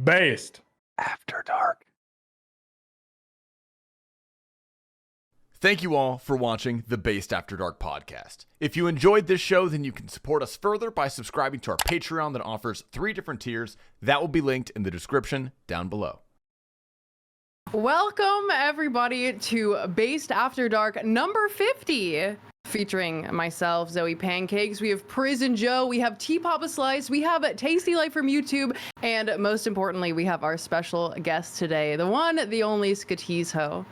Based After Dark. Thank you all for watching the Based After Dark podcast. If you enjoyed this show, then you can support us further by subscribing to our Patreon that offers 3 different tiers. That will be linked in the description down below. Welcome, everybody, to Based After Dark number 50, featuring myself, Zoe Pancakes. We have Prison Joe, we have T-Papa Slice, we have Tasty Life from YouTube, and most importantly, we have our special guest today, the one, the only Skotizhoe.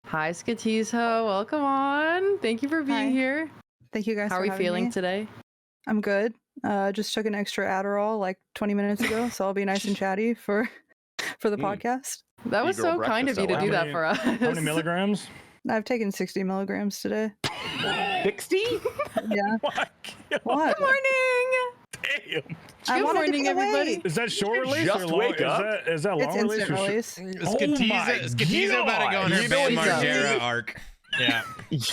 Hi, Skotizhoe. Welcome on. Thank you for being here. Thank you guys. How are we feeling today? I'm good. Just took an extra Adderall like 20 minutes ago, so I'll be nice and chatty for the podcast. That was so kind of you to do that for us. How many milligrams? I've taken 60 milligrams today. 60? Yeah. What? What? Good morning. Damn. I Good wanted to morning, get away. everybody. Is that short release just or long? wake up? Is that long It's release? instant or release. Skotizhoe about to go on her You know Bam what you Margera need? arc. Yeah.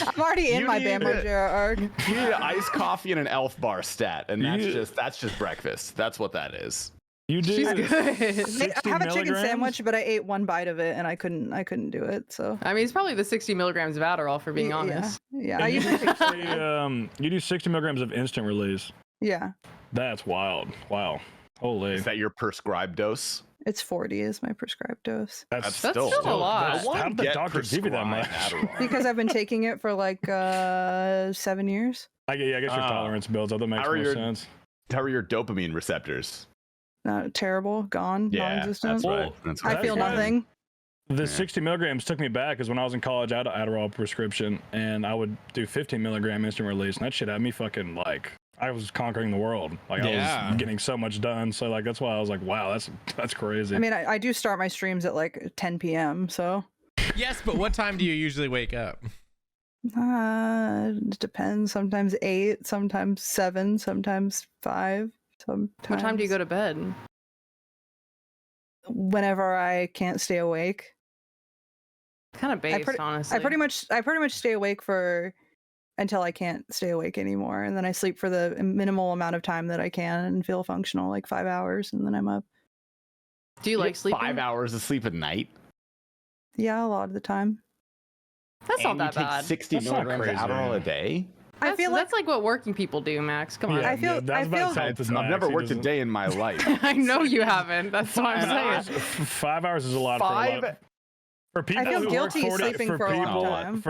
I'm already in You my need Bam it. Margera arc. You need an iced coffee and an elf bar stat, and You- that's just breakfast. That's what that is. You do? She's good. 60 I have a chicken milligrams? sandwich, but I ate one bite of it and I couldn't do it. So I mean, it's probably the 60 milligrams of Adderall, for being honest. Yeah. And I you, usually take, you do 60 milligrams of instant release. yeah. That's wild. Wow. Holy. Is that your prescribed dose? It's 40 is my prescribed dose That's still a lot. How did the doctor give you that much? because I've been taking it for like 7 years. I guess your tolerance builds up. That makes How are more your- sense. How are your dopamine receptors? Terrible, gone, non-existent. that's right. Well, That's I right. feel That's nothing. The Yeah. 60 milligrams took me back because when I was in college, I had an Adderall prescription, and I would do 15 milligram instant release, and that shit had me fucking like I was conquering the world. Like I Yeah. was getting so much done. So like that's why I was like, wow, that's crazy. I mean, I do start my streams at like 10 p.m. So Yes, but what time do you usually wake up? it depends. Sometimes 8, sometimes 7, sometimes 5. Sometimes What time do you go to bed? Whenever I can't stay awake. Kind of based, honestly. I pretty much stay awake for until I can't stay awake anymore, and then I sleep for the minimal amount of time that I can and feel functional, like 5 hours, and then I'm up. Do you like sleeping? 5 hours of sleep at night? Yeah, a lot of the time. That's And not that you take bad. 60 That's not milligrams of crazy. Adderall a day? I feel like that's like what working people do, Max. Come on. Yeah, I feel- that's I about feel- the same as I've Max. never He worked a doesn't- day in my life. I know you haven't. That's what I'm 5 saying. hours, 5 hours is a lot for a lot. For people I feel who guilty work 40, sleeping for a long people, time.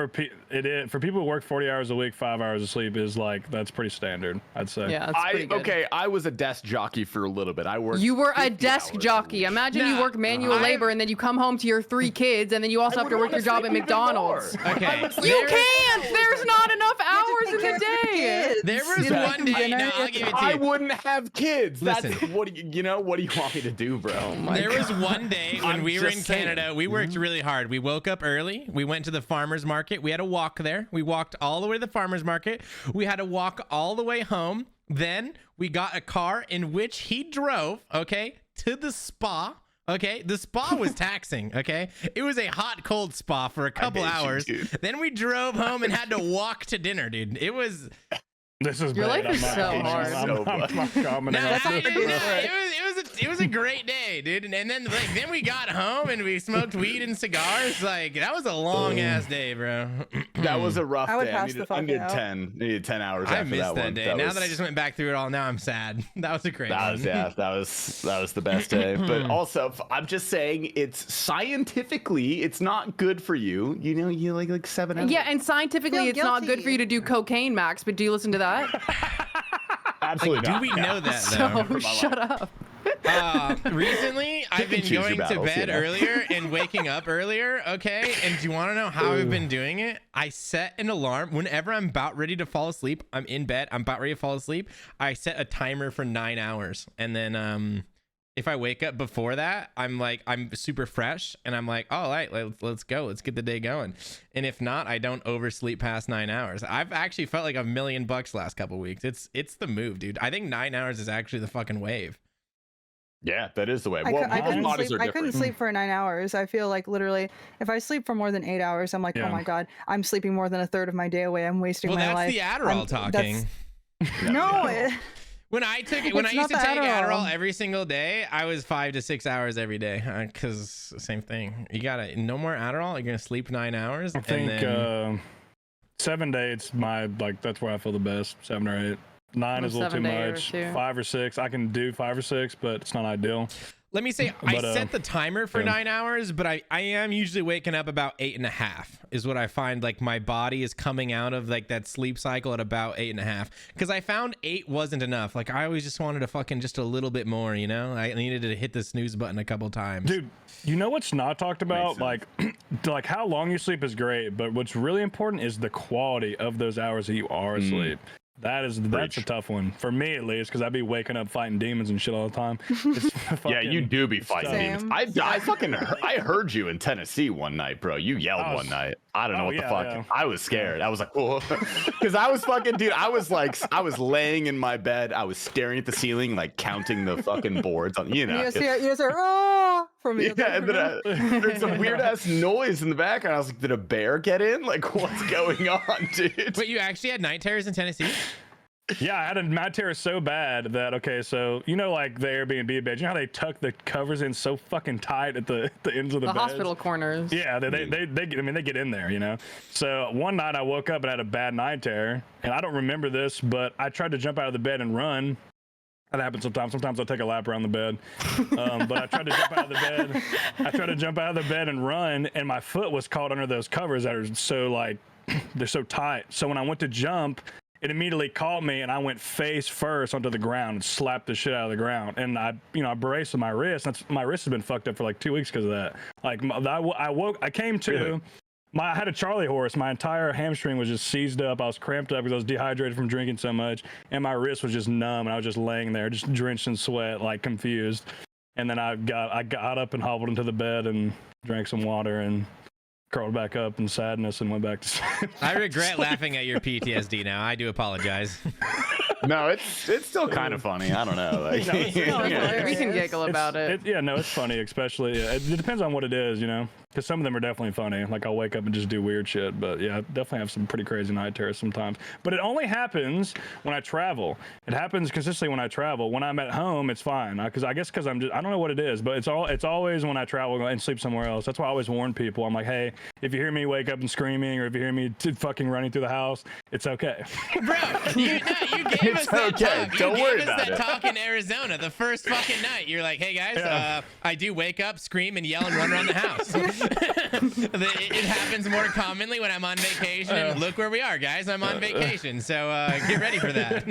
For people who work 40 hours a week, 5 hours of sleep is like that's pretty standard, I'd say. Yeah, that's pretty good. Okay, I was a desk jockey for a little bit. I worked. You were a 50 desk hours a jockey. week. Imagine you Nah, work manual I- labor and then you come home to your 3 kids and then you also I have to would work your wanna job sleep at even McDonald's. more. Okay. You can't! There's not enough hours in the day! There was You one make day. dinner, No, you I'll have give to- it to I you. wouldn't have kids. That's Listen. what do what do you want me to do, bro? My There was God. one day when I'm we were in just saying. Canada. We worked really hard. We woke up early. We went to the farmer's market. We had to walk there. We walked all the way to the farmer's market. We had to walk all the way home. Then we got a car in which he drove, okay, to the spa. Okay, the spa was taxing. Okay, it was a hot, cold spa for a couple hate you, hours. dude. Then we drove home and had to walk to dinner, dude. It was This is Your bad. life is I'm not- so I'm not- hard. I'm not commenting No, on I this. mean, it was a great day, dude. And then like then we got home and we smoked weed and cigars. Like that was a long ass day, bro. That was a rough I would day. pass the fuck I needed out. 10. I needed 10 hours I after missed that that one. day. Now that I just went back through it all, now I'm sad. That was a great That one. was that was the best day. But also, I'm just saying, it's scientifically, it's not good for you. You know, you like 7 hours. Yeah, and scientifically, Feel it's not good guilty. for you to do cocaine, Max, but do you listen to that? absolutely Do not. we know that though? So shut up. Recently, I've been choose your going to battles, bed you know? earlier and waking up earlier, okay? And do you want to know how I've been doing it? I set an alarm. Whenever I'm about ready to fall asleep, I'm in bed, I'm about ready to fall asleep, I set a timer for 9 hours. And then if I wake up before that, I'm super fresh and I'm like, all right, let's go. Let's get the day going. And if not, I don't oversleep past 9 hours. I've actually felt like $1 million last couple weeks. It's the move, dude. I think 9 hours is actually the fucking wave. Yeah, that is the way. I, Well, cou- I people's couldn't bodies sleep. are I couldn't different. sleep for 9 hours. I feel like literally, if I sleep for more than 8 hours, I'm like, Yeah. oh my god, I'm sleeping more than a third of my day away. I'm wasting Well, my that's life. the Adderall I'm- talking. No, When I used to take Adderall every single day, I was 5 to 6 hours every day. Cause same thing. You gotta no more Adderall. You're gonna sleep 9 hours. I think 7 to 8's that's where I feel the best. 7 or 8. 9 is a little too much. 5 or 6, I can do 5 or 6, but it's not ideal. Let me say, I set the timer for 9 hours, but I am usually waking up about 8.5 is what I find. Like my body is coming out of like that sleep cycle at about 8.5. Because I found 8 wasn't enough. Like I always just wanted to fucking just a little bit more, you know? I needed to hit the snooze button a couple times. Dude, you know what's not talked about? Like how long you sleep is great, but what's really important is the quality of those hours that you are asleep. That's a tough one for me, at least, because I'd be waking up fighting demons and shit all the time. Yeah, you do be fighting demons. I heard you in Tennessee one night, bro. You yelled one night. I don't know what the fuck. Yeah. I was scared. I was like, whoa, because I was fucking, dude. I was laying in my bed. I was staring at the ceiling, like counting the fucking boards on. You just hear from the other room. And then there's some weird ass noise in the background. I was like, did a bear get in? Like, what's going on, dude? But you actually had night terrors in Tennessee? Yeah, I had a night terror so bad that so like the Airbnb beds, you know how they tuck the covers in so fucking tight at the ends of the beds? Hospital corners. Yeah, they get in there, you know. So one night I woke up and had a bad night terror, and I don't remember this, but I tried to jump out of the bed and run. That happens sometimes. Sometimes I'll take a lap around the bed. But I tried to jump out of the bed. I tried to jump out of the bed and run, and my foot was caught under those covers that are so like they're so tight. So when I went to jump, it immediately caught me, and I went face first onto the ground and slapped the shit out of the ground. And I braced my wrist. My wrist has been fucked up for like 2 weeks because of that. Like I came to. Really? I had a Charlie horse. My entire hamstring was just seized up. I was cramped up because I was dehydrated from drinking so much, and my wrist was just numb. And I was just laying there, just drenched in sweat, like confused. And then I got up and hobbled into the bed and drank some water and curled back up in sadness and went back to sleep. I regret laughing at your PTSD now. I do apologize. No, it's still kind of funny. I don't know. Like, we can giggle about it. It's funny, especially. It depends on what it is, you know, because some of them are definitely funny. Like I'll wake up and just do weird shit, but yeah, I definitely have some pretty crazy night terrors sometimes. But it only happens when I travel. It happens consistently when I travel. When I'm at home, it's fine. Because I don't know what it is, but it's always when I travel and sleep somewhere else. That's why I always warn people. I'm like, hey, if you hear me wake up and screaming, or if you hear me fucking running through the house, it's okay. Bro, you gave us that talk. Don't worry about it. Talk in Arizona the first fucking night. You're like, hey guys, I do wake up, scream, and yell and run around the house. It happens more commonly when I'm on vacation. And look where we are, guys. I'm on vacation, so get ready for that.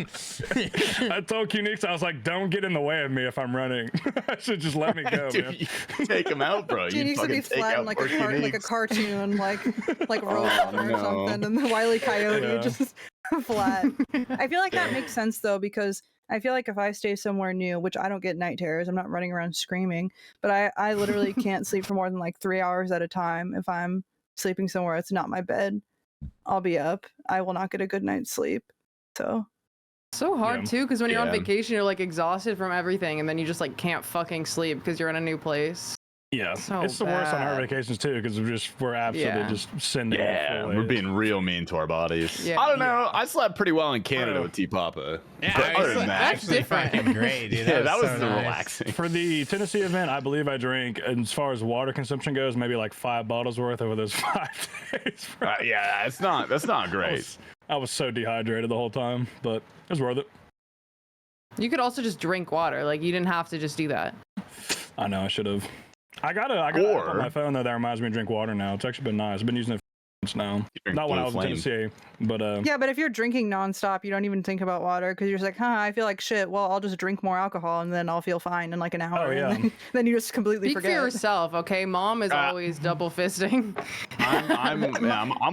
I told Qnix, I was like, don't get in the way of me if I'm running. I should just let me go, dude, man. You take him out, bro. He needs to be flattened like a cartoon, like Roadrunner or something, and the Wile E. Coyote just flat. I feel like that makes sense though, because I feel like if I stay somewhere new, which I don't get night terrors, I'm not running around screaming, but I literally can't sleep for more than like 3 hours at a time. If I'm sleeping somewhere it's not my bed, I'll be up. I will not get a good night's sleep. So hard too, because when you're on vacation, you're like exhausted from everything, and then you just like can't fucking sleep because you're in a new place. Yeah, it's the worst on our vacations too, because we're absolutely just sending. Yeah, we're being real mean to our bodies. Yeah. I don't know. I slept pretty well in Canada with T-Papa. Yeah, that's different. Fucking great, dude. That was so relaxing. For the Tennessee event, I believe I drank, as far as water consumption goes, maybe like 5 bottles worth over those 5 days. Yeah, that's not great. I was so dehydrated the whole time, but it was worth it. You could also just drink water. Like you didn't have to just do that. I know I should have. I got an app on my phone though that reminds me to drink water now. It's actually been nice. I've been using it for now. Not when I was in Tennessee, but yeah, but if you're drinking nonstop, you don't even think about water because you're just like, I feel like shit. Well, I'll just drink more alcohol and then I'll feel fine in like an hour. Oh yeah. And then you just completely forget. Speak for yourself, okay? Mom is always double fisting. I'm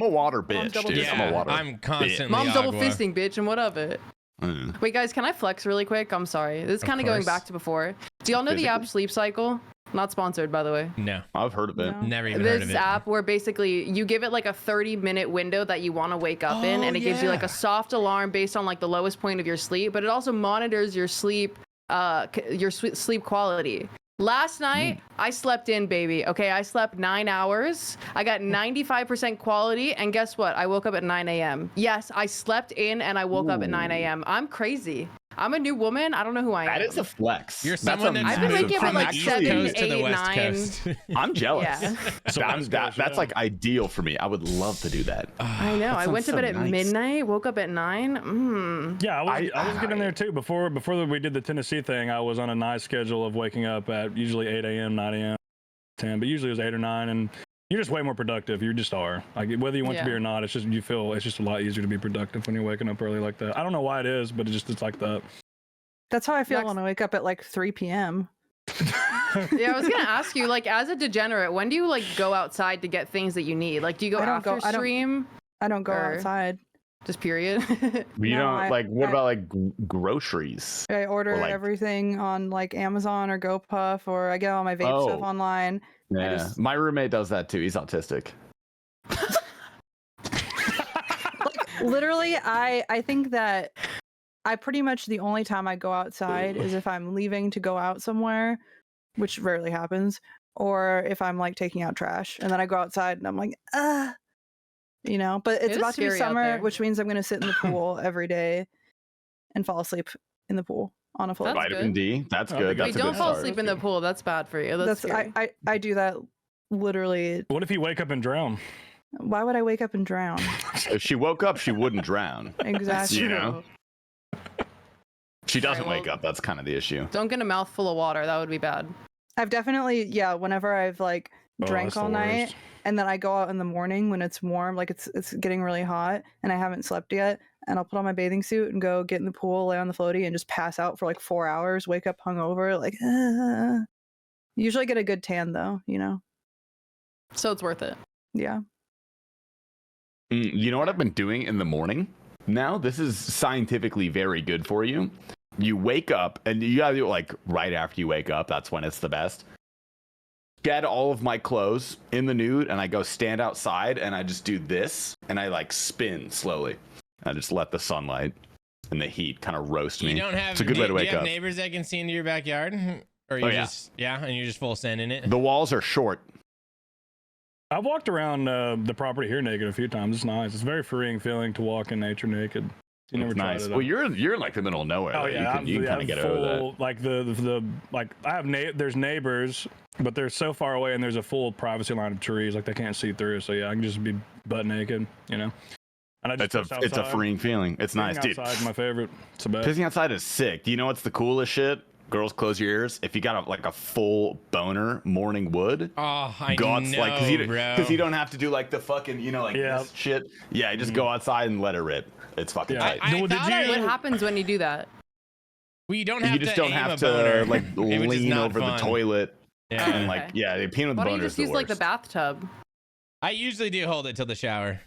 a water bitch, dude. Yeah, I'm constantly. Mom's double fisting, bitch, and what of it? Wait, guys, can I flex really quick? I'm sorry. This is kind of going back to before. Do y'all know the app Sleep Cycle? Not sponsored, by the way. No. I've heard of it. No. Never even heard of it. This app where basically you give it like a 30-minute window that you want to wake up in, and it gives you like a soft alarm based on like the lowest point of your sleep, but it also monitors your sleep sleep quality. Last night, I slept in, baby. Okay, I slept 9 hours. I got 95% quality, and guess what? I woke up at 9 a.m. Yes, I slept in and I woke up at 9 a.m. I'm crazy. I'm a new woman. I don't know who I am. That is a flex. You're someone that's I've been waking up at like East 7, Coast to the 8, West 9. Coast. I'm jealous. Yeah. That's like ideal for me. I would love to do that. I know. I went to bed at midnight, woke up at 9. Yeah, I was getting there too. Before we did the Tennessee thing, I was on a nice schedule of waking up at usually 8 a.m., 9 a.m., 10, but usually it was 8 or 9, and you're just way more productive. You just are. Like whether you want to be or not, it's just it's just a lot easier to be productive when you're waking up early like that. I don't know why it is, but it's like that. That's how I feel when I wake up at like 3 p.m. Yeah, I was gonna ask you, like, as a degenerate, when do you like go outside to get things that you need? Like, do you go after stream? I don't go outside. Just period. You don't like. What about like groceries? I order everything on like Amazon or GoPuff, or I get all my vape stuff online. Yeah, my roommate does that too. He's autistic. Literally, I think that I pretty much the only time I go outside is if I'm leaving to go out somewhere, which rarely happens, or if I'm like taking out trash, and then I go outside and I'm like, you know. But it's about to be summer, which means I'm gonna sit in the pool every day and fall asleep in the pool on a float. Vitamin D. That's good. That's a don't good fall start. asleep in the pool. That's bad for you. That's I do that literally. What if you wake up and drown? Why would I wake up and drown? If she woke up, she wouldn't drown. Exactly. You know? She doesn't wake up. That's kind of the issue. Don't get a mouthful of water. That would be bad. I've definitely, whenever I've like drank all night and then I go out in the morning when it's warm, like it's getting really hot and I haven't slept yet, and I'll put on my bathing suit and go get in the pool, lay on the floaty and just pass out for like 4 hours, wake up hungover, like usually get a good tan though, you know? So it's worth it. Yeah. You know what I've been doing in the morning? Now, this is scientifically very good for you. You wake up, and you gotta do it like right after you wake up. That's when it's the best. Get all of my clothes in the nude, and I go stand outside, and I just do this, and I like spin slowly. I just let the sunlight and the heat kind of roast me. You don't have, it's a good way to wake do you have up. Neighbors that can see into your backyard? Or you and you're just full send in it? The walls are short. I've walked around the property here naked a few times. It's nice. It's a very freeing feeling to walk in nature naked. You never tried nice. it. Well, you're in like the middle of nowhere. Oh yeah, you can kind of get over that. Like I have there's neighbors, but they're so far away, and there's a full privacy line of trees. Like they can't see through. So yeah, I can just be butt naked. You know. And I just it's a freeing feeling. It's nice, dude. Outside is my favorite. It's the best. Pissing outside is sick. Do you know what's the coolest shit? Girls, close your ears. If you got a full boner morning wood, I know, like, because you don't have to do like the fucking, this shit. Yeah, you just go outside and let it rip. It's fucking tight. What happens when you do that? Well, you don't have you just don't have to like lean over the toilet and they pee with the boner. Why don't you just use like the bathtub? I usually do hold it till the shower.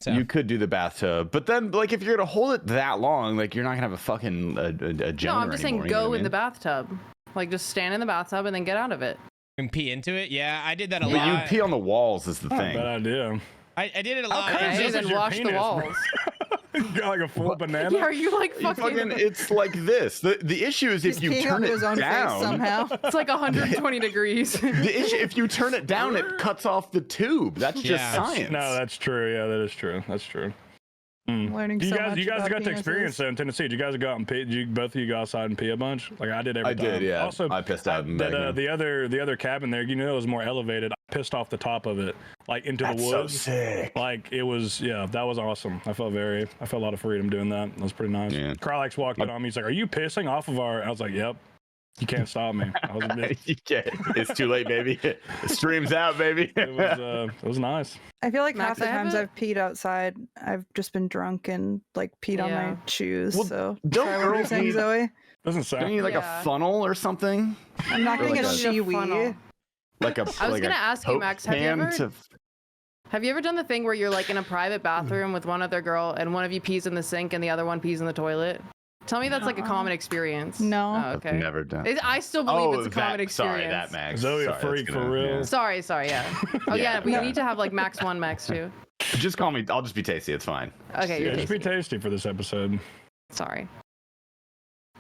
So. You could do the bathtub, but then like if you're gonna hold it that long, like you're not gonna have a fucking a No, I'm just saying go in the bathtub. Like just stand in the bathtub and then get out of it. And pee into it? Yeah, I did that a lot. But you pee on the walls is the thing. Bad idea. I did it a lot. Okay, then wash the walls. You got like a full banana. Yeah, are you like fucking? It's like this. The issue is if you turn it down somehow. It's like 120 degrees. The issue, if you turn it down, it cuts off the tube. That's just science. No, that's true. Yeah, that is true. That's true. Learning you so guys, much you guys about got to penises. experience that in Tennessee. Did you guys go out and pee? Did you, both of you go outside and pee a bunch? Like I did every time. I did, yeah. Also, I pissed out in the other cabin there. You know, it was more elevated. I pissed off the top of it, like into the woods. So sick. Like it was, that was awesome. I felt a lot of freedom doing that. That was pretty nice. Yeah. Krylex walked in on me. He's like, "Are you pissing off of our?" I was like, "Yep." You can't stop me. You can't. It's too late, baby. The stream's out, baby. It was nice. I feel like half the times I've peed outside, I've just been drunk and like peed on my shoes. Well, so don't sorry, what were you saying, Zoe? Doesn't sound. Don't you need like a funnel or something? I'm not gonna get a shiwi. Like a. I was gonna ask you, Max. Have you ever done the thing where you're like in a private bathroom with one other girl and one of you pees in the sink and the other one pees in the toilet? Tell me that's like a common experience. No. Oh, okay. I've never done. I still believe it's a common experience. Sorry, that Max. Zoe a freak for real. Sorry, yeah. Oh yeah, we need to have like Max 1, Max 2. Just call me. I'll just be Tasty. It's fine. Okay, you're just be Tasty for this episode. Sorry.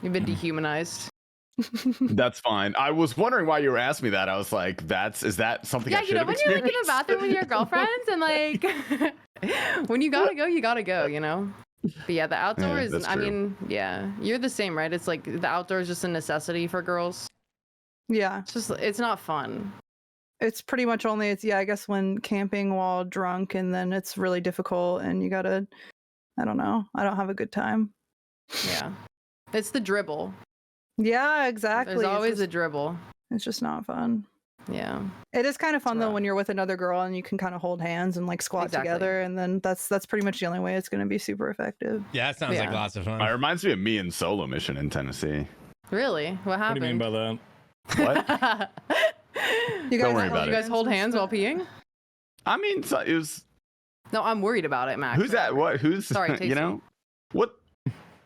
You've been dehumanized. That's fine. I was wondering why you were asking me that. I was like, is that something I should have experienced? Yeah, you know when you're like in the bathroom with your girlfriends and like when you gotta go, you know? But yeah, the outdoors, that's I true. mean, yeah, you're the same, right? It's like the outdoors is just a necessity for girls. Yeah. It's just, it's not fun. It's pretty much only, I guess when camping while drunk, and then it's really difficult and you gotta, I don't know. I don't have a good time. Yeah. It's the dribble. Yeah, exactly. There's always a dribble. It's just not fun. Yeah. It is kind of fun though rough. when you're with another girl and you can kind of hold hands and like squat together, and then that's pretty much the only way it's going to be super effective. Yeah, that sounds like lots of fun. It reminds me of me and solo mission in Tennessee. Really? What happened? What do you mean by that? What? You guys, Don't worry about you guys hold hands while peeing? I mean, so it was. No, I'm worried about it, Max. Who's that? What? Who's? Sorry, you Tasty. know, what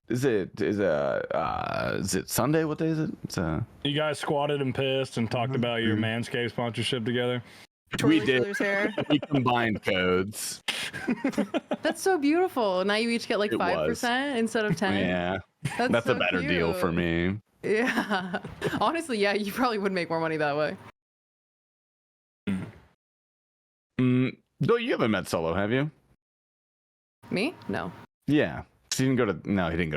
is it? Is it Sunday? What day is it? It's You guys squatted and pissed and talked about your Manscaped sponsorship together. we did. Hair. We combined codes. That's so beautiful. Now you each get like It 5% instead of 10. Yeah, that's so a better deal for cute. me. Yeah. Honestly, yeah, you probably would make more money that way. No, you haven't met Solo, have you? Me? No. Yeah. So he didn't go to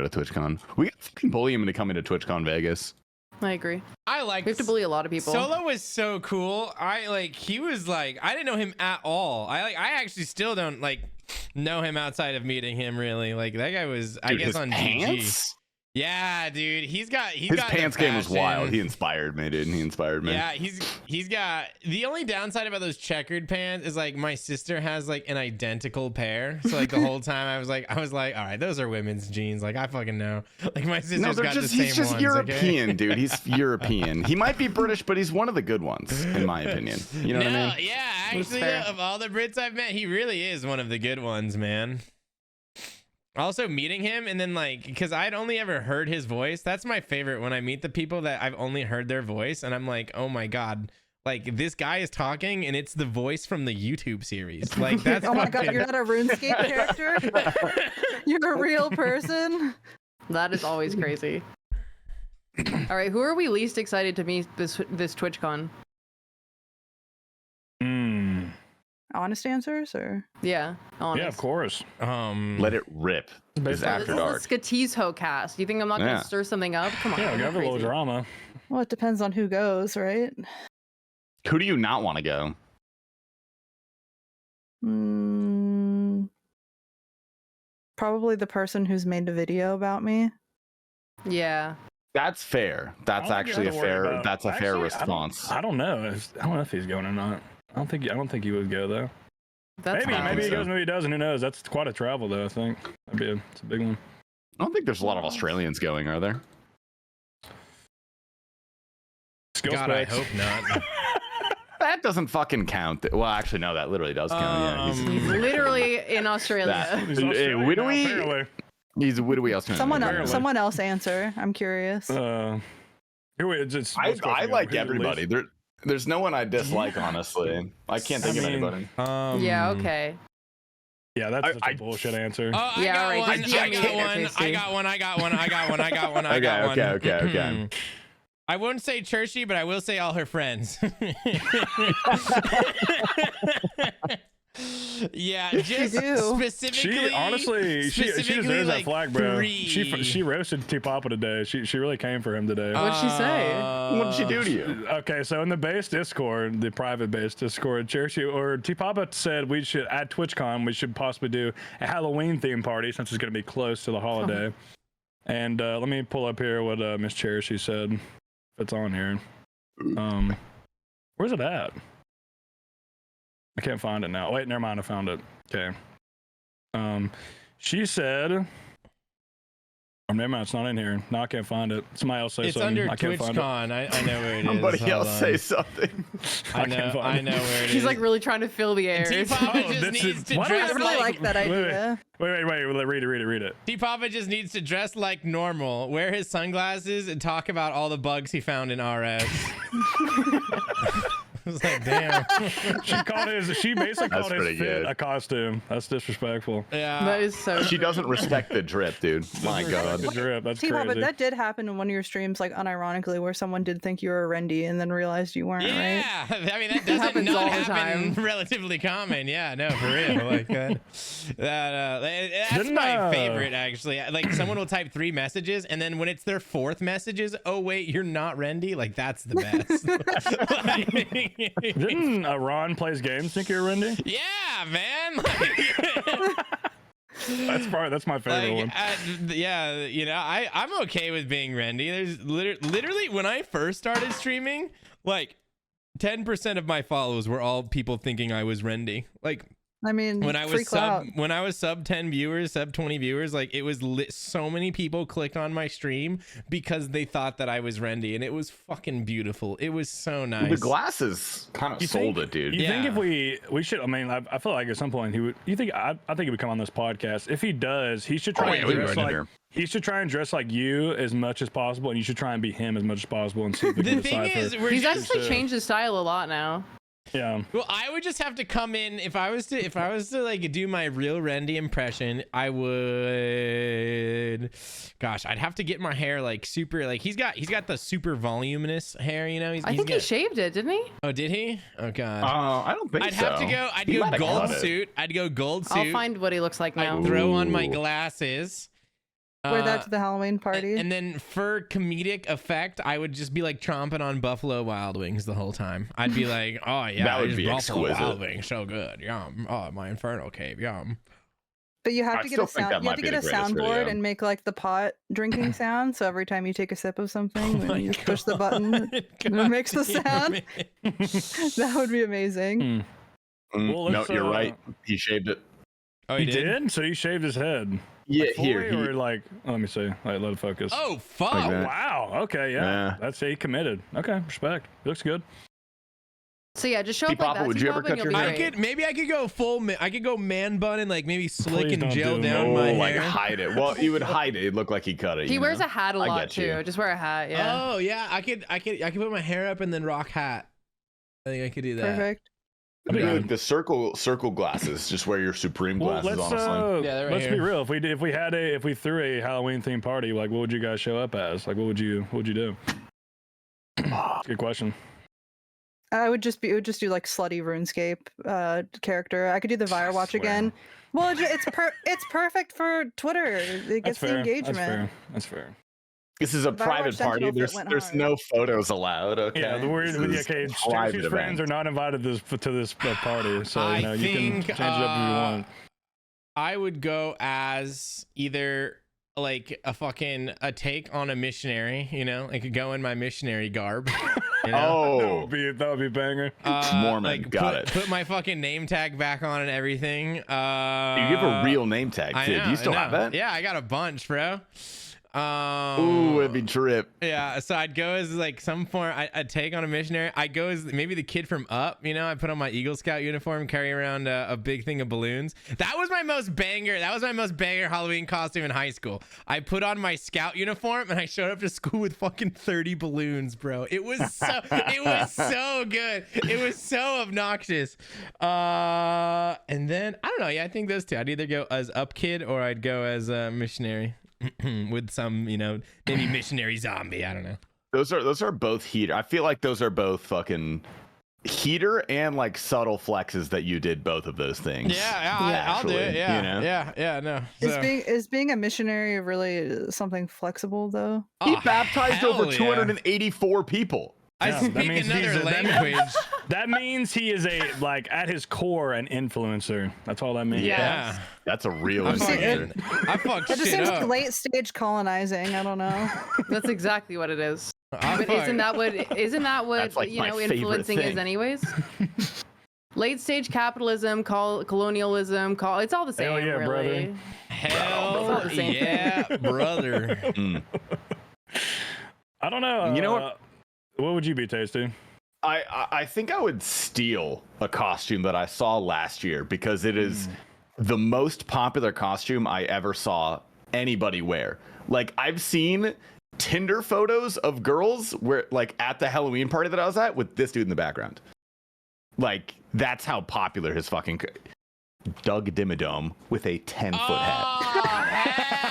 TwitchCon. We got fucking bully him into coming to TwitchCon Vegas. I agree. I like. We have to bully a lot of people. Solo was so cool. He was like, I didn't know him at all. I actually still don't know him outside of meeting him really. Like that guy was, I Dude, guess, his on pants? GG. Yeah, dude, his His pants game was wild. He inspired me, dude. He inspired me. Yeah, he's got the only downside about those checkered pants is like my sister has like an identical pair. So like the whole time I was like, all right, those are women's jeans. Like I fucking know. Like my sister's got the same he's just ones, European, okay? dude. He's European. He might be British, but he's one of the good ones, in my opinion. You know what I mean? Yeah, actually, of all the Brits I've met, he really is one of the good ones, man. Also meeting him and then because I'd only ever heard his voice. That's my favorite when I meet the people that I've only heard their voice and I'm like, oh my god, like this guy is talking and it's the voice from the YouTube series. Like that's oh my god, you're not a RuneScape character. You're a real person. That is always crazy. All right, who are we least excited to meet this TwitchCon? Honest answers, or yeah, honest. Yeah, of course. Let it rip. It's After This Dark. is the Skotizhoe cast. You think I'm not gonna stir something up? Come on. Yeah, we got a little crazy. drama. well, it depends on who goes, right? Who do you not want to go? Probably the person who's made the video about me. Yeah. That's fair. That's actually a fair. That's a fair response. I don't know. I don't know if he's going or not. I don't think he would go though. That's Maybe he so. goes, maybe he doesn't. Who knows? That's quite a travel though. I think it's a big one. I don't think there's a lot of Australians going, are there? God, I hope not. That doesn't fucking count. Well, actually, no, that literally does count. Yeah, He's literally in Australia. Hey, what do we? What do we else? Someone else answer. I'm curious. I like everybody. There's no one I dislike, honestly. I can't think of anybody. Yeah. Okay. Yeah, that's a bullshit answer. Oh, I got one. Okay. I won't say Churchy, but I will say all her friends. Yeah, just specifically. She deserves that flag, bro. 3. She roasted T-Papa today. She really came for him today. What'd she say? What did she do to you? Okay, so in the base Discord, the private base Discord, T-Papa said we should at TwitchCon we should possibly do a Halloween theme party since it's going to be close to the holiday. And let me pull up here what Miss Cherishie said. If it's on here. Where's it at? I can't find it now. Wait, never mind. I found it. Okay. She said, oh, never mind. It's not in here. No, I can't find it. Somebody else say it's something. Under I can't find TwitchCon. I know where it is. Somebody else say something. I know where it is. He's like really trying to fill the air. T-Papa just needs to dress I really like that idea. Wait. Read it. T-Papa just needs to dress like normal, wear his sunglasses, and talk about all the bugs he found in RS. was like, damn. She basically called his fit good. a costume. That's disrespectful. Yeah. That is so. She doesn't respect the drip, dude. My God. The drip. That's T-Pop, but crazy. that did happen in one of your streams, like unironically, where someone did think you were a Rendy and then realized you weren't, right? Yeah, I mean that doesn't happens not all the happen. time. Relatively common. Yeah, no, for real. Like that's Didn't, my favorite actually. Like someone will type 3 messages, and then when it's their 4th messages, oh wait, you're not Rendy. Like that's the best. Didn't Ron plays games think you're Rendy? Yeah, man. Like, That's my favorite one. yeah, you know, I'm okay with being Rendy. There's literally when I first started streaming, like 10% of my follows were all people thinking I was Rendy. Like I mean, when I was clout. when I was sub 10 viewers, sub 20 viewers, like it was so many people clicked on my stream because they thought that I was Rendy, and it was fucking beautiful. It was so nice. The glasses kind of sold it, dude. You think if we should? I mean, I feel like at some point he would. You think? I think he would come on this podcast. If he does, he should try and dress like. He should try and dress like you as much as possible, and you should try and be him as much as possible, and see if we can the thing decipher. is, He's actually changed his style a lot now. Yeah. Well, I would just have to come in if I was to like do my real Rendy impression. I would, gosh, I'd have to get my hair like super. Like he's got the super voluminous hair. You know, I think he shaved it, didn't he? Oh, did he? Oh god. I don't think I'd so. have to go. I'd go gold suit. I'd go gold suit. I'll find what he looks like now. I'd throw on my glasses. Wear that to the Halloween party. And then for comedic effect, I would just be like chomping on Buffalo Wild Wings the whole time. I'd be like, oh yeah, that would it's be Buffalo exquisite. Wild Wings, so good. Yum. Oh, my Inferno Cave, yum. But you have I to get still a think sound. that You have might to be get a the greatest soundboard video. and make like the pot drinking sound. So every time you take a sip of something, my when you just push the button, it makes the sound. That would be amazing. Well, No, let's, you're right. He shaved it. Oh, He did? So he shaved his head. Yeah, Like, here. fully, or like, let me see. Like, let it focus. Oh fuck! Like that. Wow. Okay. Yeah. Yeah. That's he committed. Okay. Respect. Looks good. So yeah, just show up like T-Papa, that. would you ever T-Papa, cut and your you'll hair? be great. I could go full. I could go man bun and like maybe slick Please and don't gel do it. down Oh, my like hair. hide it. Well, you would hide it. It'd look like he cut it. He you wears know? a hat a I lot get you. too. Just wear a hat. Yeah. Oh yeah, I could put my hair up and then rock hat. I think I could do that. Perfect. I mean, like the circle glasses. Just wear your Supreme Well, glasses, let's honestly. Yeah, they're right let's be here. real. If we threw a Halloween themed party, like what would you guys show up as? Like what would you do? That's a good question. I would just do like slutty RuneScape character. I could do the Firewatch again. Well, it's perfect for Twitter. It gets the engagement. That's fair. This is a Firewatch private party. Sentinel There's went there's hard. no photos allowed. Okay. Yeah, the word. This is Okay, a private Stacy's friends are event. not invited to this party, so I you know you can think, change it up if you want. I would go as either like a take on a missionary, you know, I could go in my missionary garb. You know? Oh, That would be a banger. Mormon, like got it. Put my fucking name tag back on and everything. you give a real name tag I too. know, Do you still I have know. that? Yeah, I got a bunch, bro. Ooh, it'd be drip. Yeah, so I'd go as like some form. I'd take on a missionary. I'd go as maybe the kid from Up. You know, I put on my Eagle Scout uniform, carry around a big thing of balloons. That was my most banger Halloween costume in high school. I put on my Scout uniform and I showed up to school with fucking 30 balloons, bro. It was so good. It was so obnoxious. And then I don't know. Yeah, I think those two. I'd either go as Up kid or I'd go as a missionary. With some, you know, maybe missionary zombie. I don't know. Those are both heater. I feel like those are both fucking heater and like subtle flexes that you did both of those things. I'll do it. Yeah, you know? yeah. No. Is being a missionary really something flexible though? He baptized hell over yeah. 284 people. I Yeah, speak that means he's another a- that language. That means he is at his core an influencer. That's all that means. Yeah. That's a real I influencer. fucked It just shit seems up. like late stage colonizing. I don't know. That's exactly what it is. I But fucked- isn't that what That's, like, you my know favorite influencing is thing. anyways? Late stage capitalism, colonialism, it's all the same. Hell yeah, really. brother. It's all Hell the same yeah, brother. I don't know. You know what? What would you be, Tasty? I think I would steal a costume that I saw last year because it is the most popular costume I ever saw anybody wear. Like I've seen Tinder photos of girls where like at the Halloween party that I was at with this dude in the background. Like that's how popular his fucking Doug Dimmadome with a 10-foot hat.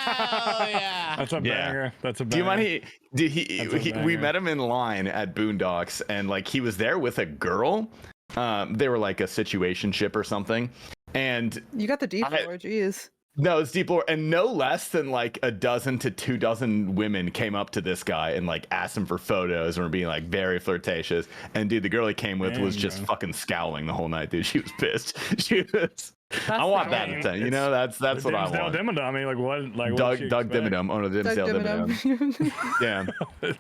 Hell yeah. That's a banger. That's a banger. Do you mind? We met him in line at Boondocks, and like he was there with a girl. They were like a situationship or something, and you got the deep floor, jeez. No, it's deep lore, and no less than like a dozen to 2 dozen women came up to this guy and like asked him for photos and were being like very flirtatious. And dude, the girl he came with was just fucking scowling the whole night, dude. She was pissed. She was. I want that attention. You know, that's what I want. Dimmadome, like what? Like Doug Dimmadome. Oh no, Dimsdale Dimmadome. Yeah.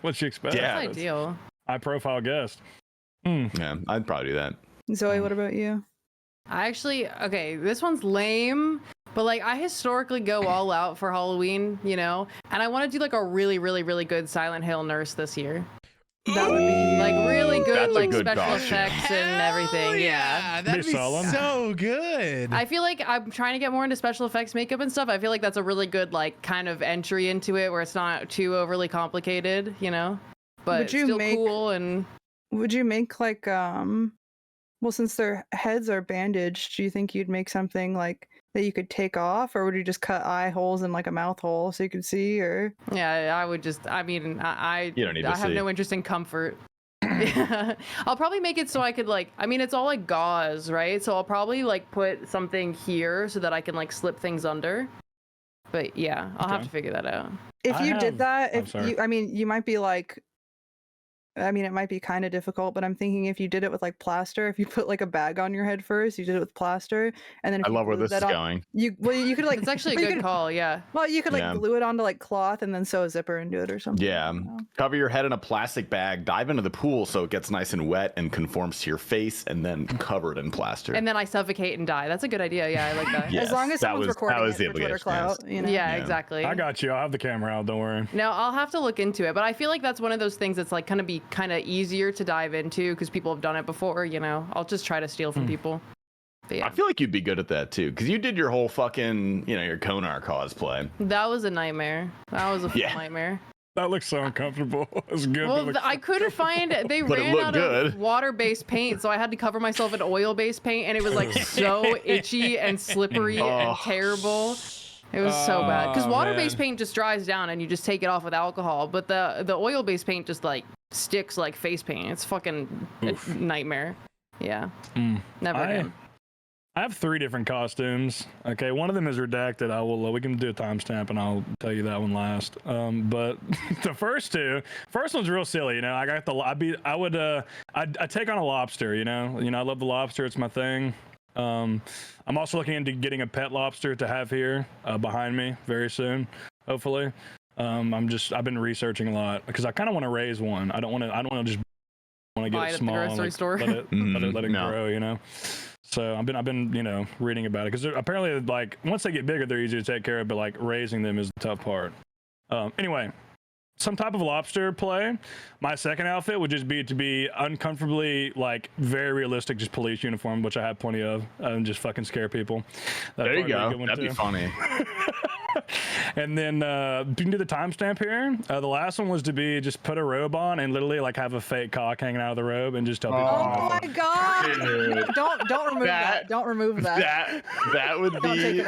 What'd she expect? Yeah. That's ideal. High profile guest. Yeah, I'd probably do that. Zoe, what about you? I actually, okay, this one's lame, but like I historically go all out for Halloween, you know, and I want to do like a really, really, really good Silent Hill nurse this year. That would be like really good, like special effects and everything. Yeah, that'd be so good. I feel like I'm trying to get more into special effects, makeup and stuff. I feel like that's a really good like kind of entry into it where it's not too overly complicated, you know, but still cool. And would you make like well, since their heads are bandaged, do you think you'd make something like that you could take off, or would you just cut eye holes and like a mouth hole so you could see? Or yeah, I would just. I mean, you don't need to I have see. No interest in comfort. I'll probably make it so I could like. I mean, it's all like gauze, right? So I'll probably like put something here so that I can like slip things under. But yeah, I'll have to figure that out. If you did that, I mean, you might be like. I mean, it might be kind of difficult, but I'm thinking if you did it with like plaster, if you put like a bag on your head first, you did it with plaster, and then if I love where this is going. You could like it's actually a good call, yeah. Well, you could like glue it onto like cloth and then sew a zipper into it or something. Yeah, cover your head in a plastic bag, dive into the pool so it gets nice and wet and conforms to your face, and then cover it in plaster. And then I suffocate and die. That's a good idea. Yeah, I like that. As long as someone's recording it for Twitter clout, you know? Yeah, exactly. I got you. I'll have the camera out. Don't worry. No, I'll have to look into it, but I feel like that's one of those things that's like gonna be kind of easier to dive into because people have done it before, you know. I'll just try to steal from people. But yeah. I feel like you'd be good at that too, because you did your whole fucking, you know, your Konar cosplay. That was a nightmare. That was a full nightmare. That looks so uncomfortable. It's good. Well, I couldn't find. They ran out of water-based paint, so I had to cover myself in oil-based paint, and it was like so itchy and slippery and terrible. It was so bad because water-based paint just dries down and you just take it off with alcohol, but the oil-based paint just like sticks like face paint. It's fucking a nightmare. Yeah, never again. I have 3 different costumes. Okay, one of them is redacted. I will. We can do a timestamp, and I'll tell you that one last. But the first one's real silly. You know, I got I'd take on a lobster. You know, I love the lobster. It's my thing. I'm also looking into getting a pet lobster to have here behind me very soon, hopefully. I've been researching a lot because I kind of want to raise one. I don't want to just want to get it small. At the grocery store. Let it grow, you know. So I've been you know, reading about it because apparently like once they get bigger they're easy to take care of, but like raising them is the tough part. Anyway, some type of lobster play. My second outfit would just be to be uncomfortably like very realistic, just police uniform, which I have plenty of, and just fucking scare people. There you go. That'd be funny. And then you can do the timestamp here. The last one was to be just put a robe on and literally like have a fake cock hanging out of the robe and just tell people. Oh my god! Don't remove that. Don't remove that. That would be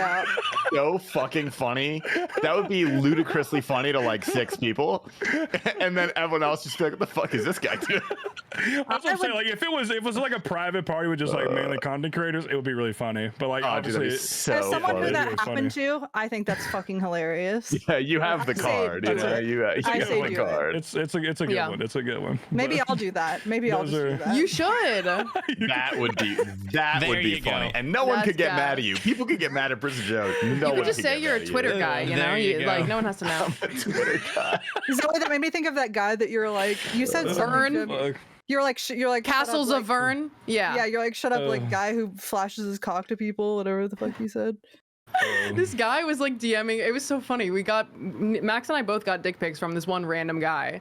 so fucking funny. That would be ludicrously funny to like 6 people, and then everyone else just be like, "What the fuck is this guy doing?" That's what I'm saying. Like if it was like a private party with just like mainly content creators, it would be really funny. But like obviously, as someone who that happened to, I think that's fucking hilarious. Yeah, you have the card. You know, you have the card. It's a good one. It's a good one. Maybe I'll do that. Maybe I'll just do that. You should. That would be funny, and no one could get mad at you. People could get mad at Prison Joe. No you could just say you're a Twitter guy. You know, like no one has to know. I'm a Twitter guy. That made me think of that guy that you're like. You said Vern. You're like Castles of Vern. Yeah. Yeah, you're like shut up, like guy who flashes his cock to people. Whatever the fuck you said. This guy was like DMing. It was so funny. Max and I both got dick pics from this one random guy.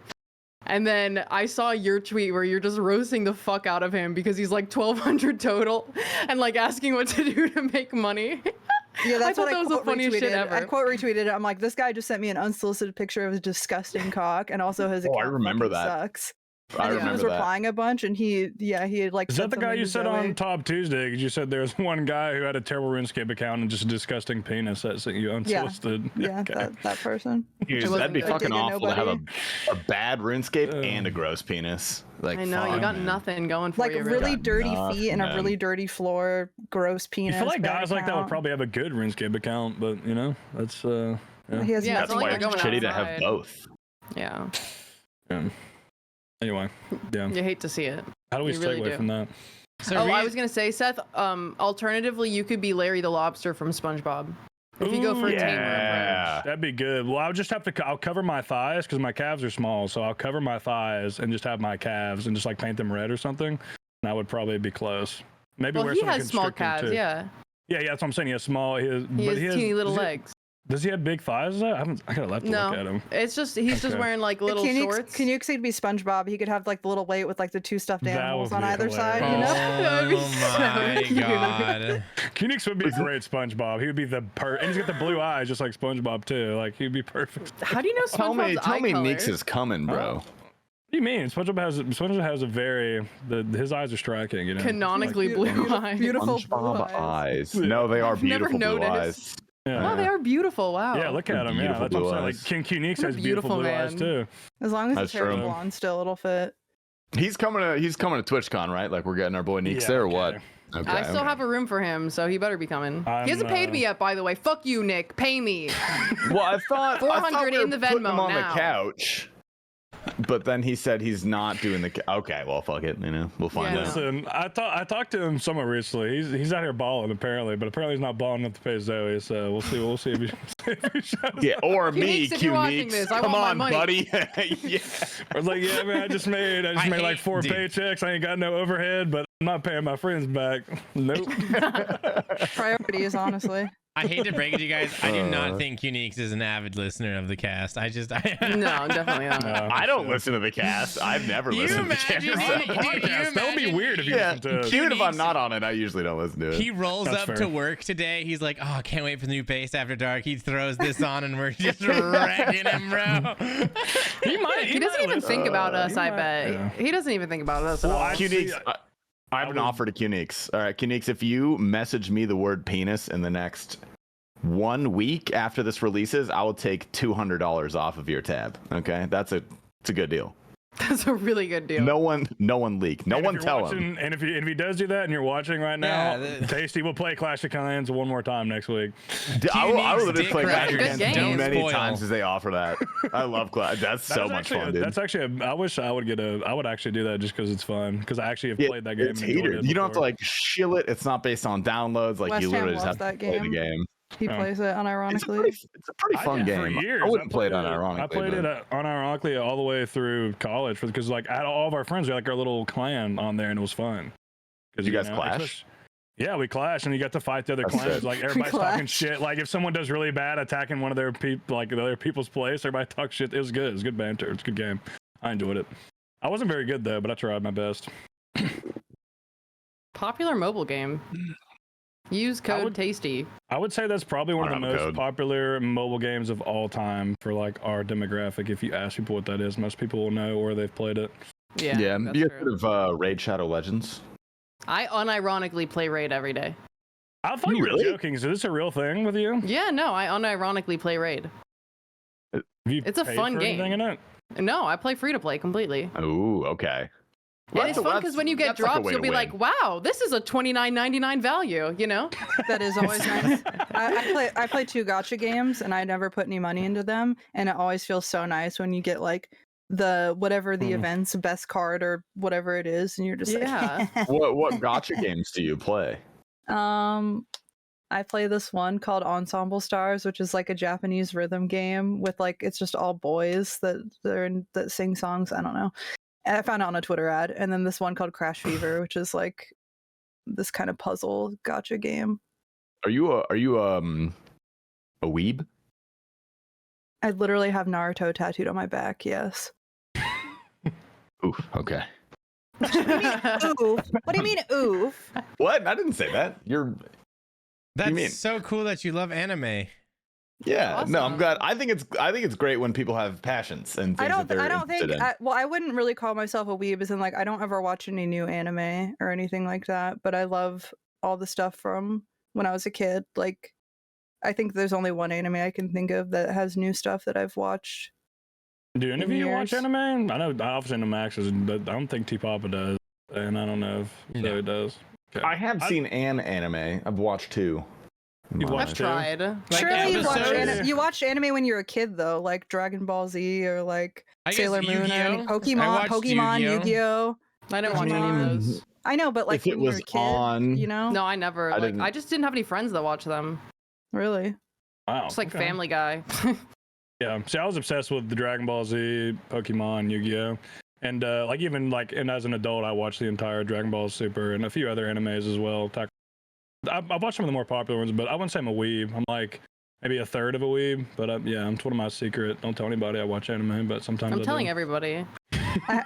And then I saw your tweet where you're just roasting the fuck out of him because he's like 1,200 total and like asking what to do to make money. Yeah, that's what that was the funniest shit ever. I quote retweeted it. I'm like, this guy just sent me an unsolicited picture of his disgusting cock and also his account I remember that. sucks. I He remember was that. replying a bunch, and he had like. Is that the guy you said on Top Tuesday? Because you said there was one guy who had a terrible RuneScape account and just a disgusting penis that sent you unsolicited. Yeah, Okay. that person. Dude, It that'd be wasn't fucking good. awful to have Nobody. a bad RuneScape and a gross penis. Like, I know, you fuck, got man. nothing going for Like you. really Got dirty nothing, feet and a man. really dirty floor, gross You penis. feel like bad guys like that would account. probably have a good RuneScape account, but you know, that's yeah. He has Yeah, That's it's not why like it's you're going shitty to have outside. both. Yeah, Yeah. Anyway, yeah. you hate to see it. How do we You stay really away do. from that? So Oh, I was gonna say, Seth. Alternatively, you could be Larry the Lobster from SpongeBob. If you go for a tamer approach. Yeah. That'd be good. Well, I'll just have to. I'll cover my thighs because my calves are small, so I'll cover my thighs and just have my calves and just like paint them red or something. And that would probably be close. Maybe Well, wear he something has small constricting, calves. too. Yeah, Yeah, that's what I'm saying. He has small. He has teeny little does he- legs. Does he have big thighs? I gotta have to look at No, him. it's just he's just Okay. wearing like little shorts. Can you could be SpongeBob? He could have like the little weight with like the two stuffed That animals would on be either side. You hilarious. know. That'd be Oh so my cute. god. Kunix would be a great SpongeBob. He would be the and he's got the blue eyes just like SpongeBob too. Like he'd be perfect. How do you know Tell SpongeBob's me, eye Neeks color? is coming, bro. What do you mean? SpongeBob has a very his eyes are striking. You know. Canonically blue eyes. Beautiful blue SpongeBob eyes. eyes. No, they are I've never beautiful blue noticed. eyes. Yeah. Oh, they are beautiful. Wow. Yeah, look at him. Yeah, Beautiful that's what I'm blue saying. eyes. Like King Kunix What a has beautiful blue beautiful eyes man. too. As long as That's his hair is true. blonde, still it'll fit. He's coming to TwitchCon, right? Like we're getting our boy Neeks Yeah, there or okay. what? Okay. I still have a room for him, so he better be coming. I'm, He hasn't paid me yet, by the way. Fuck you, Nick. Pay me. Well, I thought 400 we were in the putting Venmo him on now. the couch. But then he said he's not doing the. Okay, well, fuck it. You know, we'll find Yeah, out. Listen, I talked to him somewhat recently. He's out here balling apparently, but apparently he's not balling enough to pay Zoe. So we'll see. We'll see if he shows. Yeah, or me, Neeks, if you're watching Neeks. this, I Come want my on, money. buddy. Yeah. I was like, yeah, man, I just made like 4 dude. paychecks. I ain't got no overhead, but I'm not paying my friends back. Nope. Priorities, honestly. I hate to break it to you guys. I do not think Unix is an avid listener of the cast. I No, definitely not. No, I don't listen to the cast. I've never You listened to imagine the me- cast. dude, you Podcast. That would be imagine- weird if you Yeah, listened to. even if I'm Kunix- not on it, I usually don't listen to it. He rolls That's up fair. to work today. He's like, "Oh, I can't wait for the new Based After Dark." He throws this on, and we're just wrecking him, bro. He might. He doesn't even think about us, I bet. yeah. He doesn't even think about us at Well, all. I- Kunix, See, I have an offer to Kunix. All right, Kunix, if you message me the word penis in the next 1 week after this releases, I will take $200 off of your tab. Okay, it's a good deal. That's a really good deal. No one leak. No And if one you're tell watching, him. And if he does do that, and you're watching right now, Yeah, Tasty will play Clash of Clans one more time next week. I will Kunix literally dick play Clash riders, against Good as game. many Spoil. times as they offer that. I love Clash. That's so much actually fun, dude. That's actually. I wish I would get a. I would actually do that just because it's fun. Because I actually have Yeah, played that game. it's and enjoyed hated. it You don't have to before. like shill it. It's not based on downloads. Like West you Ham literally just have loves to that play the game. game. He Oh. plays it unironically. It's a pretty fun I did game. For years. I wouldn't play it played unironically. I played but- it unironically all the way through college because like I had all of our friends, we had like our little clan on there, and it was fun. Did you guys know, clash? Yeah, we clashed, and you got to fight the other That's clans. sick. Like everybody's talking clashed. shit. Like if someone does really bad, attacking one of their people, like the other people's place, everybody talks shit. It was good. It was good banter. It's a good game. I enjoyed it. I wasn't very good though, but I tried my best. Popular mobile game. Use code would- Tasty. I would say that's probably one of the I don't have a most code. popular mobile games of all time for like our demographic. If you ask people what that is, most people will know or they've played it. Yeah. Yeah, that's you true. guys heard of Raid Shadow Legends? I unironically play Raid every day. I thought You you were really? joking. Is this a real thing with you? Yeah, no, I unironically play Raid. Have you It's a paid fun for game. anything in it? No, I play free to play completely. Oh, okay. And it's fun because when you get drops, you'll be like, "Wow, this is a $29.99 value," you know? That is always nice. I play 2 gacha games and I never put any money into them, and it always feels so nice when you get like the whatever the event's best card or whatever it is, and you're just Yeah. like, what gotcha games do you play? I play this one called Ensemble Stars, which is like a Japanese rhythm game with like it's just all boys that sing songs. I don't know. And I found it on a Twitter ad, and then this one called Crash Fever, which is like this kind of puzzle gotcha game. Are you a weeb? I literally have Naruto tattooed on my back. Yes. Oof. Okay. Oof. What do you mean, oof? What? I didn't say that. You're. That's mean? so cool that you love anime. Yeah, Awesome. no, I'm glad. I think it's great when people have passions and things that they're interested in. I wouldn't really call myself a weeb, as in like I don't ever watch any new anime or anything like that. But I love all the stuff from when I was a kid. Like, I think there's only one anime I can think of that has new stuff that I've watched. Do any of you watch years. anime? I know obviously no Max is, but I don't think T Papa does, and I don't know if Zoe does. Okay. I have seen an anime. I've watched 2. You've watched I've 2? tried. Surely episodes? you watched anime when you were a kid though, like Dragon Ball Z or like Sailor Moon or any Pokemon, Yu-Gi-Oh. I didn't watch any of those. I know, but like If it when you were was a kid, on- you know? No, I never. I just didn't have any friends that watched them. Really? Wow. Just like okay. Family Guy. Yeah. See, I was obsessed with the Dragon Ball Z, Pokemon, Yu-Gi-Oh, and like even like, and as an adult, I watched the entire Dragon Ball Super and a few other animes as well. I've watched some of the more popular ones, but I wouldn't say I'm a weeb. I'm like maybe a third of a weeb, but yeah, it's one of my secret. Don't tell anybody I watch anime, but sometimes I'm telling everybody. I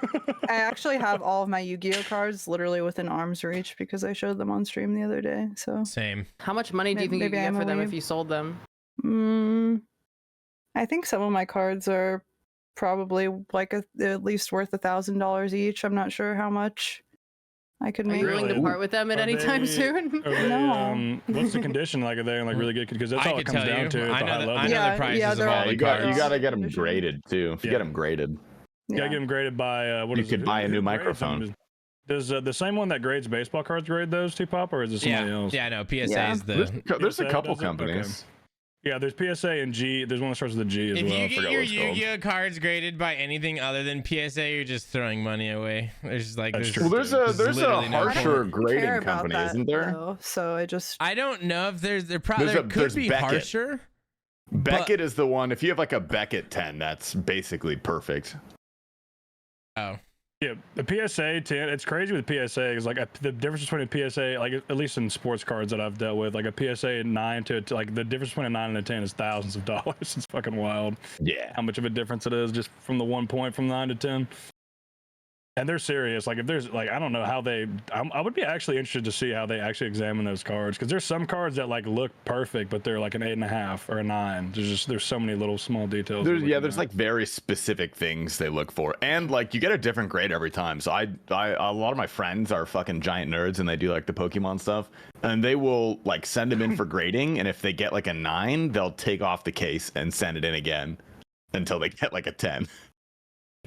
actually have all of my Yu-Gi-Oh cards literally within arm's reach because I showed them on stream the other day. So Same. How much money do you think you could Maybe get I'm for a them weeb. if you sold them? I think some of my cards are probably like at least worth $1,000 each. I'm not sure how much I could Are make. you willing to Really? part with them at any time soon? Are they, No. What's the condition? Like, are they like really good? Because that's I all it could comes tell down you. to. Is I the know high the level. I know the prices of they're all all- the you cards. gotta get them Condition. graded too. If you get them graded, You gotta get them graded by what You is could it? buy a new Who grades them? microphone. Does the same one that grades baseball cards grade those, T-Pop, or is it somebody else? Yeah, no, PSA Yeah. is the. there's a PSA couple does it? companies. Yeah, there's PSA and G. There's one that starts with a G as If well. you I get forgot your what it's called. Yu-Gi-Oh cards graded by anything other than PSA, you're just throwing money away. There's just like That's there's, true. Well, there's a literally no harsher point. grading care about company, that, isn't there? though, so I just I don't know if there There's could there's be Beckett. harsher. Beckett is the one. If you have like a Beckett 10, that's basically perfect. Oh, Yeah, the PSA 10. It's crazy with PSA because like the difference between a PSA, like at least in sports cards that I've dealt with, like a PSA 9 to like the difference between a 9 and a 10 is thousands of dollars. It's fucking wild Yeah. how much of a difference it is just from the 1 point from 9 to 10. And they're serious. Like if there's like I don't know how they. I would be actually interested to see how they actually examine those cards because there's some cards that like look perfect, but they're like an 8.5 or a 9. There's so many little small details. There's like very specific things they look for, and like you get a different grade every time. So I a lot of my friends are fucking giant nerds, and they do like the Pokemon stuff, and they will like send them in for grading, and if they get like a 9, they'll take off the case and send it in again until they get like a 10.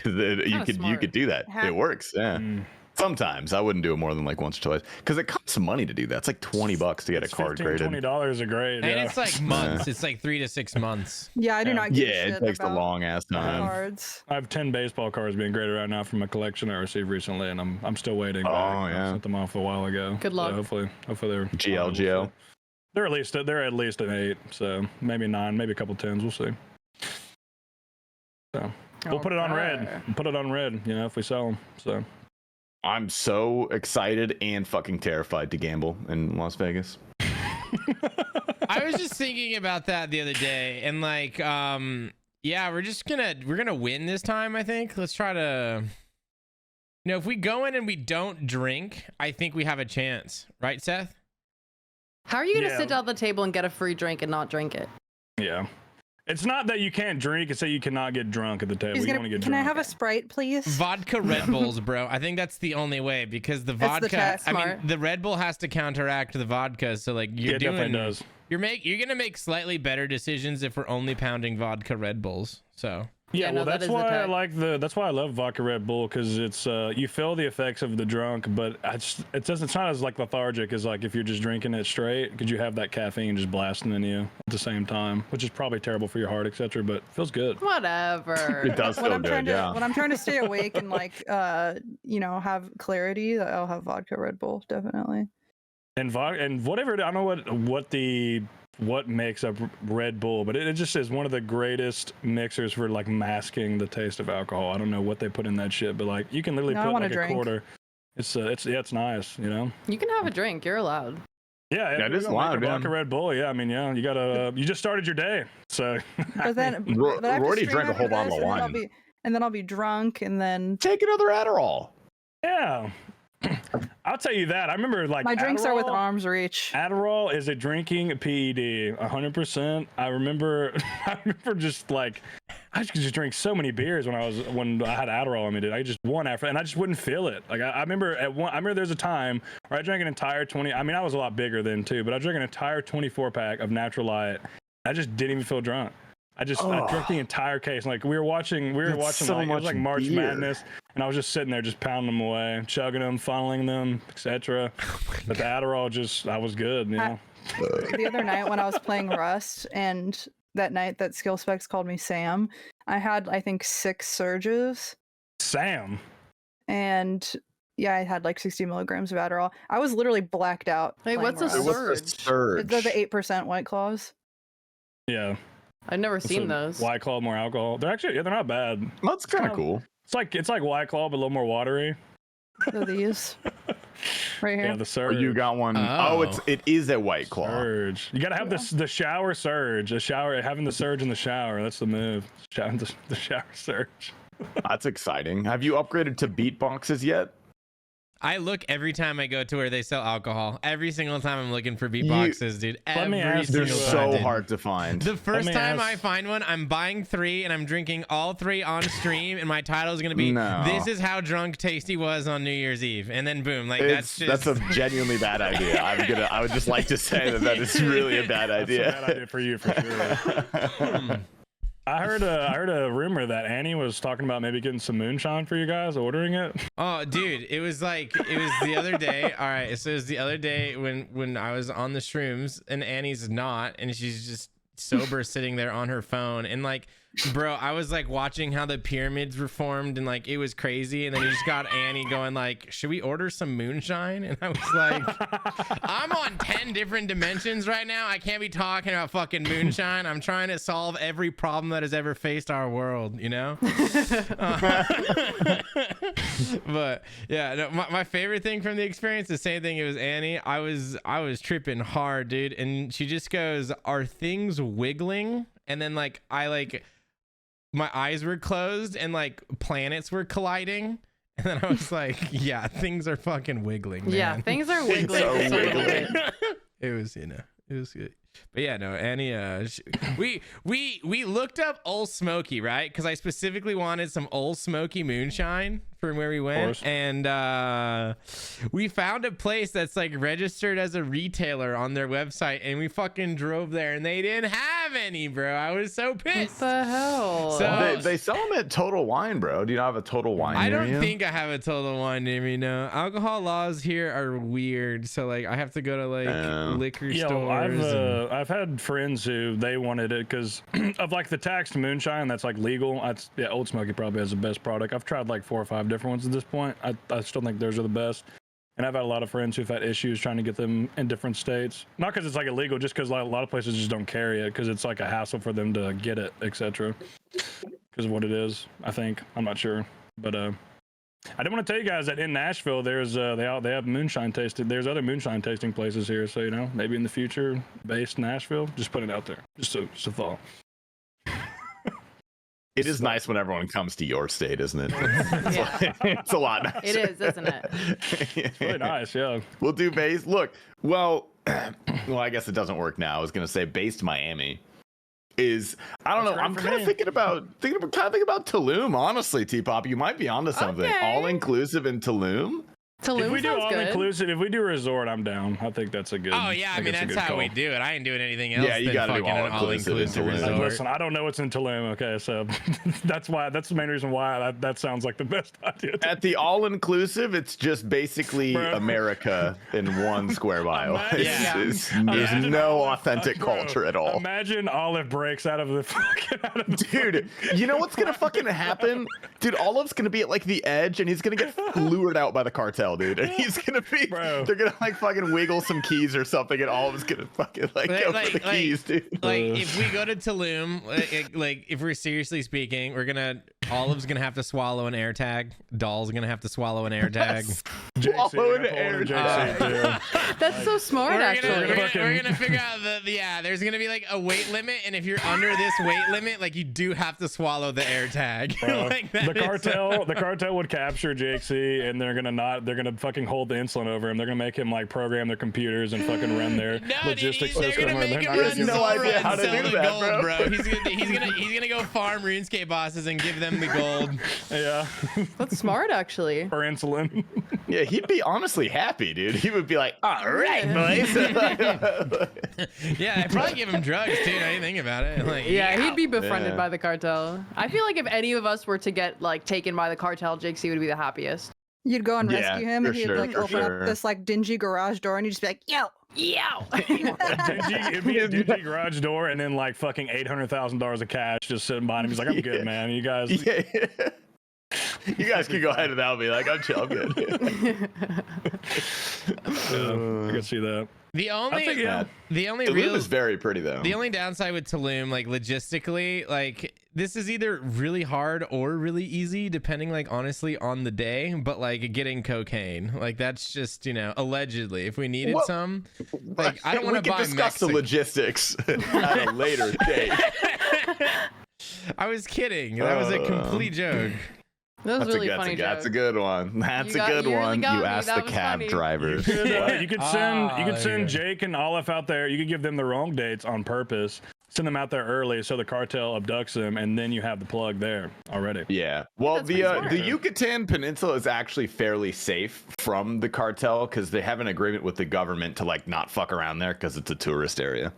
You could do that. It works. Yeah. Sometimes I wouldn't do it more than like once or twice because it costs some money to do that. It's like $20 to get a card graded. $20 a grade. and Yeah. it's like months. It's like 3 to 6 months. yeah, I do not give a Yeah, shit it takes a about long ass time. cards. I have 10 baseball cards being graded right now from a collection I received recently, and I'm still waiting. Oh, back. yeah. I sent them off a while ago. Good luck. So hopefully they're GLGO. They're at least an 8, so maybe 9, maybe a couple 10s. We'll see. So we'll put it on red. Alright. We'll put it on red. You know, if we sell them. So I'm so excited and fucking terrified to gamble in Las Vegas. I was just thinking about that the other day, and like, yeah, we're gonna win this time. I think. Let's try to. You know, if we go in and we don't drink, I think we have a chance, right, Seth? How are you gonna Yeah. sit down at the table and get a free drink and not drink it? yeah, it's not that you can't drink; it's that you cannot get drunk at the table. He's You gonna, want to get can drunk. I have a Sprite, please? Vodka Red Bulls, bro. I think that's the only way because the vodka. test, I mean, smart. the Red Bull has to counteract the vodka. So like, you're Yeah, it doing. definitely does. You're gonna make slightly better decisions if we're only pounding vodka Red Bulls. So. Yeah, Yeah, no, well, that that's is the why I tech. like that's why I love vodka Red Bull because it's you feel the effects of the drunk, but it's not as like lethargic as like if you're just drinking it straight because you have that caffeine just blasting in you at the same time, which is probably terrible for your heart, etc. But feels good. Whatever. It does feel good, yeah. When I'm trying to stay awake and like have clarity, I'll have vodka Red Bull definitely. And whatever I don't know what makes up Red Bull, but it just is one of the greatest mixers for like masking the taste of alcohol. I don't know what they put in that shit, but like you can literally No, I put want a like a drink. quarter. It's nice, you know. You can have a drink. You're allowed. Yeah, Yeah, it is we're gonna loud, make a yeah. vodka Red Bull. Yeah, I mean, yeah, you gotta. You just started your day, so. But then but I have to Rory stream drank a after whole bottle this, of and then wine. and then I'll be drunk, and then Take another Adderall. Yeah, I'll tell you that. I remember like my drinks are within arm's reach. Adderall is a drinking PED, 100%. I remember just like I just drink so many beers when I had Adderall on me, dude. I just one after, and I just wouldn't feel it. Like I remember there's a time where I drank an entire 20. I mean, I was a lot bigger then too, but I drank an entire 24 pack of Natural Light. I just didn't even feel drunk. I drank the entire case. Like we were watching so like, it was like March beer. Madness, and I was just sitting there just pounding them away, chugging them, funneling them, etc. But the Adderall I was good, you know. The other night when I was playing Rust, and that night that Skill Specs called me Sam, I had I think 6 surges. Sam. And yeah, I had like 60 milligrams of Adderall. I was literally blacked out. Hey, what's a Rust. surge? It's the 8% White Claws. Yeah. I've never seen those. White Claw, more alcohol. They're they're not bad. That's kind of cool. It's like White Claw, but a little more watery. So these right here. Yeah, the surge. You got one. It is a White Claw. Surge. You gotta have the shower surge. Having the surge in the shower. That's the move. The shower surge. That's exciting. Have you upgraded to beatboxes yet? I look every time I go to where they sell alcohol. Every single time I'm looking for beatboxes, dude. They're so hard to find. The first time I find one, I'm buying 3 and I'm drinking all 3 on stream, and my title is gonna be "This is how drunk Tasty was on New Year's Eve," and then boom, like that's a genuinely bad idea. I would just like to say that is really a bad idea. That's a bad idea for you for sure. I heard a rumor that Annie was talking about maybe getting some moonshine for you guys, ordering it. Oh, dude, it was the other day. All right, so it was the other day when I was on the shrooms and Annie's not, and she's just sober sitting there on her phone, and like, bro, I was like watching how the pyramids were formed, and like it was crazy, and then you just got Annie going like, should we order some moonshine? And I was like, I'm on 10 different dimensions right now. I can't be talking about fucking moonshine. I'm trying to solve every problem that has ever faced our world, you know. But yeah, no, my favorite thing from the experience, the same thing. It was Annie. I was tripping hard, dude, and she just goes, "Are things wiggling?" And then like my eyes were closed and like planets were colliding, and then I was like, yeah, things are fucking wiggling, man. Yeah, things are wiggling. It was it was good. But yeah, no, Annie, we looked up Old Smoky, right? Because I specifically wanted some Old Smoky moonshine from where we went, and we found a place that's like registered as a retailer on their website, and we fucking drove there, and they didn't have any, bro. I was so pissed. What the hell? So they sell them at Total Wine, bro. Do you not have a Total Wine? I don't near you? think I have a Total Wine near me. No, alcohol laws here are weird, so like I have to go to like liquor stores. I've had friends who they wanted it because of like the taxed moonshine that's like legal. Old Smoky probably has the best product. I've tried like 4 or 5 different ones at this point. I still think theirs are the best. And I've had a lot of friends who've had issues trying to get them in different states. Not because it's like illegal, just because a lot of places just don't carry it because it's like a hassle for them to get it, etc. Because of what it is, I think. I'm not sure, but I didn't want to tell you guys that in Nashville, there's they have moonshine tasting. There's other moonshine tasting places here, so you know, maybe in the future, based Nashville. Just put it out there, just a thought. It is nice when everyone comes to your state, isn't it? It's a lot nicer. It is, isn't it? It's really nice, yeah. We'll do base. Look, well, I guess it doesn't work now. I was gonna say based Miami is, I don't know. I'm kind of thinking about Tulum. Honestly, T-Pop, you might be onto something. Okay. All inclusive in Tulum. Tulum if we do sounds all good. inclusive, if we do resort, I'm down. I think that's a good. Oh yeah, I mean that's how we do it. I ain't doing anything else. Yeah, you than gotta do fucking an all-inclusive in Tulum. resort. Listen, I don't know what's in Tulum. Okay, so that's the main reason why that sounds like the best idea. At the all-inclusive, it's just basically America in one square mile. There's no authentic culture at all. Imagine Olive breaks out of the fucking. Dude, you know what's gonna fucking happen? Dude, Olive's gonna be at like the edge, and he's gonna get lured out by the cartel, dude. And he's gonna be, they're gonna like fucking wiggle some keys or something, and Olive's gonna fucking go for the keys, dude. Like if we go to Tulum, like if we're seriously speaking, we're gonna Olive's gonna have to swallow an air tag. Doll's gonna have to swallow an air tag. Swallow an air tag. That's so smart, actually. We're gonna figure out there's gonna be like a weight limit, and if you're under this weight limit, like you do have to swallow the air tag. Like the cartel would capture JC, and they're gonna fucking hold the insulin over him. They're gonna make him like program their computers and fucking run their logistics system. They're gonna make him run no idea how to do that, bro. He's gonna go farm RuneScape bosses and give them the gold. Yeah, that's smart, actually. For insulin. Yeah, he'd be honestly happy, dude. He would be like, all right, boys. Yeah, I'd probably give him drugs too. Now you think about it. Like, yeah, he'd be befriended by the cartel. I feel like if any of us were to get like taken by the cartel, JC would be the happiest. You'd go and rescue him, and he'd like open up this like dingy garage door, and you'd just be like, yo. It'd be a dingy garage door, and then like fucking $800,000 of cash just sitting behind him. He's like, I'm good, man. You guys. Yeah. You guys can go ahead without me. Like, I'm chill. I'm good. I can see that. The only Tulum real is very pretty though. The only downside with Tulum, like logistically, like this is either really hard or really easy, depending like honestly on the day. But like getting cocaine, like that's just allegedly. If we needed some, like I don't want to buy. We can discuss the logistics at a later date. I was kidding. That was a complete joke. That was really funny. That's a good one. That's a good one. You asked the cab drivers. You could send Jake and Olive out there. You could give them the wrong dates on purpose. Send them out there early so the cartel abducts them, and then you have the plug there already. Yeah. Well, the Yucatan Peninsula is actually fairly safe from the cartel because they have an agreement with the government to like not fuck around there because it's a tourist area.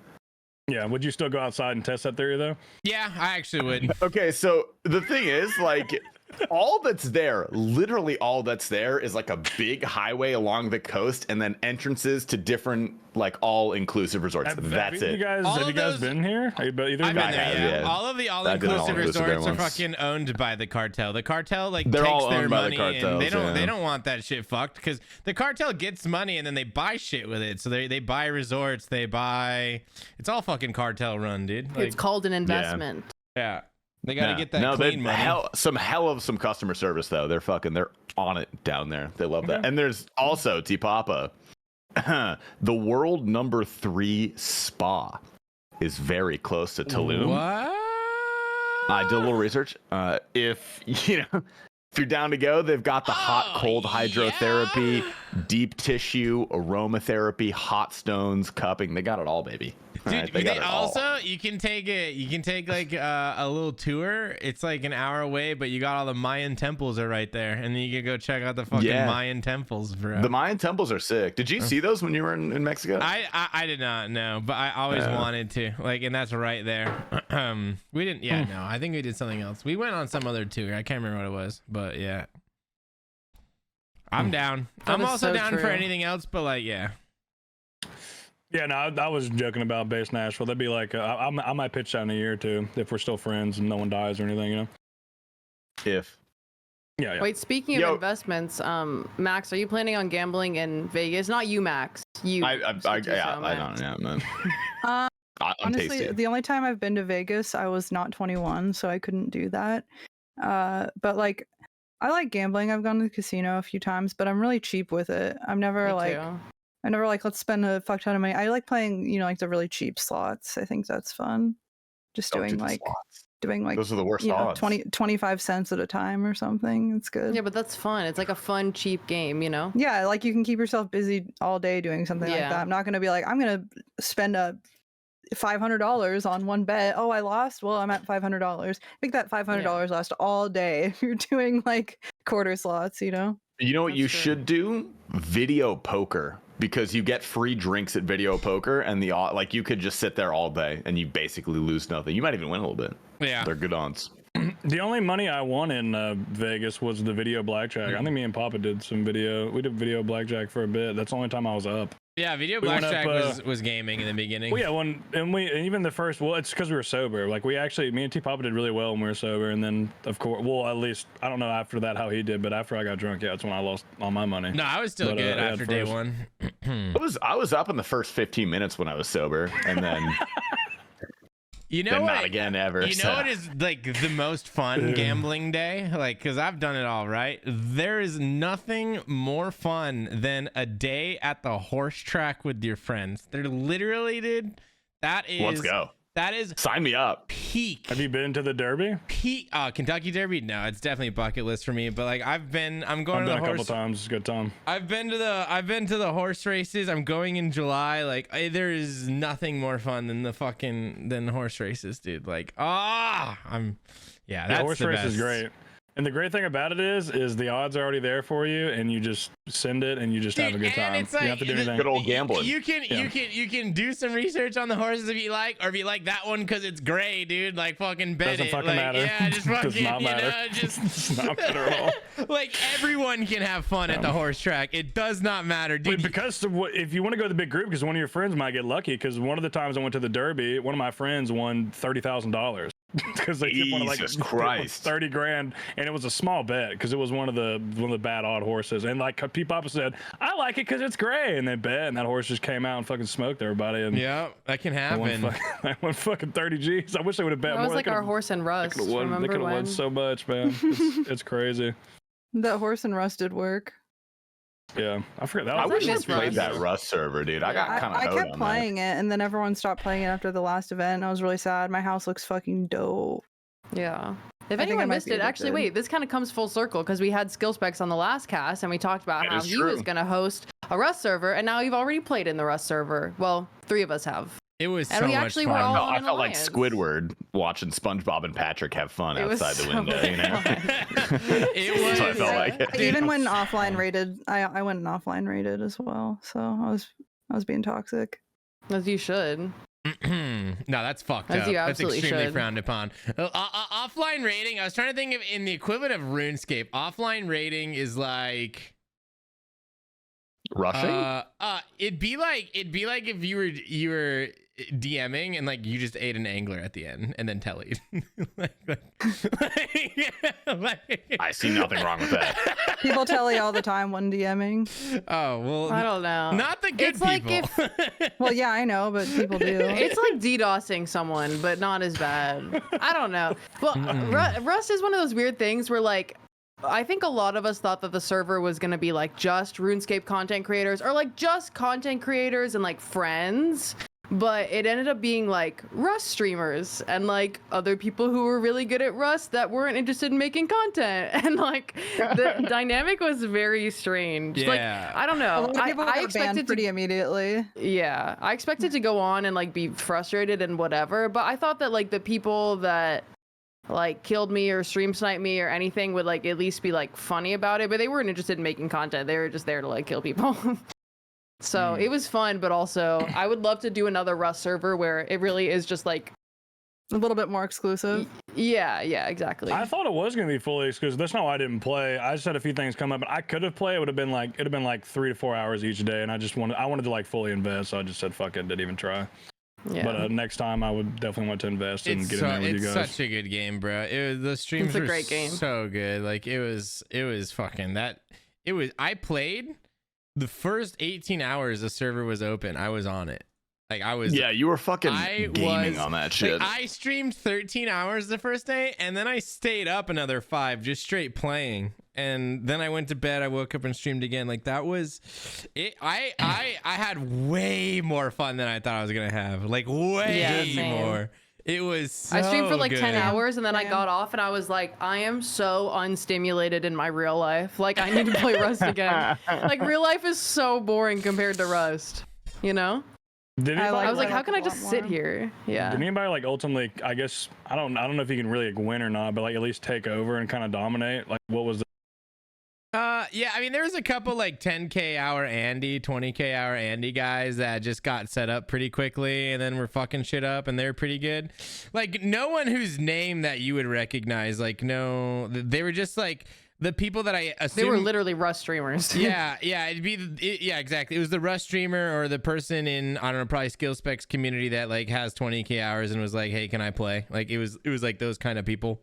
Yeah, would you still go outside and test that theory though? Yeah, I actually would. Okay, so the thing is, like, all that's there, literally all that's there is like a big highway along the coast and then entrances to different, like, all-inclusive resorts. That's it. Have you guys been here? I've been there, yeah. All of the all-inclusive resorts are fucking owned by the cartel. The cartel, like, they're takes all their owned by money the cartels, and they don't want that shit fucked because the cartel gets money and then they buy shit with it. So they buy resorts, it's all fucking cartel run, dude. Like, it's called an investment. Yeah. They got to get that clean money. Some customer service though. They're on it down there. They love that. And there's also T-Papa. The world number 3 spa is very close to Tulum. What? I did a little research. If you're down to go, they've got the hot cold hydrotherapy, deep tissue, aromatherapy, hot stones, cupping. They got it all, baby. Dude, you can take like a little tour. It's like an hour away, but you got all the Mayan temples are right there, and then you can go check out the fucking Mayan temples, bro. The Mayan temples are sick. Did you see those when you were in Mexico? I did not know, but I always wanted to. Like, and that's right there. We didn't. Yeah, no. I think we did something else. We went on some other tour. I can't remember what it was, but yeah. I'm down. I'm also down for anything else, but like, yeah. Yeah, no, I was joking about base Nashville. That'd be like, I might pitch that in a year or two if we're still friends and no one dies or anything, If. Yeah. Wait, speaking of investments, Max, are you planning on gambling in Vegas? Not you, Max. You. I don't know. Honestly, the only time I've been to Vegas, I was not 21, so I couldn't do that. But like, I like gambling. I've gone to the casino a few times, but I'm really cheap with it. I'm never like, let's spend a fuck ton of money. I like playing, like the really cheap slots. I think that's fun. Just doing like those are the worst odds. 25 cents at a time or something. It's good. Yeah, but that's fun. It's like a fun, cheap game, Yeah, like you can keep yourself busy all day doing something like that. I'm not going to be like, I'm going to spend $500 on one bet. Oh, I lost. Well, I'm at $500. Make that $500 last all day if you're doing like quarter slots, You know what you should do? Video poker. Because you get free drinks at video poker, and you could just sit there all day and you basically lose nothing. You might even win a little bit. Yeah, they're good odds. The only money I won in Vegas was the video blackjack. I think me and Papa did some video. We did video blackjack for a bit. That's the only time I was up. Yeah, video blackjack was gaming in the beginning. Well, yeah, even the first. Well, it's because we were sober. Like me and T Papa did really well when we were sober, and then of course, at least I don't know after that how he did, but after I got drunk, that's when I lost all my money. No, I was still good after day one. I was up in the first 15 minutes when I was sober, and then. You know then what? not again ever. You know what is like the most fun gambling day? Like, because I've done it all, right? There is nothing more fun than a day at the horse track with your friends. They're literally, dude. That is. Let's go. That is sign me up. Peak. Have you been to the Derby? Kentucky Derby? No, it's definitely a bucket list for me. But like I'm going I've to the been a horse. couple times. It's a good time. I've been to the horse races. I'm going in July. Like there is nothing more fun than the horse races, dude. Like that's the horse the race best. is great. And the great thing about it is the odds are already there for you, and you just send it, and you just have a good time. It's like, you don't have to do anything. Good old gambling. You can do some research on the horses if you like, or if you like that one because it's gray, dude. Like fucking bet Doesn't it. fucking like, matter. Yeah, just fucking Does not matter. Does not matter at all. Like everyone can have fun at the horse track. It does not matter, dude. Wait, because if you want to go to the big group, because one of your friends might get lucky. Because one of the times I went to the Derby, one of my friends won $30,000. Because they took one of like Christ. 30 grand, and it was a small bet because it was one of the bad odd horses, and like Papa said, I like it because it's gray, and they bet, and that horse just came out and fucking smoked everybody. And yeah, that can happen. I won fucking 30 G's. I wish they would have bet That more. was like our horse and Rust. They could have won so much, man. It's crazy. That horse and Rust did work. Yeah, I forgot that. I wish I miss played Rust. that Rust server, dude. I got kind of. I kept playing it, and then everyone stopped playing it after the last event. I was really sad. My house looks fucking dope. Yeah. If I think I anyone might missed be it, actually, addicted. wait, this kind of comes full circle because we had Skill Specs on the last cast and we talked about That how is he true. was going to host a Rust server, and now you've already played in the Rust server. Well, 3 of us have. It was And so we much actually fun. were all I in felt like alliance. Squidward watching SpongeBob and Patrick have fun It was outside the so window. You know, It was. That's what I felt like. Even when offline rated, I went in offline rated as well. So I was being toxic. As you should. No, that's fucked As up. you That's absolutely extremely should. frowned upon. Offline rating. I was trying to think of in the equivalent of RuneScape. Offline rating is like rushing. it'd be like if you were DMing and like you just ate an angler at the end and then tellied. I see nothing wrong with that. People tell you all the time when DMing. Oh well, I don't know. not the good It's like people. Well, yeah, I know, but people do. It's like DDoSing someone, but not as bad. I don't know. Well, Rust is one of those weird things where, like, I think a lot of us thought that the server was going to be, like, just RuneScape content creators or, like, just content creators and, like, friends. But it ended up being, like, Rust streamers and, like, other people who were really good at Rust that weren't interested in making content. And, like, the dynamic was very strange. Yeah. Like, I don't A know. lot of people got expected banned to pretty immediately. Yeah, I expected to go on and like be frustrated and whatever, but I thought that like the people that like killed me or stream sniped me or anything would like at least be like funny about it, but they weren't interested in making content. They were just there to like kill people. So it was fun, but also I would love to do another Rust server where it really is just like A little bit more exclusive. yeah, exactly. I thought it was going to be fully exclusive. That's not why I didn't play. I just had a few things come up, and I could have played. It would have been like 3 to 4 hours each day, and I wanted to like fully invest. So I just said fuck it, didn't even try. Yeah. But next time I would definitely want to invest and get in there with you guys. It's such a good game, bro. The streams It's a were great game. so good. Like it was fucking that. It was. I played the first 18 hours the server was open. I was on it. Like I was. Yeah, you were fucking gaming on that shit. Like, I streamed 13 hours the first day, and then I stayed up another 5 just straight playing. And then I went to bed. I woke up and streamed again. Like that was it. I had way more fun than I thought I was gonna have. Like way same. more. It was. I streamed for so like 10 good. hours and then I Damn. got off and I was like, I am so unstimulated in my real life. Like, I need to play Rust again. Like, real life is so boring compared to Rust, you know? Did I anybody, I was like, Rust how a can I lot just sit more. here? Yeah. did anybody like ultimately? I guess I don't know if you can really like, win or not, but like at least take over and kind of dominate. Like, what was the Yeah, I mean, there was a couple like 10K hour Andy, 20K hour Andy guys that just got set up pretty quickly and then were fucking shit up, and they're pretty good. Like, no one whose name that you would recognize. Like, no, they were just like the people that I assumed. They were literally Rust streamers. Yeah, it'd be yeah, exactly. It was the Rust streamer or the person in, I don't know, probably Skill Specs community that like has 20K hours and was like, hey, can I play? Like it was like those kind of people.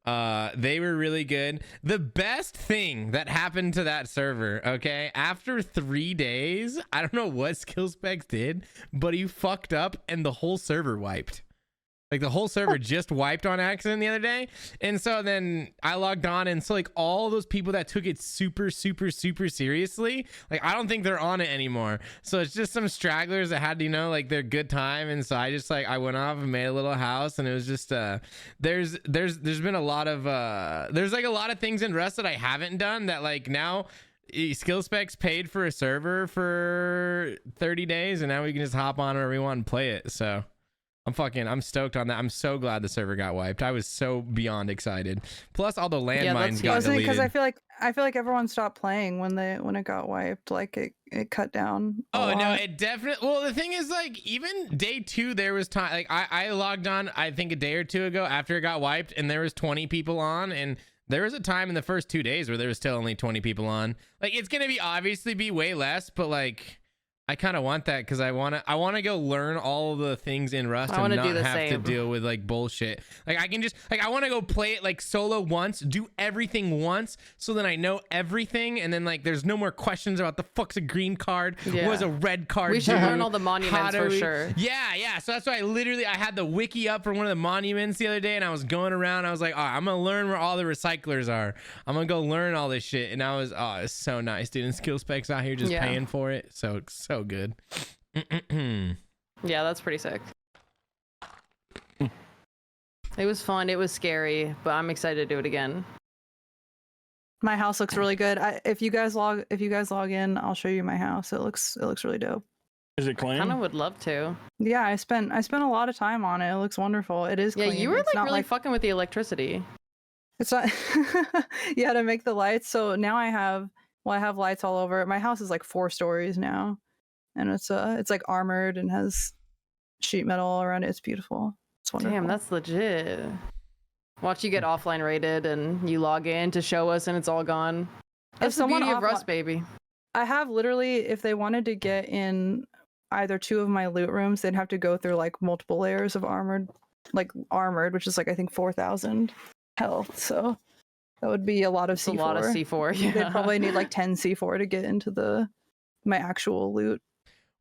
They were really good. The best thing that happened to that server, okay, after 3 days, I don't know what Skill Specs did, but he fucked up and the whole server wiped. Like the whole server just wiped on accident the other day. And so then I logged on, and so like all those people that took it super seriously, like I don't think they're on it anymore. So it's just some stragglers that had, you know, like their good time. And so I just like, I went off and made a little house, and it was just there's been a lot of there's like a lot of things in Rust that I haven't done that like now Skill Specs paid for a server for 30 days, and now we can just hop on wherever we want and play it. So I'm stoked on that. I'm so glad the server got wiped. I was so beyond excited. Plus all the landmines got deleted. Because I feel like everyone stopped playing when it got wiped. Like it cut down. Oh no, it definitely. Well, the thing is, like, even day 2, there was time. Like I logged on, I think a day or 2 ago after it got wiped, and there was 20 people on, and there was a time in the first 2 days where there was still only 20 people on. Like it's gonna be obviously be way less, but like I kind of want that because I want to go learn all the things in Rust and not have to deal with like bullshit. Like I can just like, I want to go play it like solo once, do everything once, so then I know everything, and then like there's no more questions about the fuck's a green card, was a red card. We should learn all the monuments for sure. Yeah. So that's why I had the wiki up for one of the monuments the other day, and I was going around. I was like, I'm gonna learn where all the recyclers are. I'm gonna go learn all this shit, and it's so nice, dude. And Skill Specs out here just paying for it, so good. Yeah, that's pretty sick. It was fun. It was scary, but I'm excited to do it again. My house looks really good. If you guys log in, I'll show you my house. It looks really dope. Is it clean? I kind of would love to. Yeah, I spent a lot of time on it. It looks wonderful. It is clean. Yeah, you were like really fucking with the electricity. It's not. Yeah, to make the lights. So now I have lights all over. My house is like 4 stories now, and it's like armored and has sheet metal all around it. It's beautiful. It's wonderful. Damn, that's legit. Watch you get offline rated and you log in to show us and it's all gone. That's the beauty of Rust, baby. I have literally, if they wanted to get in either 2 of my loot rooms, they'd have to go through like multiple layers of armored, which is like I think 4,000 health. So that would be a lot of C4. A lot of C4. Yeah. They'd probably need like 10 C4 to get into my actual loot.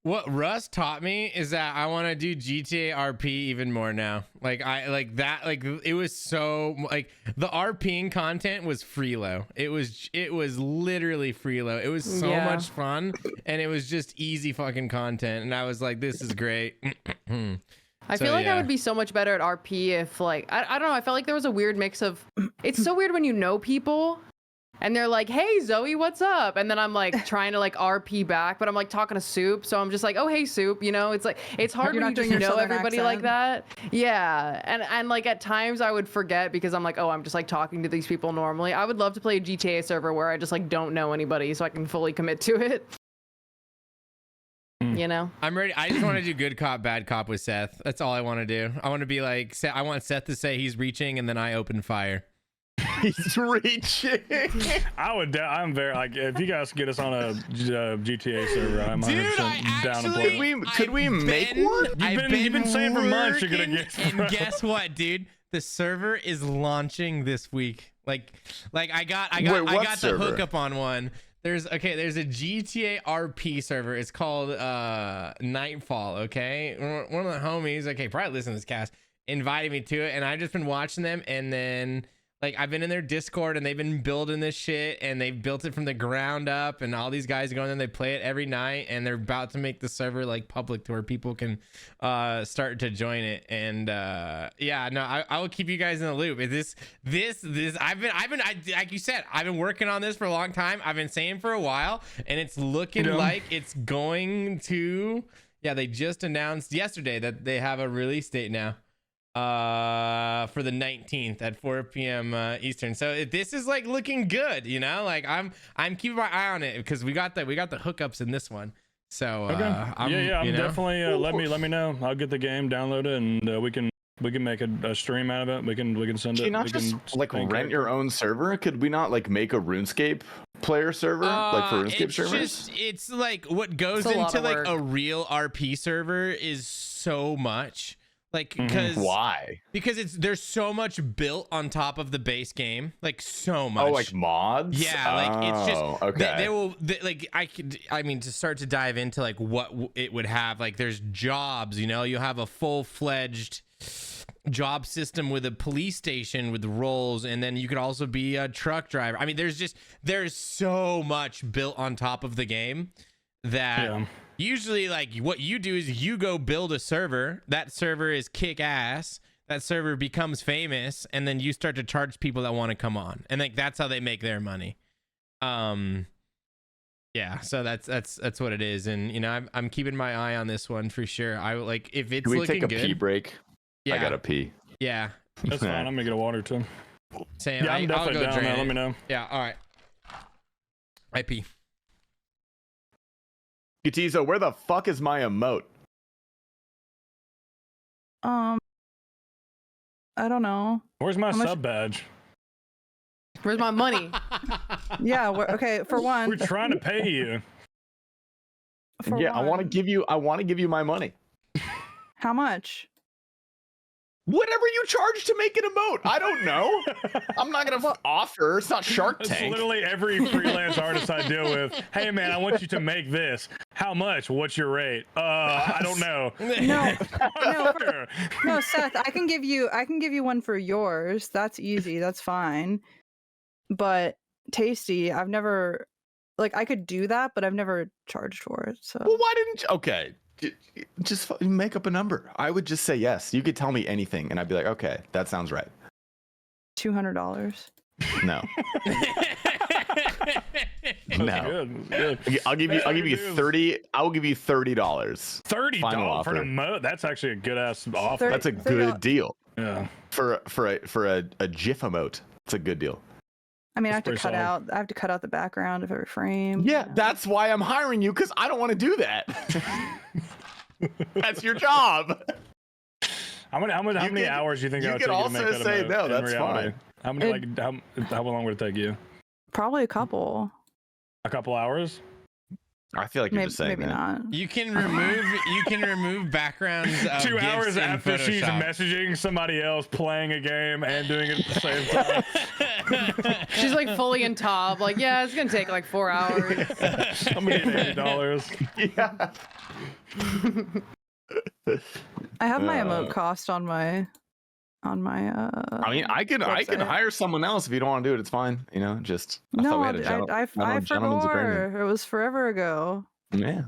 What Russ taught me is that I want to do GTA RP even more now. Like it was so like the RPing content was freelo. It was literally freelo. It was so much fun, and it was just easy fucking content. And I was like, this is great. I feel like I would be so much better at RP if like I don't know. I felt like there was a weird mix of. It's so weird when you know people. And they're like, hey, Zoe, what's up? And then I'm like trying to like RP back, but I'm like talking to Soup. So I'm just like, oh, hey, Soup. You know, it's like, it's hard when you just know everybody like that. Yeah. And like at times I would forget because I'm like, oh, I'm just like talking to these people normally. I would love to play a GTA server where I just like don't know anybody so I can fully commit to it. You know? I'm ready. I just want to do good cop, bad cop with Seth. That's all I want to do. I want to be like, I want Seth to say he's reaching and then I open fire. He's reaching. I'm very like if you guys get us on a GTA server, I'm 100% down to play. Could we make one? You've been saying for months you're gonna get. And guess what, dude? The server is launching this week. Like I got the hookup on one. There's a GTA RP server. It's called Nightfall. Okay, one of the homies, okay, probably listen to this cast, invited me to it, and I've just been watching them, and then. Like I've been in their Discord and they've been building this shit and they've built it from the ground up, and all these guys go in there, they play it every night, and they're about to make the server like public to where people can start to join it. And I will keep you guys in the loop. This I've been like you said, I've been working on this for a long time. I've been saying for a while, and it's looking like it's going to. Yeah, they just announced yesterday that they have a release date now. For the 19th at 4 p.m. Eastern. So this is like looking good, you know. Like I'm keeping my eye on it because we got the hookups in this one. So I'm definitely let me know. I'll get the game, download it, and we can make a stream out of it. We can send it. Can you not just like rent your own server? Could we not like make a RuneScape player server like for RuneScape servers? It's like what goes into like a real RP server is so much. Like because why? Because there's so much built on top of the base game, like so much. Oh, like mods? Yeah, like it's just okay. I mean to start to dive into like what it would have. Like there's jobs, you know, you have a full-fledged job system with a police station with roles, and then you could also be a truck driver. I mean, there's so much built on top of the game that usually, like, what you do is you go build a server. That server is kick ass. That server becomes famous, and then you start to charge people that want to come on, and like that's how they make their money. Yeah, so that's what it is, and you know, I'm keeping my eye on this one for sure. I like if it's looking good. Can we take a pee break? Yeah, I gotta pee. Yeah, that's fine. I'm gonna get a water too. Same. Yeah, I'm definitely down there. Let me know. Yeah, all right. I pee. Skotizhoe, where the fuck is my emote? I don't know. Where's my sub badge? Where's my money? Yeah, okay, for one. We're trying to pay you. Yeah, I want to give you my money. How much? Whatever you charge to make an emote. I don't know. I'm not gonna offer. It's not Shark Tank. It's literally every freelance artist I deal with. Hey man, I want you to make this. How much? What's your rate? I don't know. No, Seth. I can give you one for yours. That's easy. That's fine. But Tasty, I've never, like, I could do that, but I've never charged for it. So. Well, why didn't you? Okay. Just make up a number. I would just say yes. You could tell me anything, and I'd be like, okay, that sounds right. $200. No. No. Good. I'll give you 30. I will give you $30. $30 for an emote? That's actually a good ass offer. That's a good deal. Yeah. For a GIF emote, it's a good deal. I mean, I have to cut out the background of every frame. Yeah, that's why I'm hiring you, because I don't want to do that. That's your job. How many hours do you think it would take you to make that say emote no, that's reality? fine. How many how long would it take you? Probably a couple. A couple hours? I feel like you're just saying maybe that. not. You can remove backgrounds of 2 hours GIFs in after she's Photoshop. messaging somebody else, playing a game, and doing it at the same time. She's like fully in top. Like, yeah, it's gonna take like 4 hours. I'm gonna get $80. Yeah. I have my emote cost on my. I mean, I can hire someone else if you don't want to do it. It's fine. You know, just No, I forgot. It was forever ago. Yeah.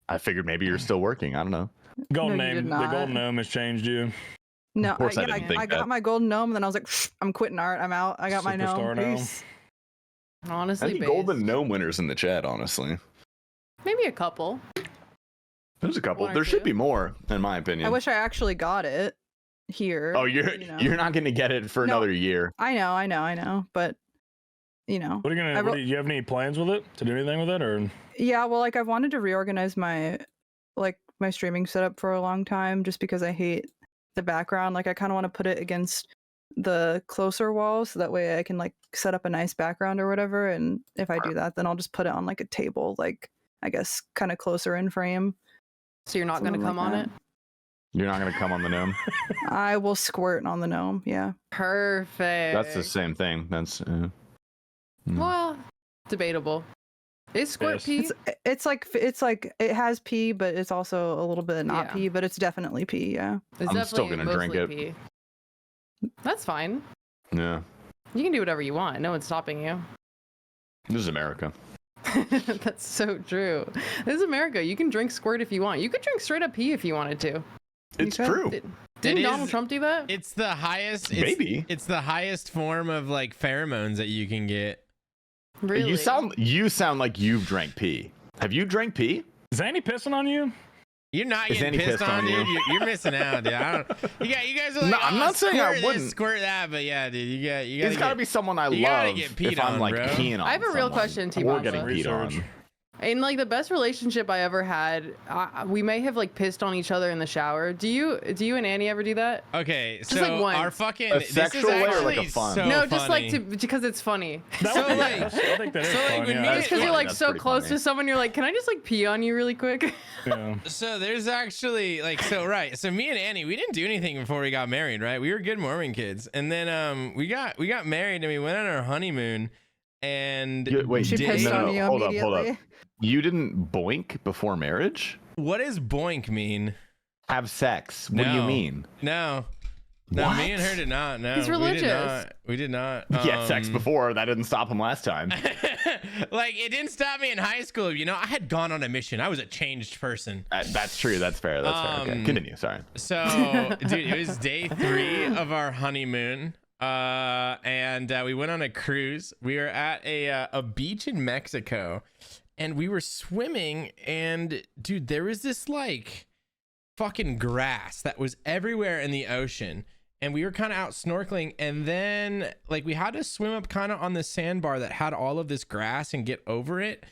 I figured maybe you're still working. I don't know. Golden No, you name. did The not. golden gnome has changed you. No, Of course I didn't think I got that. my golden gnome, and then I was like, I'm quitting art. I'm out. I got my Superstar gnome. gnome. Peace. Honestly, Any golden gnome winners in the chat? Honestly, maybe a couple. there's a couple. One or There should two. be more, in my opinion. I wish I actually got it here. Oh, you're not going to get it for another year. I know, but you know. What are you gonna? Do you have any plans with it? To do anything with it, or? Yeah, well, like I've wanted to reorganize my streaming setup for a long time, just because I hate the background. Like I kind of want to put it against the closer wall, so that way I can like set up a nice background or whatever. And if I do that, then I'll just put it on like a table, like I guess kind of closer in frame. So you're not gonna come on it? You're not going to come on the gnome? I will squirt on the gnome. Yeah. Perfect. That's the same thing. That's Well, debatable. Is squirt pee? It's like it has pee, but it's also a little bit not Yeah. pee, but it's definitely pee. Yeah. It's I'm still definitely gonna drink mostly it. pee. That's fine. Yeah. You can do whatever you want. No one's stopping you. This is America. That's so true. This is America. You can drink squirt if you want. You could drink straight up pee if you wanted to. It's could. true. Didn't Donald Trump do that? It's the highest. Maybe. It's the highest form of like pheromones that you can get. Really? You sound like you've drank pee. Have you drank pee? Is Andy pissing on you? You're not Is getting Andy pissed on, dude. You're missing out, dude. You guys are like, No, I'm not saying I squirt this, wouldn't. squirt that, but yeah, dude, you got. It's got to be someone I you gotta love get peed if I'm on, like bro. peeing on I have a real someone question, or T-Papa. getting peed on. Research. In like the best relationship I ever had, we may have like pissed on each other in the shower. Do you and Annie ever do that? Okay, Just, so like, once. our fucking A this is sexual way or, like, actually a fun? so No, just funny. like because it's funny. So like, I think that is so, like, fun, when yeah. me- It's because you're funny. like That's so pretty close funny. to someone. You're like, can I just like pee on you really quick? Yeah. So there's actually like so me and Annie, we didn't do anything before we got married, right? We were good Mormon kids, and then we got married and we went on our honeymoon, and Wait, She pissed no, on you hold immediately. up. You didn't boink before marriage? what does boink mean? Have sex? What do you No. mean? No, No, What? me and her did not. No, He's religious. We did not. He had sex before. That didn't stop him last time. Like, it didn't stop me in high school. You know, I had gone on a mission. I was a changed person. That's true. That's fair. That's fair. Okay, continue. Sorry. So, dude, it was day 3 of our honeymoon. And we went on a cruise. We were at a beach in Mexico, and we were swimming. And dude, there was this like fucking grass that was everywhere in the ocean. And we were kind of out snorkeling, and then like we had to swim up kind of on the sandbar that had all of this grass and get over it.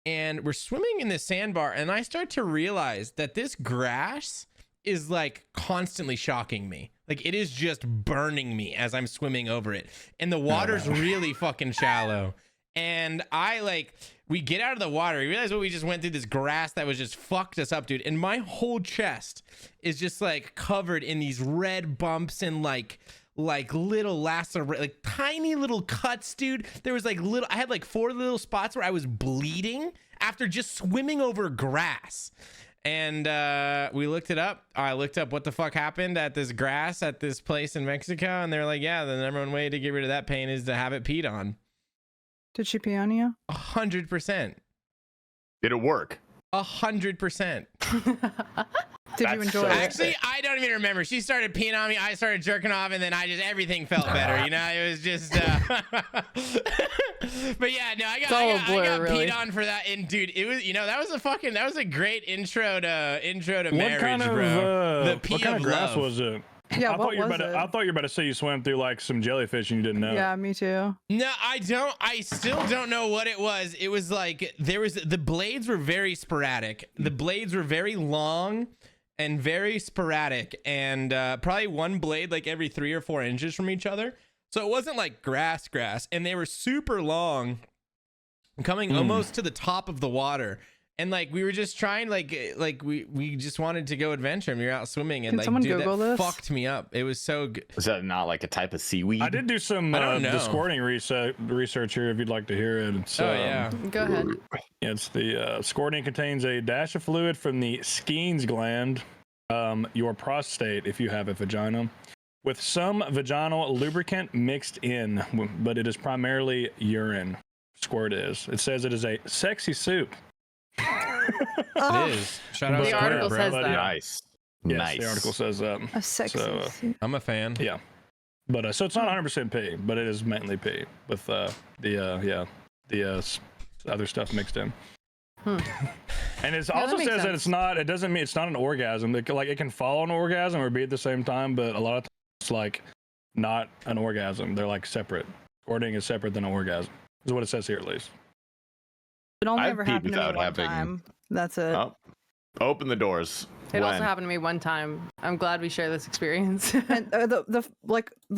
And we're swimming in the sandbar, and I start to realize that this grass is like constantly shocking me. Like, it is just burning me as I'm swimming over it. And the water's really fucking shallow. And we get out of the water. We realize what we just went through, this grass that was just fucked us up, dude. And my whole chest is just like covered in these red bumps and like little like tiny little cuts, dude. There was I had like 4 little spots where I was bleeding after just swimming over grass. And we looked it up. I looked up what the fuck happened at this grass at this place in Mexico. And they're like, yeah, the number one way to get rid of that pain is to have it peed on. Did she pee on you? 100%. Did it work? 100%. Did you enjoy it? Actually, I don't even remember. She started peeing on me. I started jerking off, and then everything felt better. You know, it was just. But yeah, no, I got really. peed on for that. And dude, it was, that was a great intro to What marriage, kind of bro. The pee what kind of grass love. was it? Yeah, I thought you were it? I thought you were about to say you swam through like some jellyfish and you didn't know. Yeah, me too. No, I don't. I still don't know what it was. It was like the blades were very sporadic. The blades were very long and very sporadic, and probably one blade like every 3 or 4 inches from each other. So it wasn't like grass, and they were super long, coming almost to the top of the water. And like we were just trying, we just wanted to go adventure, and we were out swimming, and Can someone dude, Google that this? fucked me up. It was so good. Was that not like a type of seaweed? I did do some know. squirting research here if you'd like to hear it. It's, Oh yeah. Go ahead. It's the squirting contains a dash of fluid from the Skene's gland, your prostate if you have a vagina, with some vaginal lubricant mixed in, but it is primarily urine. Squirt is. It says it is a sexy soup. It is. Shout out The to article bro. says that. Nice. Yes, Nice. the article says that. A sexy So, suit. I'm a fan. Yeah, but so it's not 100% pee, but it is mainly pee with the other stuff mixed in. And it also makes says that sense. it's not. It doesn't mean it's not an orgasm. It can follow an orgasm or be at the same time, but a lot of times it's like not an orgasm. They're like separate. Squirting is separate than an orgasm. Is what it says here at least. It only I've ever peed happened to me without one having- time. That's it. Oh, open the doors. It also When? happened to me one time. I'm glad we share this experience. And the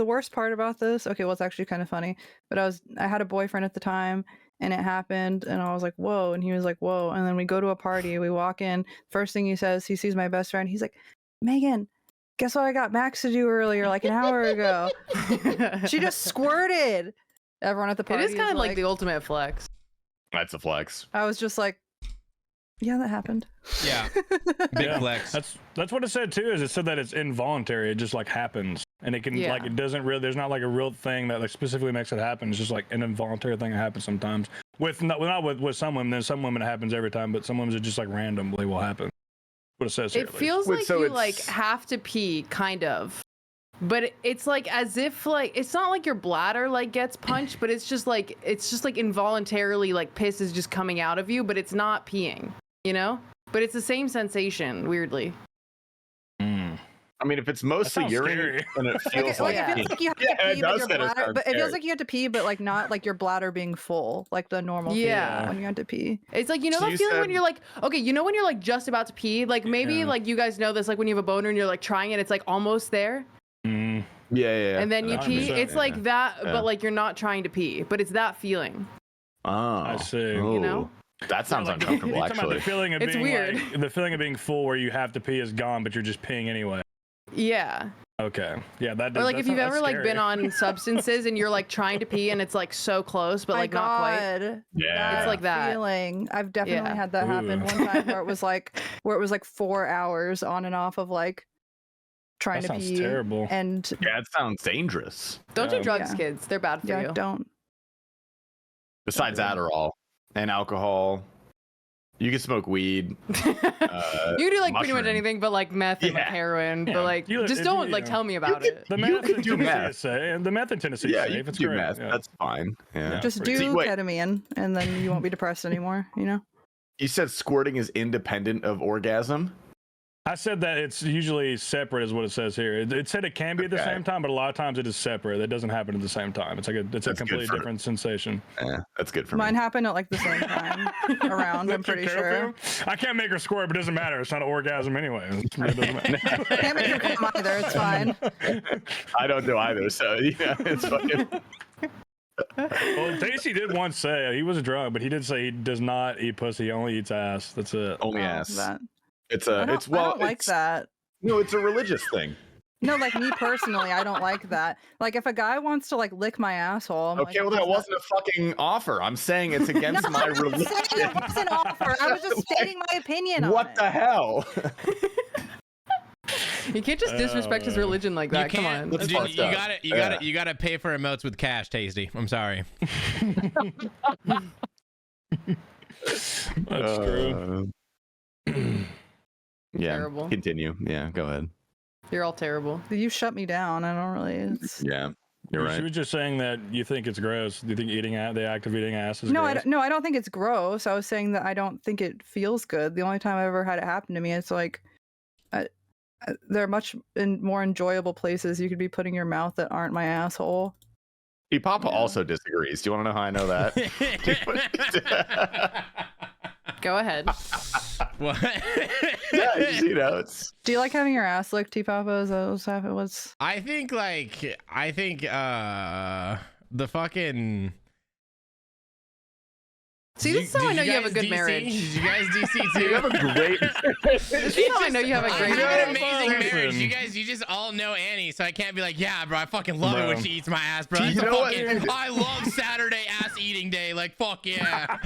worst part about this, okay, well, it's actually kind of funny, but I had a boyfriend at the time, and it happened, and I was like, whoa, and he was like, whoa, and then we go to a party, we walk in, first thing he says, he sees my best friend, he's like, Megan, guess what I got Max to do earlier, like an hour ago? She just squirted. Everyone at the It party is kind of like the ultimate flex. That's a flex. I was just like, yeah, that happened. Yeah. Big Yeah, flex. That's what it said too. Is it said that it's involuntary? It just like happens, and it can Yeah. like it doesn't really. There's not like a real thing that like specifically makes it happen. It's just like an involuntary thing that happens sometimes. With not with some women. Then some women it happens every time, but some women it just like randomly will happen. What it says here. It at least. feels Wait, like so you it's- like have to pee, kind of. But it's like as if like it's not like your bladder like gets punched, but it's just like involuntarily like piss is just coming out of you, but it's not peeing, you know? But it's the same sensation, weirdly. I mean, if it's mostly sounds urine scary. and it feels Like, like it feels like you have to Yeah, it pee, but does your sound bladder, but it feels scary. like you have to pee, but like not like your bladder being full, like the normal Yeah. feeling when you have to pee. It's like, you know So that you feeling when said- you're like, okay, you know when you're like just about to pee? Like maybe Yeah. like you guys know this, like when you have a boner and you're like trying it, it's like almost there. Yeah. And then you pee. 100%, It's like that, Yeah. but like you're not trying to pee, but it's that feeling. Oh, I see. You know? That sounds Like, uncomfortable, you're talking about actually. the feeling of It's being weird. like, the feeling of being full where you have to pee is gone, but you're just peeing anyway. Yeah. Okay. Yeah, that. Or like if you've that's ever like been scary. on substances and you're like trying to pee and it's like so close, but like not quite. God. Yeah. It's like that. Feeling. I've definitely Yeah. had that happen Ooh. one time where it was like 4 hours on and off of like trying That to sounds pee. terrible. And Yeah, it sounds dangerous. Don't do drugs, Yeah. kids. They're bad for yeah, you. don't. Besides Adderall and alcohol, you can smoke weed. You can do like pretty much mushroom. anything but like meth and like Yeah. heroin. Yeah. But like You- just if don't you- like tell me about it. The You meth can in do Tennessee meth. is safe. The meth in Tennessee is Yeah, safe. you can It's do great. meth. Yeah. That's fine. Yeah. Just pretty- do See, wait. ketamine, and then you won't be depressed anymore. You know. You said squirting is independent of orgasm. I said that it's usually separate, is what it says here. It said it can be at the Okay. same time, but a lot of times it is separate. It doesn't happen at the same time. It's like it's a That's good completely for- different sensation. Yeah, that's good for Mine me. happened at like the same time around. I'm That's your pretty curfew? sure. I can't make her squirt, but it doesn't matter. It's not an orgasm anyway. It doesn't matter. Can't make her come either. It's fine. I don't do either, so yeah, it's fucking. Well, Tasty did once say he was drunk, but he did say he does not eat pussy. He only eats ass. That's it. Only Oh, ass. that. It's I a. don't, It's well. I don't like it's, that. No, it's a religious thing. No, like me personally, I don't like that. Like if a guy wants to like lick my asshole, I'm Okay, like, well that "What's wasn't a fucking offer. I'm saying it's against my I'm not religion. saying it was an offer. I was just stating my opinion on What it. the hell? You can't just disrespect his religion like that. Come on. That's Dude, fucked up. you gotta pay for emotes with cash, Tasty. I'm sorry. That's true. Yeah. Terrible. Continue. Yeah. Go ahead. You're all terrible. You shut me down. I don't really. It's... Yeah. You're She right. was just saying that you think it's gross. Do you think the act of eating ass is No, gross? I don't think it's gross. I was saying that I don't think it feels good. The only time I ever had it happen to me, it's like there are much more enjoyable places you could be putting your mouth that aren't my asshole. Papa Yeah. also disagrees. Do you want to know how I know that? Go ahead. What? Yeah, you know, it's Do you like having your ass licked, T-Papa? Is that what's I think the fucking. See, this is how I know you have a good DC? marriage. Did you guys DC too? you have a great. This is how I know you have a I great have an marriage. amazing Listen. marriage. You just all know Annie, so I can't be like, yeah, bro, I fucking love it Bro. when she eats my ass, bro. You That's a know what, fucking, dude? I love Saturday ass eating day. Like, fuck yeah.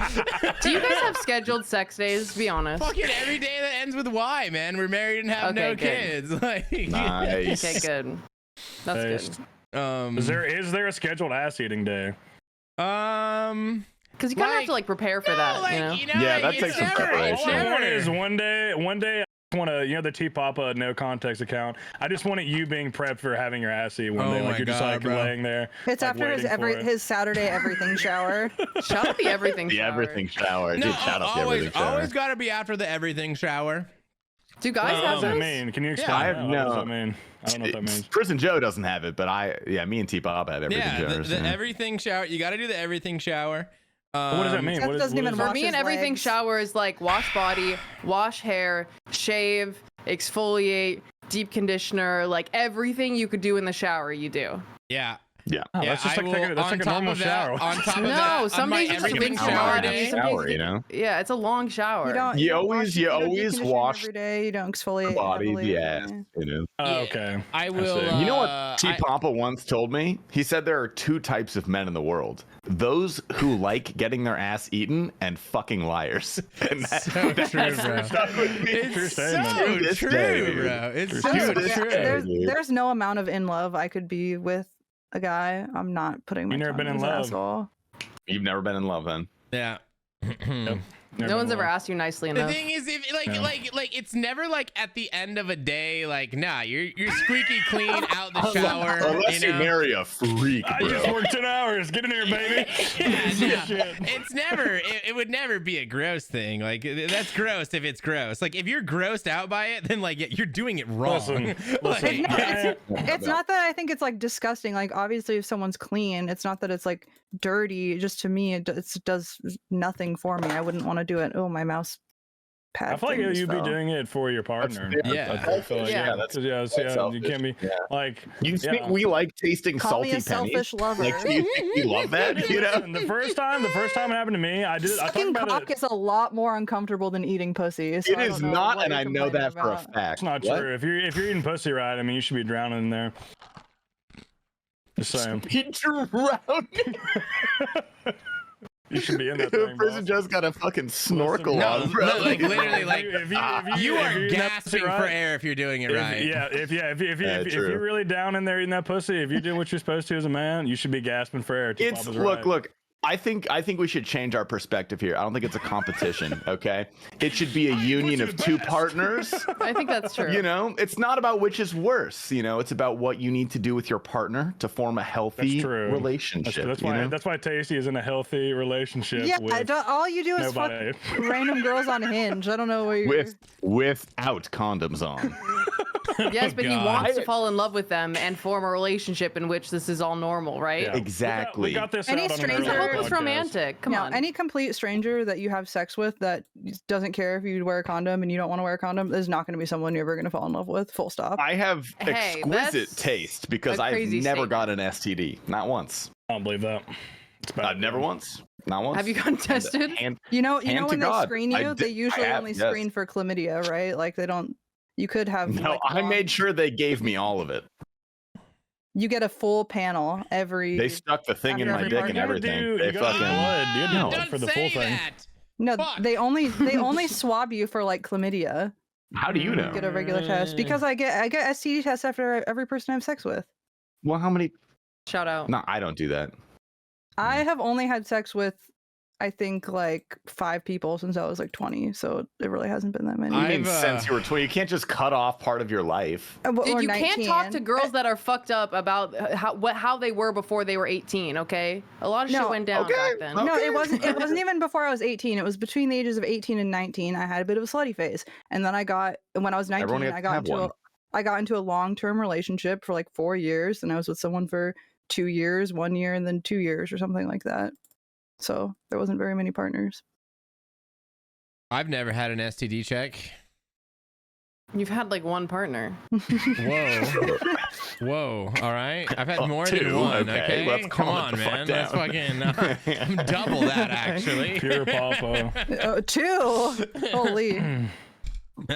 Do you guys have scheduled sex days? Be honest. Fucking every day that ends with Y, man. We're married and have no Okay, good. kids. Like, Nice. Okay, good. That's Taste. good. Is there a scheduled ass eating day? Because you kind of have to like prepare for that. like, you know? Yeah, that it's takes some never- preparation. it's All I want never- is one day I want to, the T Papa no context account. I just wanted you being prepped for having your ass eat one Oh day. Like my you're just God, like bro. laying there. it's like, after waiting for it. his Saturday everything shower. Shout out the everything The shower. everything shower. No, Dude, shout out the everything shower. always got to be after the everything shower. Do guys What have does that those? mean? Can you explain? I have that? What does no- that mean? I don't know what that means. Prison Joe doesn't have it, but me and T Bob have everything Yeah, showers. the yeah. everything shower. You got to do the everything shower. What does that mean? That What is- doesn't what even is work. that? For me, Wash an his everything legs. shower is like wash body, wash hair, shave, exfoliate, deep conditioner, like everything you could do in the shower, you do. Yeah. Yeah. Oh, Yeah, that's just I like, will- that's on like a top normal of that- shower. On top of No, that, some on my days it's just a everything big Hour shower and a day. Some days shower, you you know? Yeah, it's a long shower. You don't. You don't always- wash- you don't deep always condition wash every day. You don't exfoliate body, heavily the every ass, day. you know. Oh, Yeah, okay. I will. see. You know what T Papa once told me? He said there are two types of men in the world: those who like getting their ass eaten and fucking liars. And that, So true, bro. stuck with me. It's True so statement. To this true, day, dude. bro. It's True so statement. true. Yeah. There's no amount of in love I could be with a guy. I'm not putting my You never tongue been in his love. asshole. You've never been in love, then? Yeah. Never No one's been ever well. asked you nicely The enough. thing is, if like Yeah. like it's never like at the end of a day, like nah, you're squeaky clean out the shower. Unless you know? marry a freak, I bro. just worked 10 hours. Get in here, baby. Yeah, Shit. it's never. It would never be a gross thing. Like that's gross if it's gross. Like if you're grossed out by it, then like you're doing it wrong. Listen, Like, listen. It's not that I think it's like disgusting. Like obviously, if someone's clean, it's not that it's like dirty. Just to me, it does nothing for me. I wouldn't want to do it. Oh, my mouse pad. I feel like thing just you'd be fell. doing it for your partner. Yeah. I feel like, Yeah. that's- 'Cause, yeah, that's you selfish. can't be Yeah. like. You think yeah. we like tasting Call me salty a selfish pennies? lover. Like, do you think we love that? You know? Listen, the first time it happened to me, I talked Sucking about cock it. is a lot more uncomfortable than eating pussy. So It I is don't know not, what and you're I know that complaining for a about. fact. It's not What? true. If you're eating pussy right, I mean, you should be drowning in there. Just saying. Be drowned. You should be in that thing, Prison boss. just got a fucking snorkel No, on, bro. no, like literally, like If you are eating that pussy gasping for right, air if you're doing it right. If true. you're really down in there eating that pussy, if you're doing what you're supposed to as a man, you should be gasping for air. It's look. I think we should change our perspective here. I don't think it's a competition, okay? It should be a union of two partners. I think that's true. You know, it's not about which is worse. You know, it's about what you need to do with your partner to form a healthy relationship. That's why Tasty is in a healthy relationship. Yeah, with all you do is fuck random girls on Hinge. I don't know where you're without condoms on. Yes, but he wants to fall in love with them and form a relationship in which this is all normal, right? Yeah. Exactly. We got this Any out on an stranger- earlier Hope it's podcast. romantic. Come on. Any complete stranger that you have sex with that doesn't care if you wear a condom and you don't want to wear a condom is not going to be someone you're ever going to fall in love with. Full stop. I have Hey, exquisite that's taste because a I've crazy never statement. got an STD. Not once. I don't believe that. It's bad. I've never once. Not once. Have you gotten tested? You know hand to when they God, screen I you, they did- usually I have, only yes. screen for chlamydia, right? Like they don't. You could have. No, like, I made sure they gave me all of it. You get a full panel every. They stuck the thing in After my every dick part, and you gotta everything. You They got fucking. blood. You No. don't for the full thing. No, Fuck. they only swab you for like chlamydia. How do you know? Get a regular test because I get STD tests after every person I have sex with. Well, how many? Shout out. No, I don't do that. I have only had sex with, I think, like 5 people since I was like 20, so it really hasn't been that many. You mean I've, since you were 20? You can't just cut off part of your life. Or Dude, you can't talk to 19. girls that are fucked up about how they were before they were 18. Okay, a lot of shit No, went down okay, back then. no. No, Okay. it wasn't even before I was 18. It was between the ages of 18 and 19. I had a bit of a slutty phase, and then when I was 19, Everyone I gets to have one. got into a long-term relationship for like 4 years, and I was with someone for 2 years, 1 year, and then 2 years or something like that. So there wasn't very many partners. I've never had an STD check. You've had like one partner. Whoa. All right. I've had more than Two, one. okay, Okay. let's Come calm on, it the fuck man. That's down. fucking. I'm double that actually. Pure pawpaw. 2. Holy.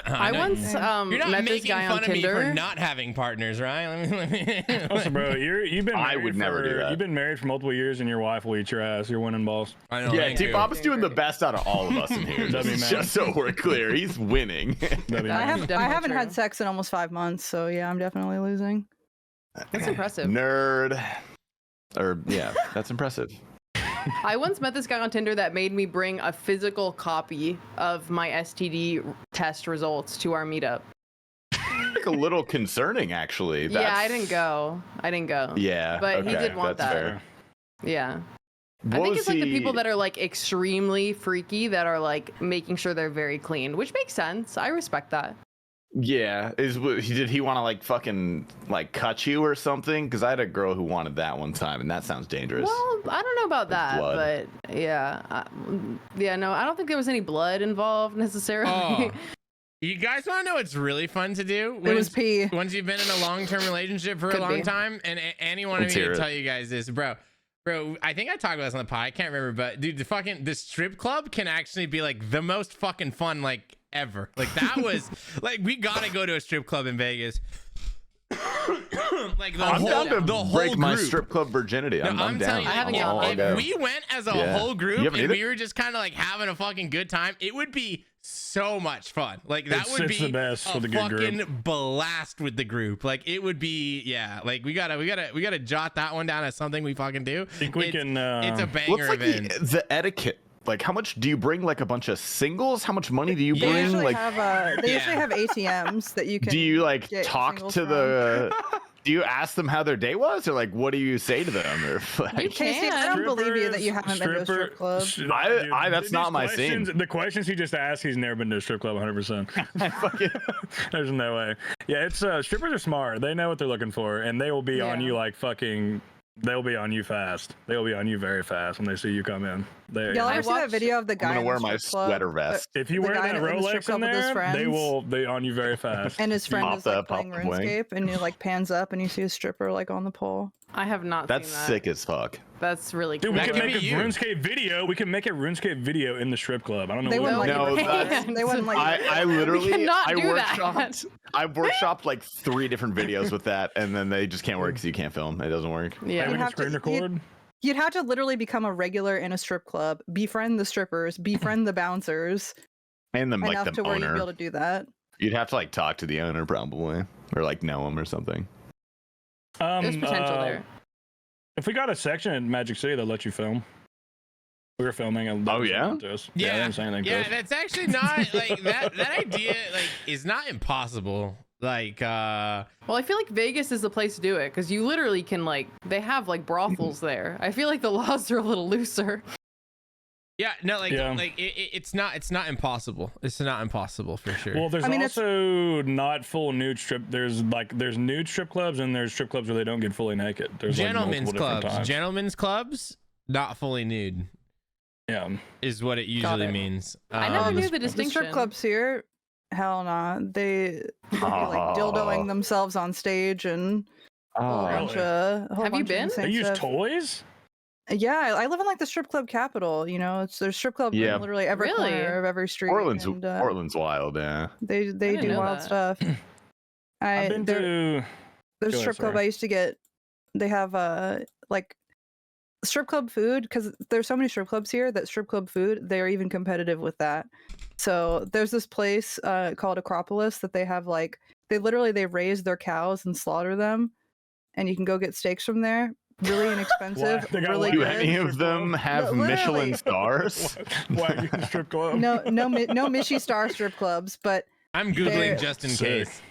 I once You're not met this making guy fun on of me for Tinder. not having partners, right? Let me. Also, bro, you've been. I married would never do that. You've been married for multiple years, and your wife will eat your ass. You're winning, balls. I know. Yeah, thank T you. Papa's doing the best out of all of us in here. W, Just, man. just so we're clear, he's winning. That'd be I nice. haven't Definitely had true. sex in almost 5 months, so yeah, I'm definitely losing. That's impressive. Nerd. Or yeah, that's impressive. I once met this guy on Tinder that made me bring a physical copy of my STD test results to our meetup. Like a little concerning, actually. Yeah, I didn't go. Yeah, But he okay, did want that's that. fair. Yeah. What I think was it's like the he- people that are like extremely freaky that are like making sure they're very clean, which makes sense. I respect that. Yeah, did he want to like fucking like cut you or something? Because I had a girl who wanted that one time, and that sounds dangerous. Well, I don't know about that, blood. but yeah, no, I don't think there was any blood involved necessarily. Oh. You guys want to know what's really fun to do? It was pee. Once you've been in a long-term relationship for Could a long be. time, and Annie wanted Let's me hear to it. tell you guys this, bro. I think I talked about this on the pod. I can't remember, but dude, the strip club can actually be like the most fucking fun like ever. Like that was like we gotta go to a strip club in Vegas. Like I'm down to the whole break my group. strip club virginity. No, I'm down. telling you, I haven't if gone. I'll go. we went as a Yeah. whole You group haven't and either? we were just kind of like having a fucking good time, it would be so much fun. Like that It's- would it's be the best a with a good group. fucking blast with the group. Like it would be, yeah. Like we gotta jot that one down as something we fucking do. Think we can, It's a banger What's like event. the etiquette? Like, how much do you bring? Like a bunch of singles? How much money do you They bring? usually Like, usually have ATMs that you can. do you like get talk singles to from. the? Do you ask them how their day was, or like what do you say to them? Or like, Casey, I don't believe you that you haven't been to a strip club. that's not my scene. The questions he just asked, he's never been to a strip club 100%. There's no way. Yeah, it's strippers are smart. They know what they're looking for, and they will be on Yeah. you like fucking. They'll be on you fast. They'll be on you very fast when they see you come in. Y'all ever see that watched- video of the guy? I'm gonna in wear the my strip club, sweater vest. If you the wear guy that in the strip Rolex in club with his there, friends? they will be on you very fast. And his friend Pop is like the playing pop the wing. RuneScape, and he like pans up, and you see a stripper like on the pole. I have not That's seen that. sick as fuck. That's really Dude, cool. we That can could make a be you. RuneScape video. We can make a RuneScape video in the strip club. I don't know. They what wouldn't we- like. No, you. that's- They wouldn't like. I literally cannot I do workshopped. that. I workshopped like 3 different videos with that, and then they just can't work because you can't film. It doesn't work. Hey, Yeah. we can have to- screen record. You'd have to literally become a regular in a strip club, befriend the strippers, befriend the bouncers, and then like enough the to where you'd owner. be able to do that. You'd have to like talk to the owner probably, or like know him or something. There's potential there. If we got a section in Magic City, they'll let you film. We were filming and Oh, yeah? to us. Yeah, they didn't say anything to us. that's actually not like that idea like is not impossible. Like well, I feel like Vegas is the place to do it because you literally can like they have like brothels there. I feel like the laws are a little looser. yeah, no, like it's not impossible. It's not impossible for sure. Well, there's also not full nude strip. There's nude strip clubs and there's strip clubs where they don't get fully naked. There's gentlemen's like clubs. Gentlemen's clubs, not fully nude. Yeah, is what it usually means. I never knew the The distinction. strip clubs here, hell nah. They be like dildoing themselves on stage and a whole bunch of. Have you been? They use toys. Yeah, I live in like the strip club capital. You know, there's strip club in literally every corner of every street. Portland's wild, yeah. They do wild stuff. I've been to. There's a strip club I used to get. They have like strip club food because there's so many strip clubs here that strip club food they're even competitive with that. So there's this place called Acropolis that they have like they raise their cows and slaughter them, and you can go get steaks from there. Really inexpensive. Really do good. any of them have Michelin stars? Why strip club? No Michelin star strip clubs, but I'm googling just in case.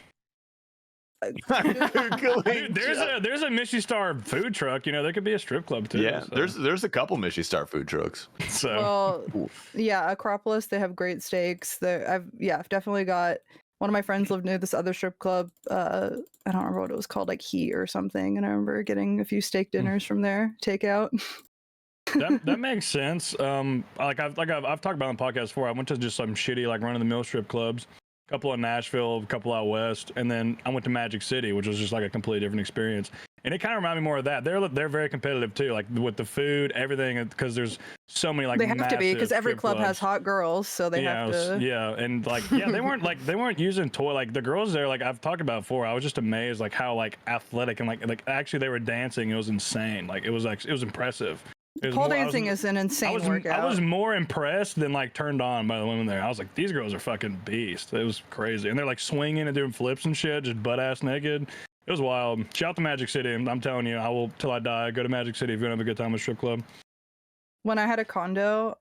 Dude, there's a Michelin star food truck. You know, there could be a strip club too. Yeah, so. there's a couple Michelin star food trucks. So well, yeah, Acropolis. They have great steaks. I've definitely got. One of my friends lived near this other strip club. I don't remember what it was called, like Heat or something. And I remember getting a few steak dinners from there, takeout. that makes sense. I've talked about on the podcast before. I went to just some shitty like run of the mill strip clubs. A couple in Nashville, a couple out west, and then I went to Magic City, which was just like a completely different experience. And it kind of reminded me more of that. They're very competitive too, like with the food, everything, because there's so many like. They have to be because every club clubs. has hot girls, so they have to. Yeah, and like they weren't using toy like the girls there. Like I've talked about before, I was just amazed like how like athletic and like actually they were dancing. It was insane. Like it was impressive. Pole dancing is an insane workout. I was more impressed than like turned on by the women there. I was like, these girls are fucking beasts. It was crazy, and they're like swinging and doing flips and shit, just butt ass naked. It was wild. Shout out to Magic City. I'm telling you, I will till I die. Go to Magic City if you're gonna have a good time with strip club. When I had a condo,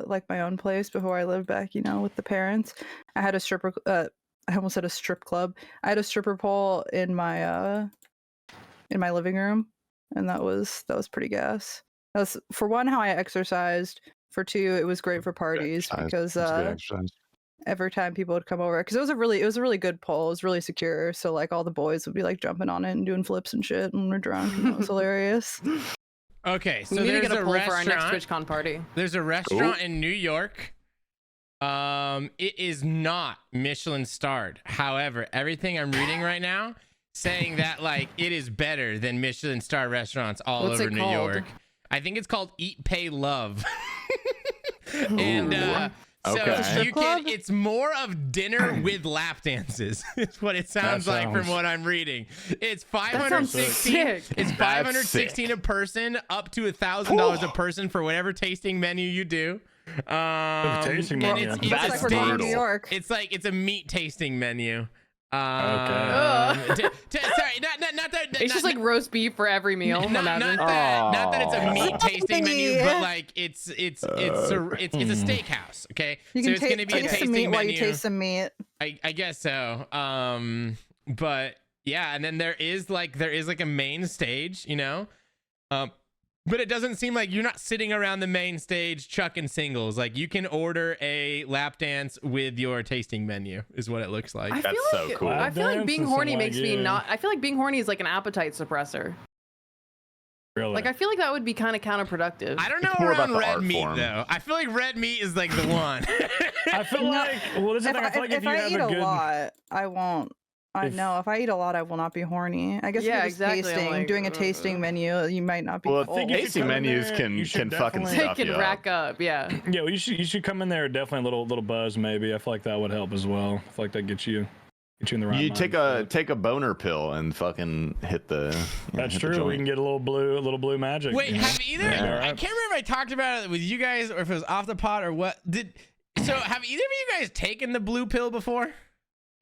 like my own place before I lived back, with the parents, I had a stripper. I almost said a strip club. I had a stripper pole in my living room, and that was pretty gas. That's for one how I exercised. For two, it was great for parties because every time people would come over, because it was a really good pole. It was really secure, so like all the boys would be like jumping on it and doing flips and shit, and we're drunk. And it was hilarious. Okay, so we need to there's get a a poll restaurant. for our next TwitchCon party. There's a restaurant in New York. It is not Michelin starred. However, everything I'm reading right now saying that like it is better than Michelin star restaurants all over New York. I think it's called Eat, Pay, Love. And so it's more of dinner with lap dances. Is what it sounds like from what I'm reading. It's 516. It's 516 a person, up to $1,000 a person for whatever tasting menu you do. Tasting menu. It's like we're going to New York. It's a meat tasting menu. Okay. Sorry, not that. It's just like roast beef for every meal. Not that it's a meat tasting menu, but like it's a steakhouse. Okay, you can it's gonna be a tasting menu while you taste some meat. I guess so. But yeah, and then there is like a main stage, but it doesn't seem like you're not sitting around the main stage chucking singles. Like you can order a lap dance with your tasting menu is what it looks like. That's so cool. I feel like being horny makes me not. I feel like being horny is like an appetite suppressor. Really? Like I feel like that would be kind of counterproductive. I don't know around red meat though. I feel like red meat is like the one. I feel like this is the thing. I feel like if you I have eat a good lot, I won't. I know if I eat a lot, I will not be horny. I guess doing a tasting menu, you might not be. Well, I think tasting menus can fucking stuff you. They can rack up, yeah. Yeah, well, you should come in there definitely a little buzz maybe. I feel like that would help as well. I feel like that gets you Get you in the right. You take a boner pill and fucking hit the. That's true. We can get a little blue magic. Wait, have either? Yeah. I can't remember if I talked about it with you guys or if it was off the pod or what. So have either of you guys taken the blue pill before?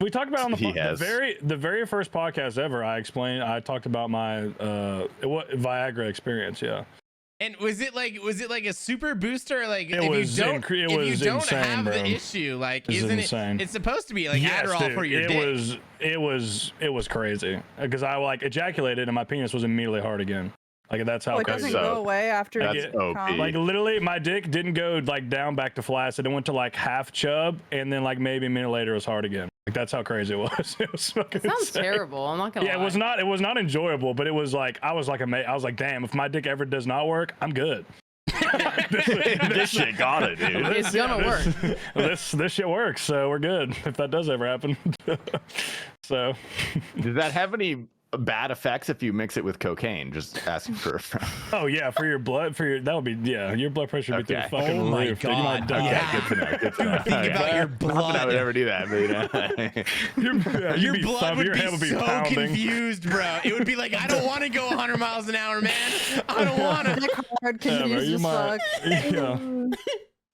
We talked about it on the very first podcast ever. I talked about my Viagra experience. Yeah. And was it like a super booster? Like if you don't have bro. the issue, like isn't insane. It's supposed to be like Adderall dude, for your dick. It was crazy because I like ejaculated and my penis was immediately hard again. Like that's how it doesn't go away after. That's OP. Like literally, my dick didn't go like down back to flaccid. It went to like half chub, and then like maybe a minute later it was hard again. Like that's how crazy it was. It was fucking Sounds insane. terrible. I'm not gonna lie. It was not enjoyable, but it was like I was like, damn, if my dick ever does not work, I'm good. This shit got it, dude. It's gonna work. This shit works, so we're good if that does ever happen. So, does that have any bad effects if you mix it with cocaine? Just asking for a friend. Oh yeah, for your blood, your blood pressure would be through the fucking Oh my roof. God. Okay, good to know. Good to know. Think about your blood. Not that I would ever do that, but Your blood would your be head would be so pounding. confused, bro. It would be like, I don't want to go 100 miles an hour, man. I don't want to. Hard, confused as fuck.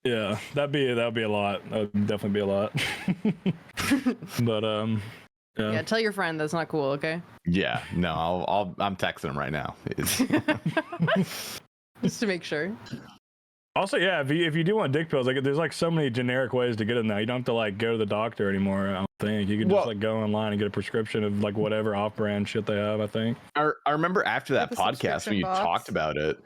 Yeah, that'd be a lot. That would definitely be a lot. But Yeah, tell your friend that's not cool, okay? yeah, no, I'm texting him right now. Just to make sure. Also, yeah, if you do want dick pills, like there's like so many generic ways to get them now. You don't have to like go to the doctor anymore. I don't think you can just like go online and get a prescription of like whatever off-brand shit they have. I think. I remember after that podcast when you talked about it.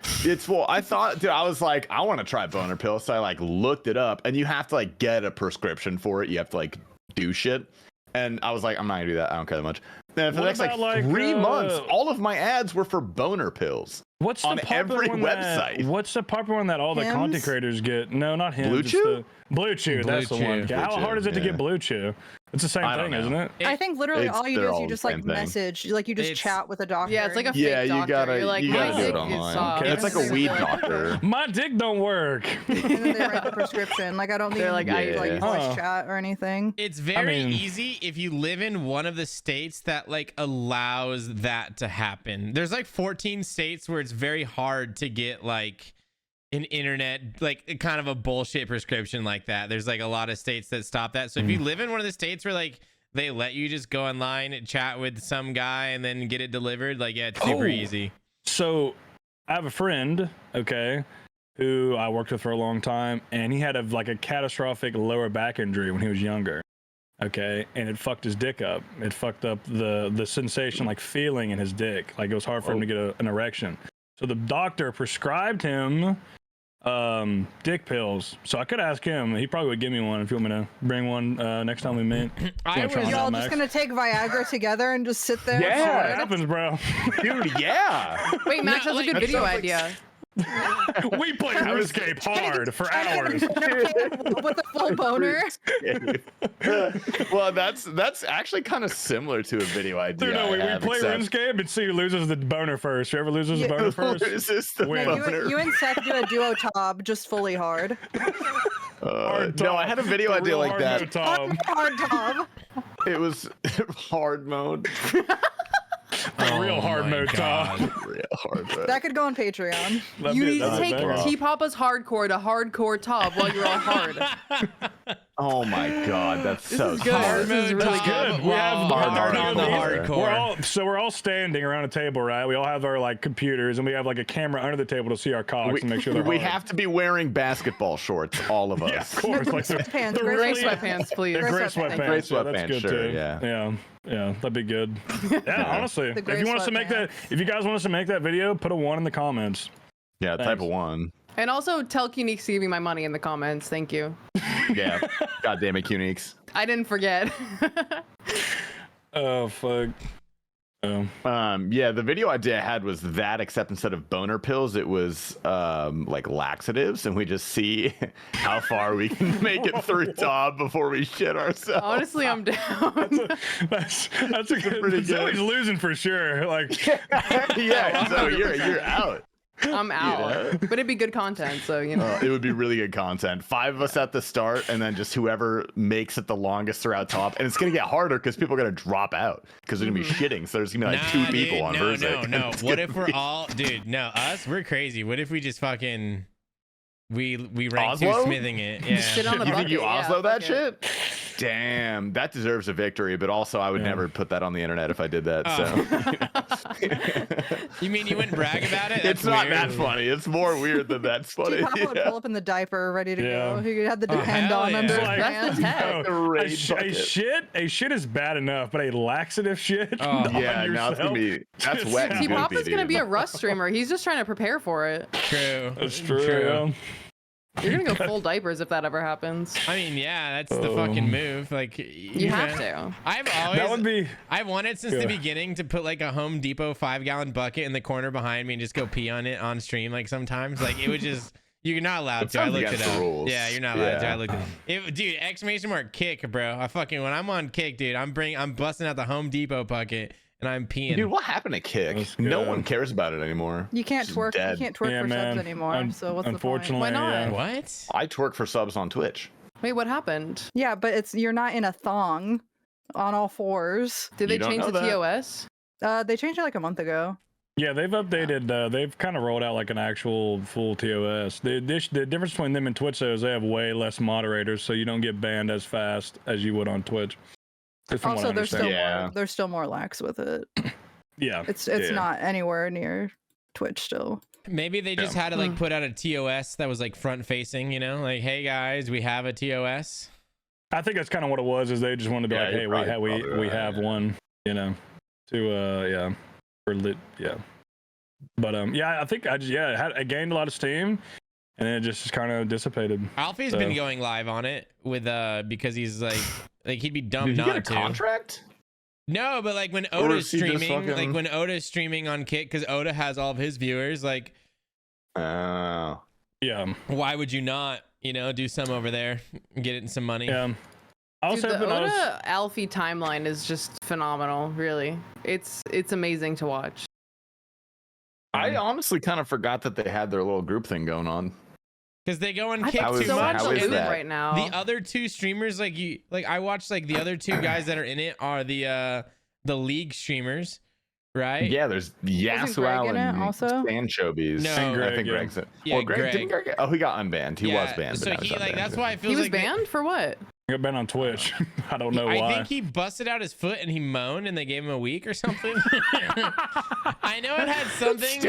I thought, dude, I was like, I want to try boner pills, so I like looked it up, and you have to like get a prescription for it. You have to like do shit. And I was like, I'm not gonna do that. I don't care that much. And for the next like 3 months, all of my ads were for boner pills. What's the on every website? What's the popular one that all the content creators get? No, not him. Blue Chew? Blue Chew. That's the one. Blue How Chew, hard is it to get Blue Chew? It's the same thing, isn't it? I think literally all you do is you just like same thing. message, like you just chat with a doctor. Yeah, it's like a fake Yeah, you doctor. gotta You're like, you my gotta do dick it is online. soft. It's like a weed doctor. My dick don't work. And then they write the prescription. Like I don't think like, voice chat or anything. It's very easy if you live in one of the states that like allows that to happen. There's like 14 states where it's very hard to get like an internet, like kind of a bullshit prescription like that. There's like a lot of states that stop that. So if you live in one of the states where like they let you just go online and chat with some guy and then get it delivered, like yeah, it's super easy. So I have a friend, okay, who I worked with for a long time, and he had a catastrophic lower back injury when he was younger. Okay, and it fucked his dick up. It fucked up the sensation, like feeling in his dick. Like it was hard for him to get an erection. So the doctor prescribed him dick pills. So I could ask him. He probably would give me one if you want me to bring one next time we meet. Y'all just gonna take Viagra together and just sit there? Yeah, it happens, bro. Dude, yeah. Wait, Max, that's a good video idea. We played RuneScape hard for hours. With a full boner. Well, that's actually kind of similar to a video idea. Dude, no, we play RuneScape and see who loses the boner first. Whoever loses the boner first. You and Seth do a duo tob, just fully hard. No, I had a video idea like that. Hard tob. It was hard mode. Real hard mode, Tom. Real hard mode. That could go on Patreon. You need to take T-Papa's hardcore to hardcore top while you're all hard. Oh my god, that's so good. This is really good. We have hardcore. We're all standing around a table, right? We all have our like computers, and we have like a camera under the table to see our cocks and make sure they're We hard. have to be wearing basketball shorts, all of us. Yeah, of course. Like Sweatpants. Gray sweatpants, please. Gray sweatpants. Gray Yeah, that's sweatpants, good sure, too. yeah. Yeah, that'd be good. Yeah, honestly, if gray you want us to make that, sweatpants. if you guys want us to make that video, put a 1 in the comments. Yeah, type of 1. And also tell Cuniques to give me my money in the comments. Thank you. Yeah. God damn it, Cuniques. I didn't forget. Oh fuck. Yeah, the video idea I had was that, except instead of boner pills, it was like laxatives, and we just see how far we can make it through Tom before we shit ourselves. Honestly, I'm down. That's a good. Zoe's losing for sure. Like, Yeah, so you're out. I'm out. But it'd be good content, so you know. It would be really good content. 5 of us at the start, and then just whoever makes it the longest throughout top. And it's gonna get harder because people are gonna drop out because they're gonna be shitting. So there's gonna be like 2 people on Verzic. No. What if we're all, dude? No, we're crazy. What if we just fucking we rank 2 smithing it? Yeah. Sit on the You bucket. think you Oslo that fuck shit? Damn, that deserves a victory. But also, I would never put that on the internet if I did that. So. You mean you wouldn't brag about it? It's not that funny. It's more weird than that's funny. Dude, Papa would pull up in the diaper, ready to go. He had the depend on under his Like, pants. That's the tech. A shit is bad enough, but a laxative shit. Yeah, now it's gonna be that's wet. And T-Papa's gonna dude. be a Rust streamer. He's just trying to prepare for it. True. That's true. You're gonna go full diapers if that ever happens. I mean, yeah, that's the fucking move. Like, You have to. I've always. That would be. I've wanted since the beginning to put like a Home Depot 5-gallon bucket in the corner behind me and just go pee on it on stream. Like sometimes, like it would just. You're not allowed to. I looked it up. Yeah, you're not allowed to. I looked it up. Dude, exclamation mark kick, bro. I fucking when I'm on kick, dude, I'm busting out the Home Depot bucket and I'm peeing. Dude, what happened to Kick? No one cares about it anymore. You can't twerk. You can't twerk for subs anymore. So what's the point? Unfortunately, Why not? What? I twerk for subs on Twitch. Wait, what happened? Yeah, but you're not in a thong on all fours. Did they change the TOS? They changed it like a month ago. Yeah, they've updated. They've kind of rolled out like an actual full TOS. The difference between them and Twitch though is they have way less moderators, so you don't get banned as fast as you would on Twitch. Also, they're still more lax with it. Yeah, it's not anywhere near Twitch still. Maybe they just had to like put out a TOS that was like front facing, you know, like, hey guys, we have a TOS. I think that's kind of what it was. Is they just wanted to be like, hey, we have one, you know, to for lit, But I think I gained a lot of steam, and then it just kind of dissipated. Alfie's been going live on it with because he's like he'd be dumb not to. Did he get a contract? No, but like when Oda's streaming, on Kick, because Oda has all of his viewers, like, yeah, why would you not, do some over there, get it in some money? Yeah. Dude, the Oda Alfie timeline is just phenomenal. Really, it's amazing to watch. I honestly kind of forgot that they had their little group thing going on. Because they go on Kick too so much. much right now. The other 2 streamers, I watched the other 2 guys that are in it are the league streamers, right? Yeah, there's Yasuo and also Anchovies. No, I think Greg's it. Yeah, Greg. Didn't Greg he got unbanned. He was banned. So he that's why I feel he was banned for what? He got banned on Twitch. I don't know why. I think he busted out his foot and he moaned and they gave him a week or something. I know it had something. He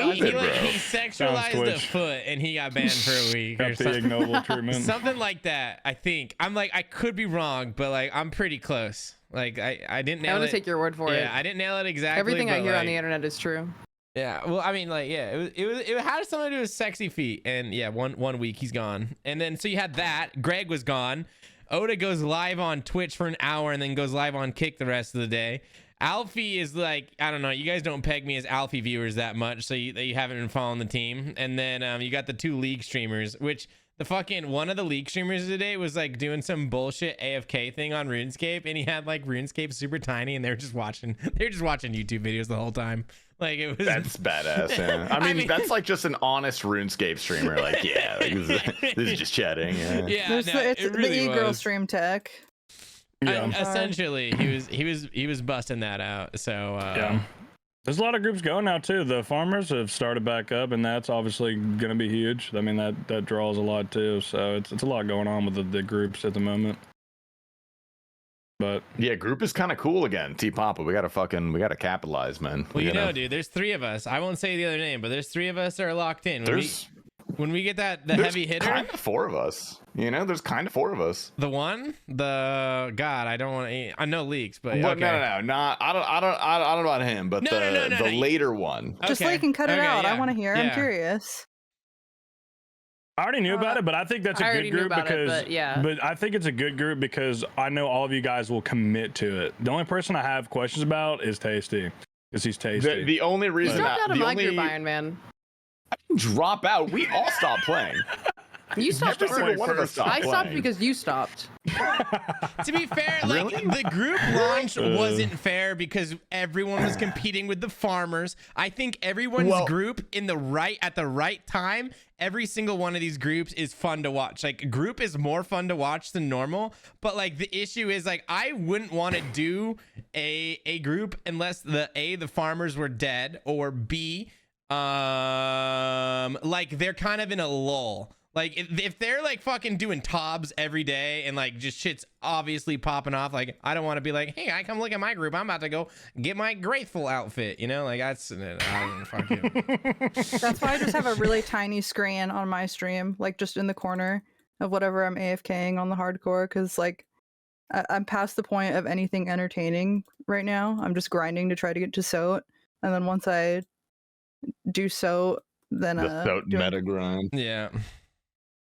sexualized a foot and he got banned for a week or something. Ignoble treatment. Something like that, I think. I could be wrong, but I'm pretty close. I didn't nail it. I'm gonna take your word for it. Yeah, I didn't nail it exactly. Everything I hear on the internet is true. Yeah, well, I mean, it had something to do with sexy feet, and yeah, one week he's gone, and then so you had that. Greg was gone. Oda goes live on Twitch for an hour and then goes live on Kick the rest of the day. Alfie is I don't know. You guys don't peg me as Alfie viewers that much, so you haven't been following the team. And then you got the 2 league streamers, which one of the league streamers today was doing some bullshit AFK thing on RuneScape, and he had RuneScape super tiny, and they're just watching YouTube videos the whole time. That's badass. Yeah. I mean, that's just an honest RuneScape streamer. This is just chatting. Yeah, it's the e-girl stream tech. Yeah. Essentially, he was busting that out. So there's a lot of groups going now too. The farmers have started back up, and that's obviously going to be huge. I mean, that draws a lot too. So it's a lot going on with the groups at the moment. But yeah, group is kind of cool again. T-Papa, we gotta capitalize, man. Well, dude, there's 3 of us. I won't say the other name, but there's 3 of us that are locked in. When we get the heavy hitter, kind of 4 of us. There's kind of 4 of us. I don't want to. I know leaks, but no, okay. I don't know about him, but the later one. Just okay. can cut it out. Yeah. I want to hear. Yeah. I'm curious. I already knew about it, but I think that's a good group because but I think it's a good group because I know all of you guys will commit to it. The only person I have questions about is Tasty, because he's Tasty. The only reason dropped out of my group, Iron Man. I didn't drop out. We all stopped playing. You stopped Every single one of us stopped I stopped playing. because you stopped. To be fair, like the group launch wasn't fair because everyone was competing with the farmers. I think everyone's group at the right time. Every single one of these groups is fun to watch. Like group is more fun to watch than normal, but like the issue is like I wouldn't want to do a group unless the farmers were dead, or B, like they're kind of in a lull. Like if they're like fucking doing tobs every day and like just shit's obviously popping off, like I don't want to be like, hey, I come look at my group, I'm about to go get my Grateful outfit, you know? Like that's fucking. That's why I just have a really tiny screen on my stream, like just in the corner of whatever I'm AFKing on the hardcore, because like I'm past the point of anything entertaining right now. I'm just grinding to try to get to SOT, and then once I do SOT, then the SOT meta grind. Yeah.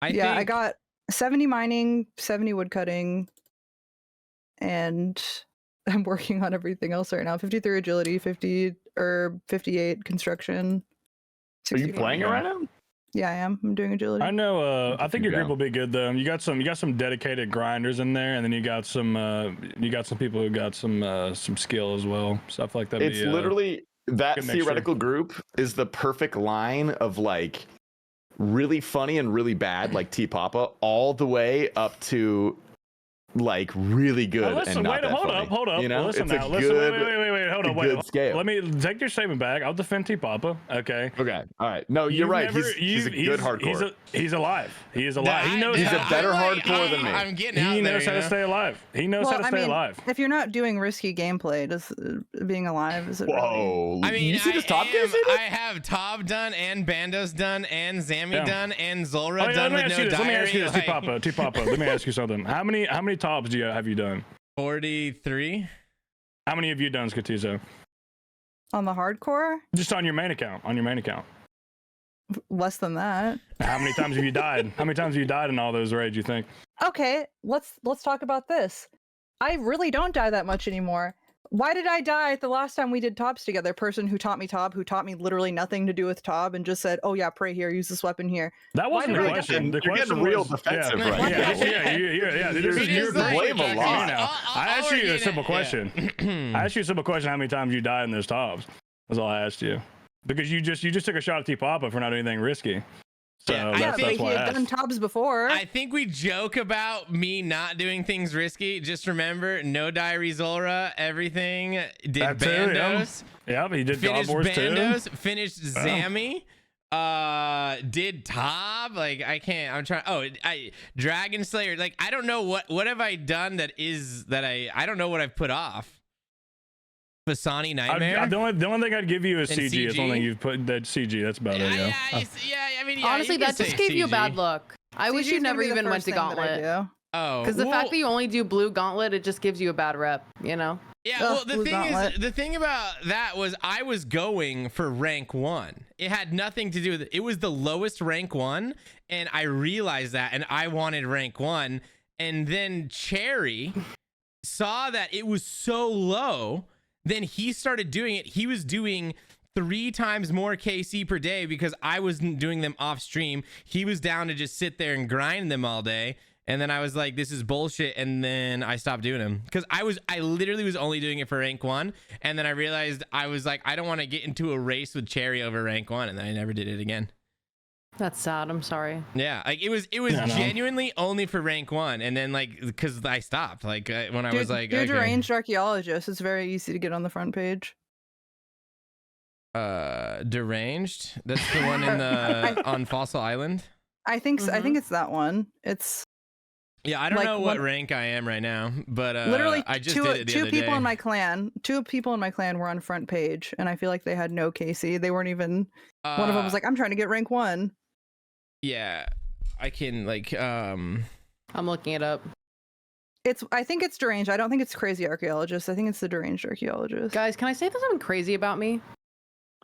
I got 70 mining, 70 woodcutting, and I'm working on everything else right now. 53 agility, 58 construction. Are you playing it right now? Yeah, I am. I'm doing agility. I know. I think your group will be good though. You got some dedicated grinders in there, and then you got some people who got some skill as well. Stuff like that. It's literally that theoretical group is the perfect line of like really funny and really bad, like T Papa, all the way up to like really good. Listen, and not that funny. hold up. You know, listen it's now. a Listen, good, wait, hold on. good scale. Let me take your statement back. I'll defend T Papa. Okay. Okay. All right. No, you're right. He's a good hardcore. He's alive. He is alive. He knows he's a better hardcore than me. I'm getting out He there, knows how to stay alive. He knows how to stay alive. If you're not doing risky gameplay, does being alive is it? Whoa. I mean, you see this top tier? I have Tob done and Bandos done and Zammy done and Zulra done with no diary. Let me ask you this, T Papa. Let me ask you something. How many tops have you done? 43. How many have you done, Skotizhoe? On the hardcore? Just on your main account. Less than that. How many times have you died? How many times have you died in all those raids, you think? Okay, let's talk about this. I really don't die that much anymore. Why did I die the last time we did Tobs together? Person who taught me Tob, who taught me literally nothing to do with Tob, and just said, "Oh yeah, pray here, use this weapon here." That wasn't the question. The question real was defensive, right? Yeah. You're to blame a lot. I asked you a simple question. I asked you a simple question: how many times you died in those Tobs? That's all I asked you. Because you just took a shot at T Papa for not doing anything risky. So that's he why had done Tobs before. I think we joke about me not doing things risky. Just remember, no diary Zulra, everything. Did Bandos. Yeah, he did finished Wars Bandos, too. finished Zammy. Did Tob. Like I can't. I'm trying. Dragon Slayer. Like I don't know what have I done that I don't know what I've put off. Fasani Nightmare. The only thing I'd give you is CG. It's the only thing you've put that CG. That's about it. Yeah. I mean, honestly, that just gave you a bad look. I wish you never even went to Gauntlet. Oh, because the fact that you only do blue Gauntlet, it just gives you a bad rep. You know. Yeah. Well, the thing about that was I was going for rank 1. It had nothing to do with it. It was the lowest rank 1, and I realized that, and I wanted rank 1, and then Cherry saw that it was so low. Then he started doing it. He was doing 3 times more KC per day because I wasn't doing them off stream. He was down to just sit there and grind them all day. And then I was like, this is bullshit. And then I stopped doing them because I literally was only doing it for rank 1. And then I realized I was like, I don't want to get into a race with Cherry over rank 1. And then I never did it again. That's sad. I'm sorry. Yeah, like it was genuinely only for rank 1, and then like because I stopped like when I was like, do deranged archaeologist. It's very easy to get on the front page. Deranged. That's the one in the on Fossil Island. I think so. I think it's that one. It's I don't know what rank I am right now, but literally I just did it the other day. Two people in my clan were on front page, and I feel like they had no KC. They weren't even. One of them was like, "I'm trying to get rank 1." Yeah, I can like I'm looking it up. I think it's deranged. I don't think it's crazy archaeologist. I think it's the deranged archaeologist. Guys, can I say something crazy about me?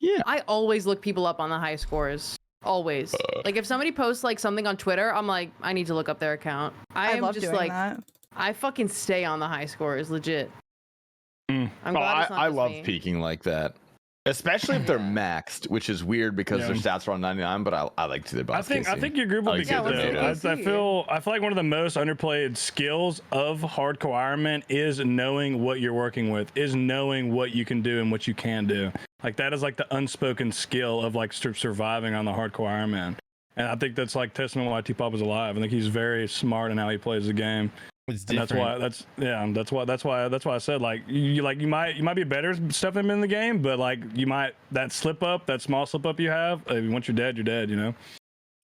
Yeah. I always look people up on the high scores. Always. Like if somebody posts like something on Twitter, I'm like, I need to look up their account. I am love just doing like that. I fucking stay on the high scores, legit. I'm glad it's not I just love me. peeking like that. Especially if they're maxed, which is weird because their stats are on 99. But I like to the boss. I think your group will be good though. I feel like one of the most underplayed skills of hardcore is knowing what you're working with, is knowing what you can do and what you can do. Like that is like the unspoken skill of like surviving on the hardcore Iron Man. And I think that's like testament why T-Pop is alive. I think he's very smart in how he plays the game. It's and that's why I said like you might be better stuff him in the game, but like you might that small slip up you have, once you're dead, you know.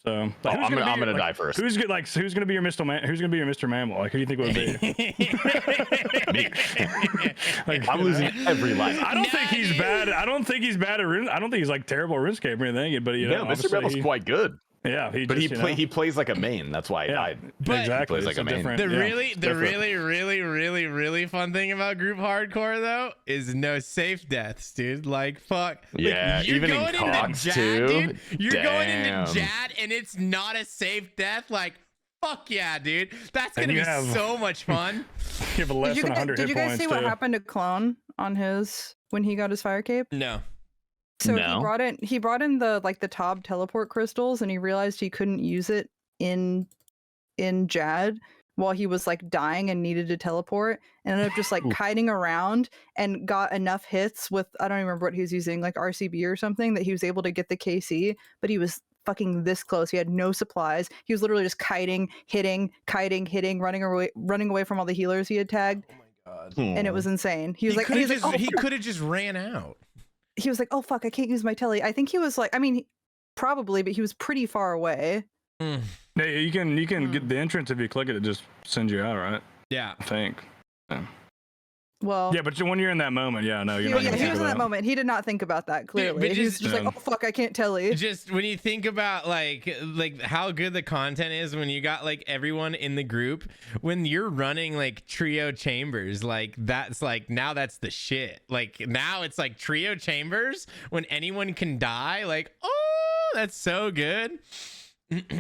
So like, I'm gonna die first. Who's gonna be your Mr. Man? Who's gonna be your Mr. Mammal? Like who do you think it would be? Like, I'm losing every life. I don't think he's bad. I don't think he's bad at I don't think he's like terrible at RuneScape or anything. But you know, Mr. Mammal's quite good. Yeah, he plays like a main. That's why he died. But exactly. He plays like a main. The really fun thing about group hardcore though is no safe deaths, dude. Like fuck. Yeah, you're even going in Cogs into Jad, too. Dude. You're going Damn. into Jad and it's not a safe death. Like fuck yeah, dude. That's gonna be so much fun. You have less than 100 Did you guys hit see points, what happened to Clone on his when he got his fire cape? No. So he brought in the like the Tob teleport crystals, and he realized he couldn't use it in Jad while he was like dying and needed to teleport, and ended up just like kiting around and got enough hits with I don't even remember what he was using, like RCB or something, that he was able to get the KC, but he was fucking this close. He had no supplies. He was literally just hitting, running away from all the healers he had tagged. Oh my god. And it was insane. He could have just ran out. He was like, oh fuck, I can't use my telly. I think he was like, I mean, probably, but he was pretty far away. Yeah, you can get the entrance if you click it, it just sends you out, right? Yeah. I think. Yeah. Well, yeah, but when you're in that moment, he was in that moment. He did not think about that clearly. He's just like, oh fuck, I can't tell you. Just when you think about like how good the content is when you got like everyone in the group, when you're running like trio chambers, like that's like now that's the shit. Like now it's like trio chambers when anyone can die. Like that's so good.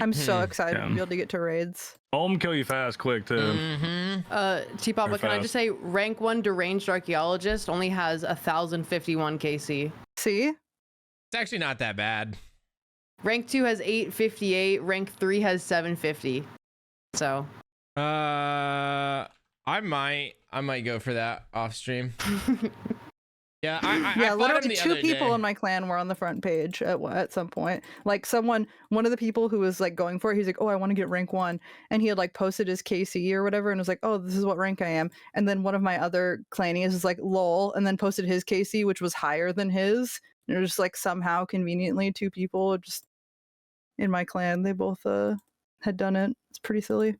I'm so excited to be able to get to raids. Olm kill you fast, quick too. T-Papa, can I just say, rank 1 deranged archaeologist only has 1,051 KC. See? It's actually not that bad. Rank 2 has 858. Rank 3 has 750. So. I might go for that off stream. Yeah, I literally 2 people in my clan were on the front page at some point. Like one of the people who was like going for it, he's like, oh, I want to get rank 1. And he had like posted his KC or whatever and was like, oh, this is what rank I am. And then one of my other clanies is like, lol, and then posted his KC, which was higher than his. And it was just like somehow conveniently 2 people just in my clan, they both had done it. It's pretty silly.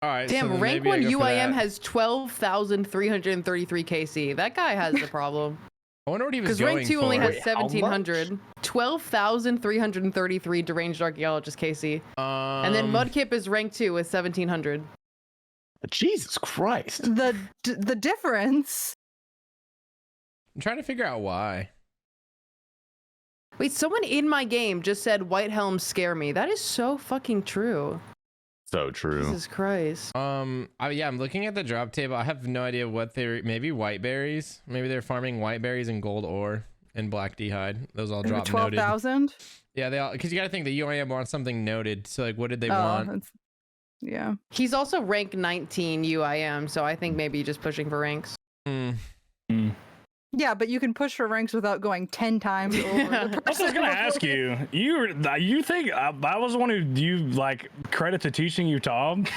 All right, damn, so rank 1 UIM has 12,333 KC. That guy has the problem. I wonder what he was going for. Because rank 2 only has 1,700. 12,333 deranged archaeologist KC. And then Mudkip is rank 2 with 1,700. Jesus Christ. The difference. I'm trying to figure out why. Wait, someone in my game just said white helms scare me. That is so fucking true. So true. Jesus Christ. I'm looking at the drop table. I have no idea what they're, maybe white berries. Maybe they're farming white berries and gold ore and black dehyde. Those all drop 12,000. Yeah, they all, because you got to think the UIM wants something noted. So like, what did they want? Yeah. He's also rank 19 UIM, so I think maybe just pushing for ranks. Yeah, but you can push for ranks without going 10 times over. I was gonna ask you. You think I was the one who you like credit to teaching you Tob?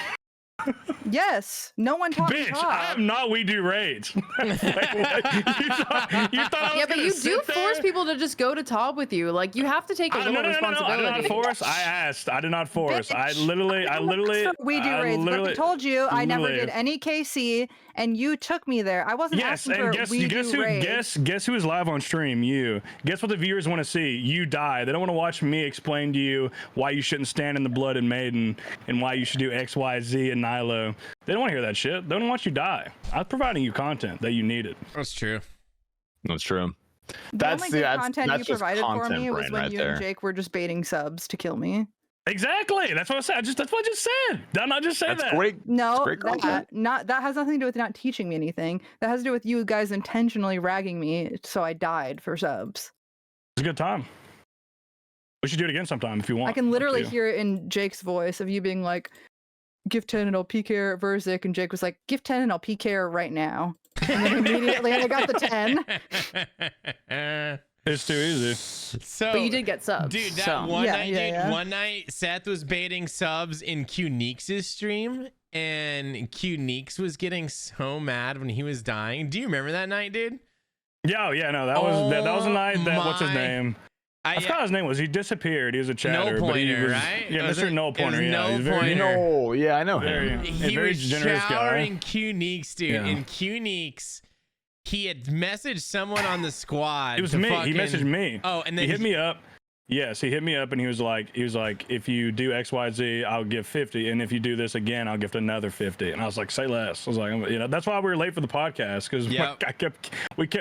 Yes, no one taught me Bitch, Tob. I'm not. We do raids. Like, you thought I was but you do force people to just go to Tob with you. Like you have to take a little responsibility. I did not force. I asked. I did not force. Bitch, I literally. We do raids. But I told you I never did any KC, and you took me there. I wasn't asking for guess who is live on stream? You. Guess what the viewers want to see? You die. They don't want to watch me explain to you why you shouldn't stand in the blood and maiden, and why you should do X, Y, Z, and Nilo. They don't want to hear that shit. They don't want you to die. I'm providing you content that you needed. That's true. That's true. The only good content you provided for me was when right you there. and Jake were just baiting subs to kill me. Exactly. That's what I said. That's what I just said. Did I not just say that? Great. No, great content. that has nothing to do with not teaching me anything. That has to do with you guys intentionally ragging me, so I died for subs. It's a good time. We should do it again sometime if you want. I can literally hear it in Jake's voice of you being like, "Give 10 and I'll PK her at Verzik," and Jake was like, "Give 10 and I'll PK her right now." And then immediately I got the 10. It's too easy. So, But you did get subs. dude. That So- one Yeah, night, yeah, dude. yeah. One night, Seth was baiting subs in Qneeks' stream, and Qneeks was getting so mad when he was dying. Do you remember that night, dude? Yeah, no, that was a night that what's his my- name? I forgot his name was. He disappeared. He was a chatter. No but he Pointer, was, right? Yeah, Was Mr. it- No it was Pointer. Yeah, No he's very, Pointer. No, yeah, I know him. very, He very was generous guy. showering Qneeks, dude. Yeah. And Qneeks, he had messaged someone on the squad. It was to me. fucking- He messaged me. Oh, and then he hit me up. Yes, he hit me up and he was like, if you do X, Y, Z, I'll give 50, and if you do this again, I'll give another 50. And I was like, say less. I was like, that's why we were late for the podcast because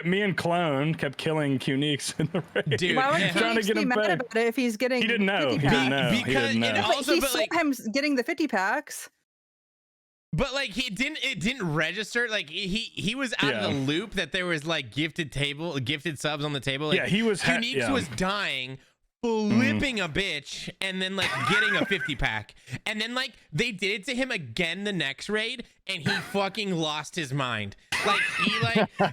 me and Clone kept killing Qneeks in the raid. Dude, Why would yeah. Trying to he get be him mad back. about it if he's getting He didn't know. 50 He didn't packs? know. He Because didn't know. it also, he but saw like, him getting the 50 packs. but like it didn't register. Like he was out of the loop that there was like gifted subs on the table. Like, Yeah, he was. Qneeks was dying, flipping a bitch, and then like getting a 50 pack, and then like they did it to him again the next raid, and he fucking lost his mind.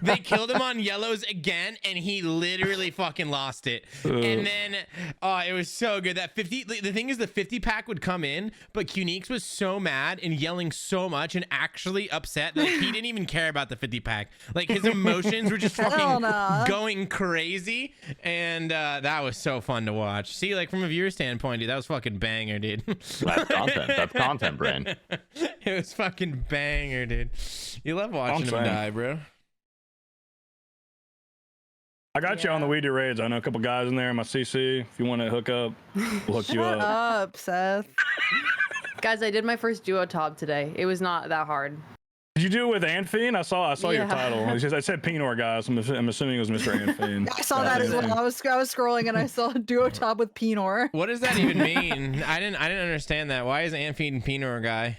They killed him on yellows again, and he literally fucking lost it. And then it was so good. That 50, the thing is, the 50 pack would come in, but Qneeks was so mad and yelling so much and actually upset that he didn't even care about the 50 pack. Like his emotions were just fucking going crazy, and that was so fun to watch. See, like from a viewer standpoint, dude, that was fucking banger, dude. That's content. That's content, brain. It was fucking banger, dude. You love watching him die, bro. I got you on the We Do Raids. I know a couple guys in there in my CC. If you want to hook up, we'll hook you Shut up. up, Seth. Guys, I did my first duo top today. It was not that hard. Did you do it with Anfiend? I saw your Yeah. title. I said Pinor, guys. I'm assuming it was Mr. Anfiend. I saw that as well. I was scrolling and I saw a duo top with Pinor. What does that even mean? I didn't understand that. Why is Anfiend and Pinor a guy?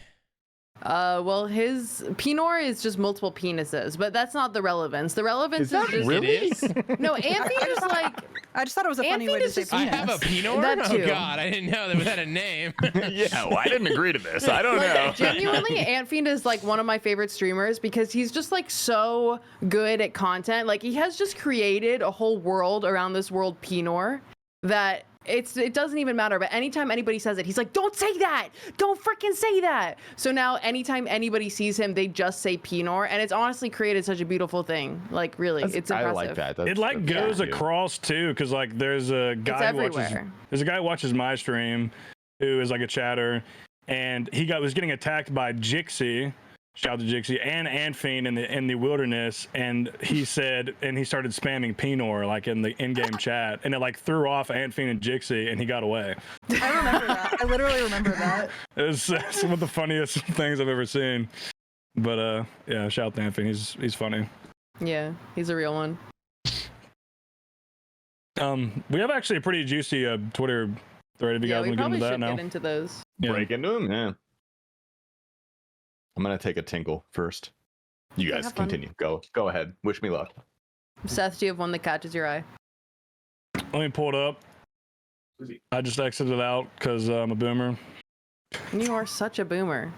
Well, his Pinor is just multiple penises, but that's not the relevance. The relevance is just really? It is? no. Anfiend is like I just thought it was a funny way to say Anfiend is I penis. have a Pinor? That Oh too. god, I didn't know that was had a name. Yeah, well, I didn't agree to this. I don't know. like, genuinely, Anfiend is like one of my favorite streamers because he's just like so good at content. Like he has just created a whole world around this world Pinor that it doesn't even matter. But anytime anybody says it, he's like, "Don't say that! Don't freaking say that!" So now, anytime anybody sees him, they just say Pinor, and it's honestly created such a beautiful thing. Like really, it's impressive. I like that. It like goes across too, because like there's a guy who watches my stream, who is like a chatter, and he was getting attacked by Jixie. Shout out to Jixie and Anfiend in the wilderness, and he said, and he started spamming Pinor like in the in-game chat, and it like threw off Anfiend and Jixie, and he got away. I remember that. I literally remember that. It was some of the funniest things I've ever seen. But yeah, shout out to Anfiend. He's funny. Yeah, he's a real one. We have actually a pretty juicy Twitter thread. If you guys want to get into that now, get into those. Yeah. Break into them, yeah. I'm gonna take a tinkle first. You guys have fun. continue. Go ahead. Wish me luck. Seth, do you have one that catches your eye? Let me pull it up. I just exited out because I'm a boomer. You are such a boomer.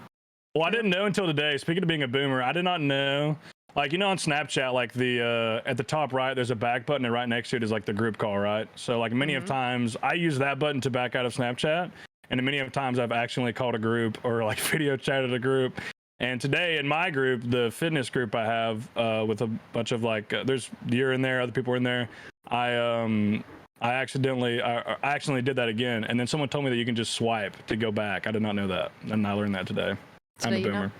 Well, I didn't know until today. Speaking of being a boomer, I did not know. Like, you know, on Snapchat, like the at the top right, there's a back button, and right next to it is like the group call, right? So like many of times, I use that button to back out of Snapchat, and many of times I've accidentally called a group or like video chatted a group. And today in my group, the fitness group I have with a bunch of like, there's you're in there, other people are in there. I accidentally did that again, and then someone told me that you can just swipe to go back. I did not know that, and I learned that today. I'm a boomer.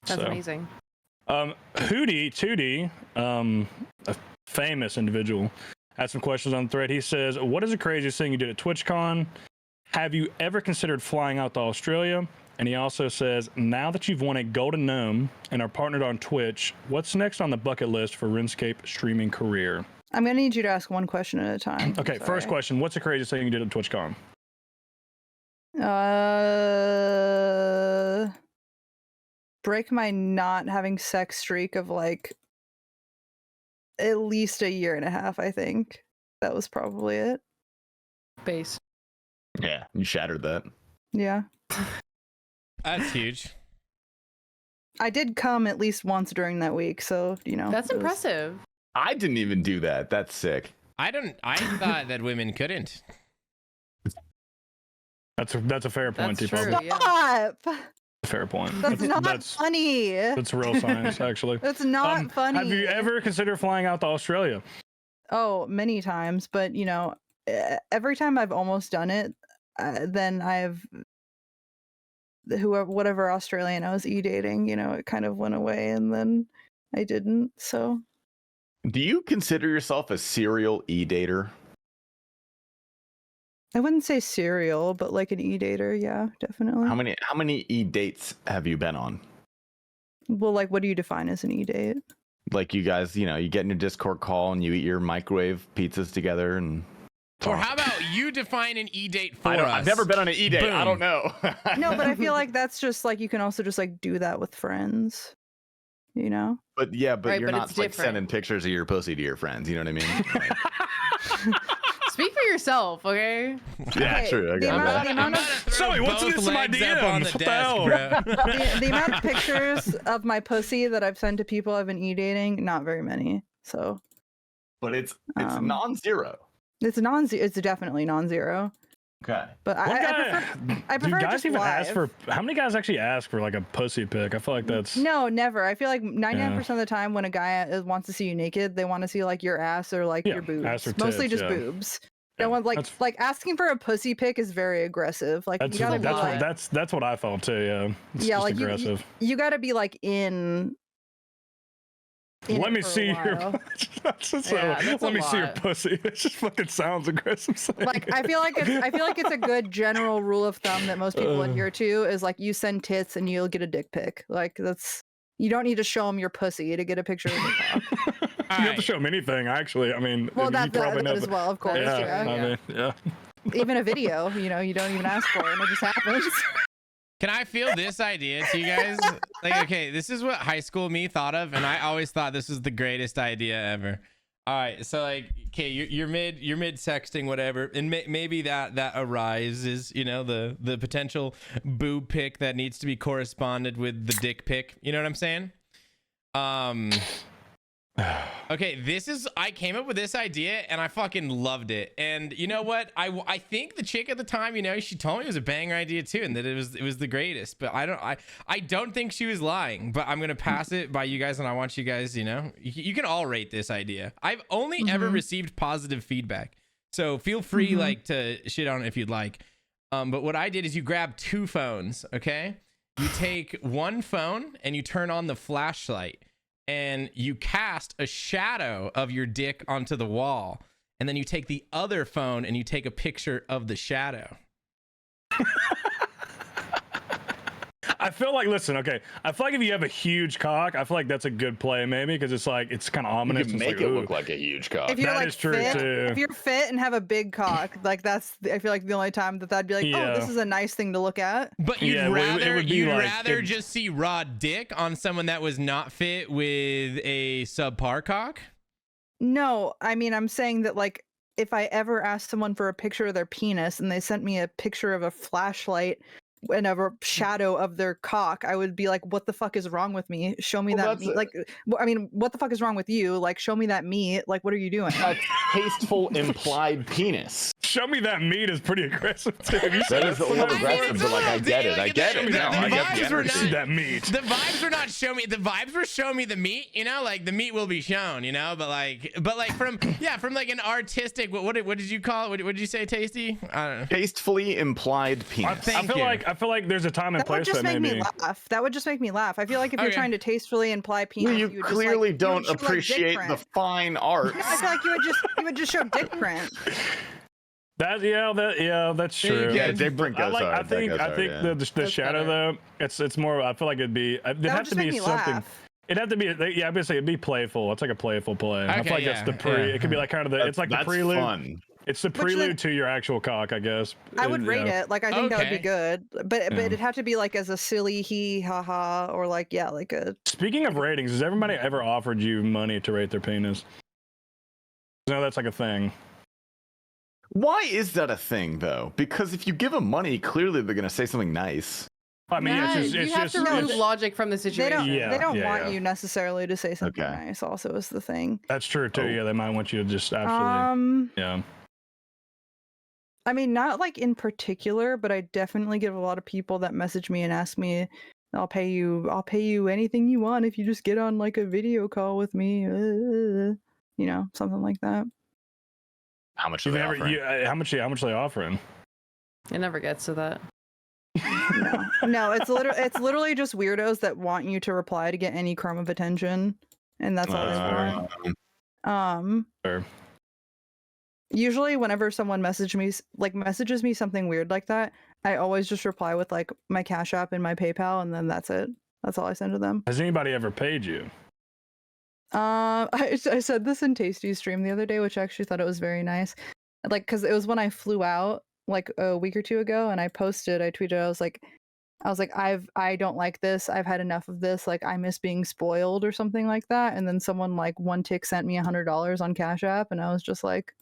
That's amazing. Hootie, a famous individual, had some questions on the thread. He says, "What is the craziest thing you did at TwitchCon? Have you ever considered flying out to Australia?" And he also says, "Now that you've won a Golden Gnome and are partnered on Twitch, what's next on the bucket list for RuneScape streaming career?" I'm gonna need you to ask one question at a time. Okay, Sorry. first question: what's the craziest thing you did at TwitchCon? Break my not having sex streak of like at least a year and a half, I think. That was probably it. Base. Yeah, you shattered that. Yeah. That's huge. I did come at least once during that week, so you know. That's impressive. I didn't even do that. That's sick. I thought that women couldn't. That's a fair point. That's true. Stop! Yeah. Fair point. That's not funny. That's real science, actually. That's not funny. Have you ever considered flying out to Australia? Oh, many times, but you know, every time I've almost done it, then I've whatever Australian I was dating, you know, it kind of went away, and then I didn't. So, do you consider yourself a serial dater? I wouldn't say serial, but like an dater, yeah, definitely. How many dates have you been on? Well, like, what do you define as an date? Like, you guys, you know, you get in your Discord call and you eat your microwave pizzas together and talk. Or how about you define an date for us? I've never been on an date. Boom. I don't know. No, but I feel like that's just like you can also just like do that with friends, you know? But yeah, but Right, you're but not it's like different. sending pictures of your pussy to your friends. You know what I mean? Like, Speak for yourself, okay? yeah, Okay, true. I the got amount that. of Sorry, what's in this in my on the DMs? What the desk, hell? bro. the amount of pictures of my pussy that I've sent to people I've been dating, not very many. So But it's Um, non-zero. it's it's definitely non-zero. Okay. But I prefer do guys just even live. ask for? How many guys actually ask for like a pussy pic? I feel like that's No, never. I feel like 99% of the time when a guy wants to see you naked, they want to see like your ass or like Yeah, your boobs. ass or Mostly tits, just yeah. boobs. Yeah, No one that's- like asking for a pussy pic is very aggressive. Like that's you gotta be like, that's what I thought too. Yeah, it's yeah, just like aggressive. you gotta be like in Let it me for a see your. while. That's just Yeah, that's a let me see your lot. pussy. It just fucking sounds aggressive. saying Like it. I feel like it's a good general rule of thumb that most people adhere to is like you send tits and you'll get a dick pic. Like that's you don't need to show them your pussy to get a picture of your cock. You have to show them anything, actually. I mean, Well, you that probably know as that- well, of course. Yeah, Yeah. I mean, yeah. Even a video, you know, you don't even ask for it, and it just happens. Can I feel this idea to you guys? Like, okay, this is what high school me thought of, and I always thought this was the greatest idea ever. All right, so like, okay, you're mid sexting, whatever, and maybe that arises, you know, the potential boob pic that needs to be corresponded with the dick pic. You know what I'm saying? Okay, I came up with this idea and I fucking loved it. And you know what? I think the chick at the time, you know, she told me it was a banger idea too, and that it was the greatest. But I don't think she was lying. But I'm gonna pass it by you guys, and I want you guys, you know, you can all rate this idea. I've only ever received positive feedback, so feel free like to shit on it if you'd like. But what I did is you grab two phones, okay? You take one phone and you turn on the flashlight. And you cast a shadow of your dick onto the wall. And then you take the other phone and you take a picture of the shadow. I feel like, listen, okay. I feel like if you have a huge cock, I feel like that's a good play, maybe, because it's like it's kind of You ominous. can It's make like, it ooh. look like a huge cock. If you're That like is true, fit, too. if you're fit and have a big cock, like that's I feel like the only time that'd be like, Yeah. oh, this is a nice thing to look at. But you'd Yeah, well, it would be like- rather just see raw dick on someone that was not fit with a subpar cock? No, I mean I'm saying that like if I ever asked someone for a picture of their penis and they sent me a picture of a flashlight and a shadow of their cock, I would be like, what the fuck is wrong with me? Show me Well, that meat. Like, I mean, what the fuck is wrong with you? Like, show me that meat. Like, what are you doing? A tasteful implied penis. Show me that meat is pretty aggressive too. Have you That seen is a that? little I mean, aggressive, it's but a like I little get thing, it. I like, get it. the No, I get vibes the were energy. See that meat. The vibes were not show me. The vibes were show me the meat. You know, like the meat will be shown. You know, but like from like an artistic. What did you call it? What did you say, Tasty? I don't know. Tastefully implied penis. Thank I you. feel like there's a time and That would place just that make maybe. me laugh. That would just make me laugh. I feel like if you're Okay. trying to tastefully imply penis, You would just, clearly like, don't you would show, like, dick appreciate the print. fine arts. I feel like you would just show dick print. That's true. Yeah, dick print goes hard. I think the That's shadow better. though, it's more. I feel like it'd be. It'd That would have just to make be me something. laugh. It'd have to be. Yeah, I'm gonna say it'd be playful. It's like a playful play. I Okay, feel like that's the yeah, pre. yeah. It could be like kind of the. It's like the That's prelude. fun. It's the prelude to your actual cock, I guess. I would rate it. Like, I think that would be good. But it'd have to be like as a silly hee haha or like, yeah, like a. Speaking of ratings, has everybody ever offered you money to rate their penis? No, that's like a thing. Why is that a thing though? Because if you give them money, clearly they're gonna say something nice. I mean, you have to remove logic from the situation. They don't want you necessarily to say something nice. Also, is the thing. That's true too. Yeah, they might want you to just absolutely. Yeah. I mean, not like in particular, but I definitely get a lot of people that message me and ask me, I'll pay you anything you want if you just get on like a video call with me. You know, something like that. How much are they offering? How much are they offering? It never gets to that. No, it's literally just weirdos that want you to reply to get any crumb of attention, and that's all they want. Sure. Usually whenever someone messages me something weird like that, I always just reply with like my Cash App and my PayPal, and then that's it. That's all I send to them. Has anybody ever paid you? I said this in Tasty's stream the other day, which I actually thought it was very nice. Like, cause it was when I flew out like a week or two ago, and I tweeted, I was like, I don't like this. I've had enough of this. Like, I miss being spoiled or something like that. And then someone like one tick sent me $100 on Cash App, and I was just like,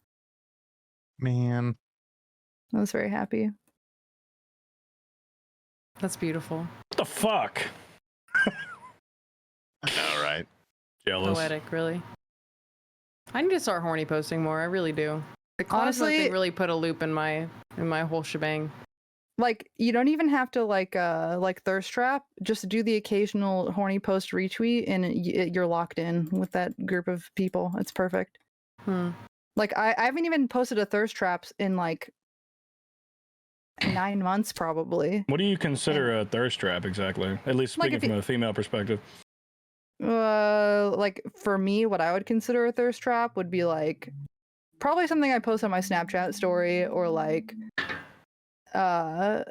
man, I was very happy. That's beautiful. What the fuck? I know, right? Jealous. Poetic, really. I need to start horny posting more. I really do. The Cosmo thing really put a loop in my whole shebang. Like, you don't even have to like thirst trap. Just do the occasional horny post retweet, and you're locked in with that group of people. It's perfect. Like, I haven't even posted a thirst traps in like 9 months probably. What do you consider a thirst trap exactly? At least speaking from a female perspective. Like for me, what I would consider a thirst trap would be like probably something I post on my Snapchat story, or like I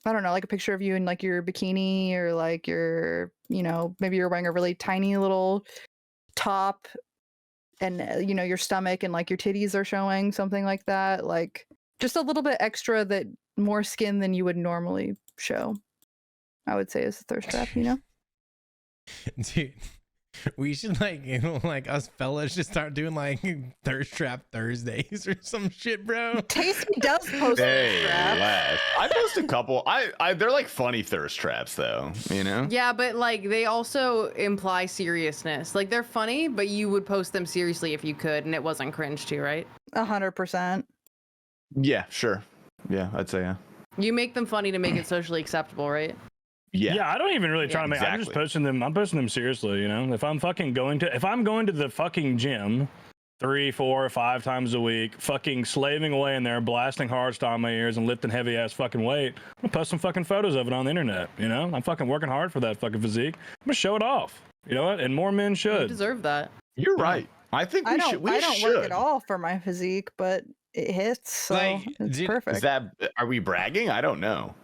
don't know, like a picture of you in like your bikini, or like your, you know, maybe you're wearing a really tiny little top, and you know, your stomach and like your titties are showing, something like that. Like just a little bit extra, that more skin than you would normally show, I would say is a thirst trap, you know? Dude, we should like us fellas just start doing like thirst trap Thursdays or some shit, bro. Tasty does post thirst traps. I post a couple. They're like funny thirst traps though, you know? Yeah, but like they also imply seriousness. Like they're funny, but you would post them seriously if you could, and it wasn't cringe too, right? 100%. Yeah, sure. Yeah, I'd say yeah. You make them funny to make it socially acceptable, right? Yeah, I don't even really try to make. I'm just posting them. I'm posting them seriously. You know, if I'm going to the fucking gym 3, 4, 5 times a week, fucking slaving away in there, blasting hardstyle in my ears and lifting heavy ass fucking weight, I'm gonna post some fucking photos of it on the internet. You know, I'm fucking working hard for that fucking physique. I'm gonna show it off. You know what? And more men should. You deserve that. You're right. I think we should. I don't work at all for my physique, but it hits, so it's perfect. Are we bragging? I don't know.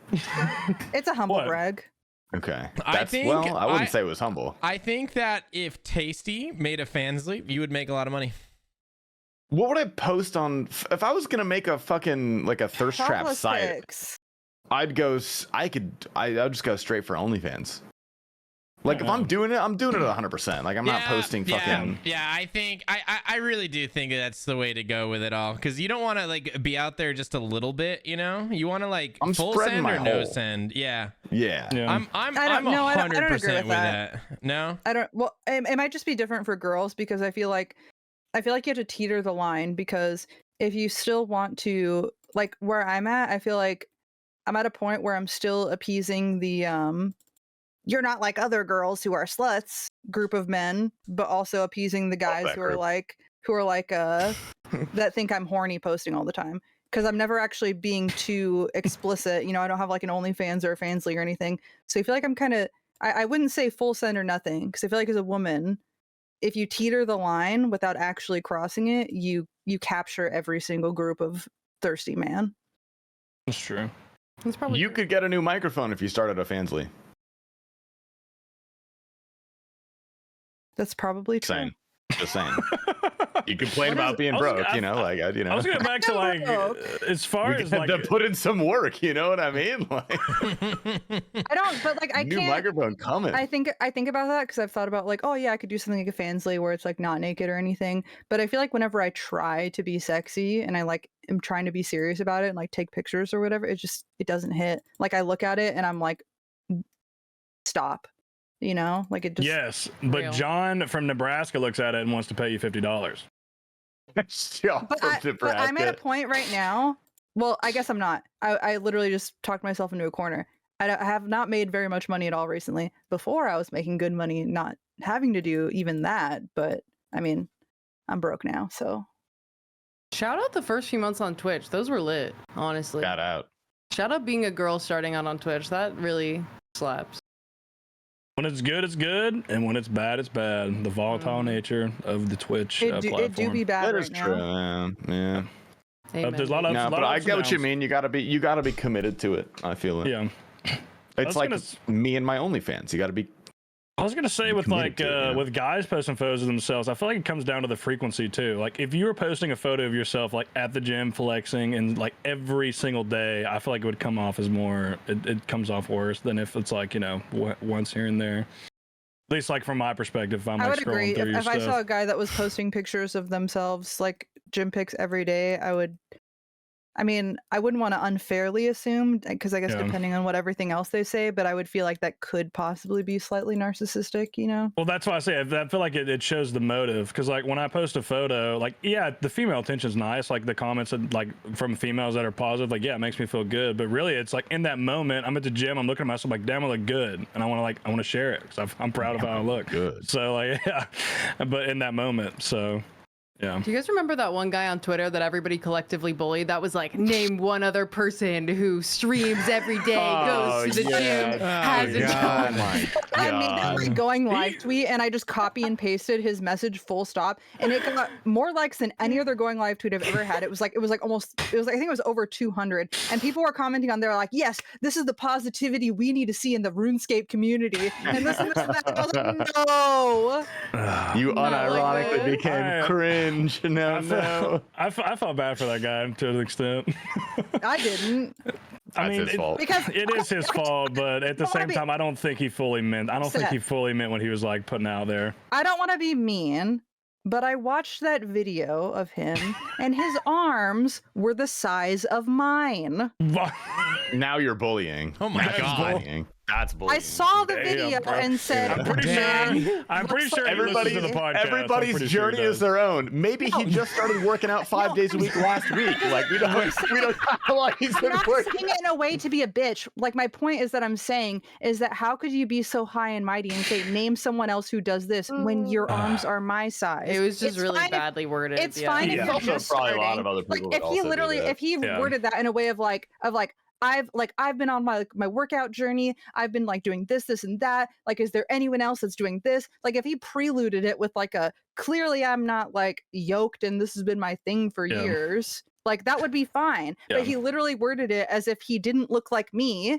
It's a humble brag. Okay. I wouldn't say it was humble. I think that if Tasty made a Fansly, you would make a lot of money. What would I post on if I was gonna make a fucking like a thirst trap site? I'd just go straight for OnlyFans. Like if I'm doing it 100%. Like I'm not posting fucking. Yeah, I think I really do think that's the way to go with it all, because you don't want to like be out there just a little bit, you know. You want to like full send or no send. Yeah. I'm 100% with that. No, I don't. Well, it might just be different for girls, because I feel like you have to teeter the line, because if you still want to, like where I'm at, I feel like I'm at a point where I'm still appeasing the you're not like other girls who are sluts group of men, but also appeasing the guys who are like that think I'm horny posting all the time, because I'm never actually being too explicit. You know, I don't have like an OnlyFans or a Fansly or anything. So I feel like I'm kind of, I wouldn't say full send or nothing, because I feel like as a woman, if you teeter the line without actually crossing it, you capture every single group of thirsty man. That's true. That's probably you could get a new microphone if you started a Fansly. That's probably true. Just saying. You complain about being broke, you know, like you know. I was going back to like as far as like to put in some work, you know what I mean? Like I don't, but like I new can't. microphone coming. I think about that because I've thought about like, oh yeah, I could do something like a Fansly where it's like not naked or anything. But I feel like whenever I try to be sexy and I like am trying to be serious about it and like take pictures or whatever, it doesn't hit. Like I look at it and I'm like, stop. You know, like it just. Yes, but Real. John from Nebraska looks at it and wants to pay you $50. But I'm at a point right now. Well, I guess I'm not. I literally just talked myself into a corner. I have not made very much money at all recently. Before I was making good money, not having to do even that. But I mean, I'm broke now, so. Shout out the first few months on Twitch. Those were lit, honestly. Shout out. Shout out being a girl starting out on Twitch. That really slaps. When it's good, it's good, and when it's bad, it's bad. The volatile nature of the Twitch platform. It do be bad That right is now. true. Yeah. Amen. There's a lot of No, lot but of I ups get and what you downs. mean. You gotta be committed to it. I feel it. Yeah. It's like me and my OnlyFans. You gotta be. I was gonna say with committed like to it, you know? with guys posting photos of themselves, I feel like it comes down to the frequency too. Like if you were posting a photo of yourself like at the gym flexing and like every single day, I feel like it would come off as more. It comes off worse than if it's like, you know, once here and there. At least like from my perspective, if I'm I like would scrolling agree. through your If I stuff. saw a guy that was posting pictures of themselves, like gym pics every day, I would. I mean, I wouldn't want to unfairly assume, because I guess Yeah. depending on what everything else they say, but I would feel like that could possibly be slightly narcissistic, you know? Well, that's why I say I feel like it shows the motive, because like when I post a photo, like yeah, the female attention's nice, like the comments like from females that are positive, like yeah, it makes me feel good. But really, it's like in that moment, I'm at the gym, I'm looking at myself like, damn, I look good, and I want to share it because I'm proud of how I look. Good. So like yeah, but in that moment, so. Yeah. Do you guys remember that one guy on Twitter that everybody collectively bullied? That was like, name one other person who streams every day, goes to the gym, has a job. Oh my I made that god. like going live tweet and I just copy and pasted his message full stop, and it got more likes than any other going live tweet I've ever had. It was like almost I think it was over 200, and people were commenting on there like, yes, this is the positivity we need to see in the RuneScape community, and this and that. I was like, no. You Not like unironically that. became cringe. No. I felt bad for that guy to an extent. I didn't. I mean, his fault. Because it is his fault, but at the wanna same be- time, I don't think he fully meant. I don't think he fully meant what he was like putting out there. I don't want to be mean, but I watched that video of him, and his arms were the size of mine. Now you're bullying. Oh my That's God. bullying. That's bullying. I saw the Damn, video bro. and said, I'm pretty "Man, sure. I'm pretty sure he Everybody, listens to the podcast. I'm everybody's pretty sure he journey is does. their own. Maybe he just started working out 5 days a week last week. Like we don't know like he's I'm been not working. saying it in a way to be a bitch. Like my point is that I'm saying is that how could you be so high and mighty and say name someone else who does this when your arms are my size? It was just It's really fine if- badly worded. It's yeah. fine Yeah. if you're Also, just probably a starting. lot of other people Like would if he also do literally that. if he Yeah. worded that in a way of like I've been on my workout journey. I've been like doing this and that. Like, is there anyone else that's doing this? Like, if he preluded it with like a clearly I'm not like yoked and this has been my thing for Yeah. years. Like that would be fine. Yeah. But he literally worded it as if he didn't look like me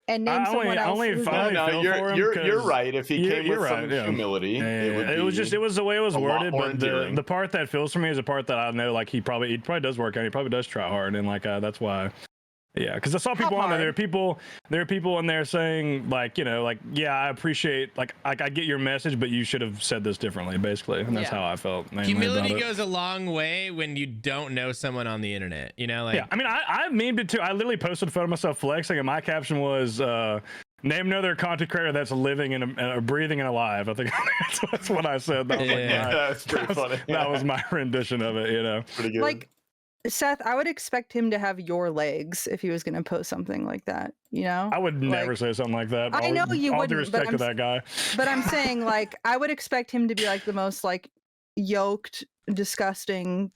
and named someone else. who's I only No, feel for him you're 'cause right. If he came you're with right, some yeah. humility, Yeah, it it was the way it was a lot worded, more but endearing. the part that feels for me is a part that I know like he probably does work out. He probably does try hard, and like that's why. Yeah, because I saw people on there. There are people in there saying like, you know, like yeah, I appreciate like I get your message, but you should have said this differently, basically, and that's Yeah. how I felt. Mainly Humility about it. goes a long way when you don't know someone on the internet. You know, like Yeah, I mean, I memed it too. I literally posted a photo of myself flexing, and my caption was, "Name another content creator that's living and breathing and alive." I think that's what I said. That was like Yeah. my, That's pretty funny. that was my rendition of it. You know. pretty good. like Seth, I would expect him to have your legs if he was going to post something like that, you know? I would never Like, say something like that. I know you all due wouldn't, but respect to that guy. But I'm saying, like, I would expect him to be like the most like yoked, disgusting,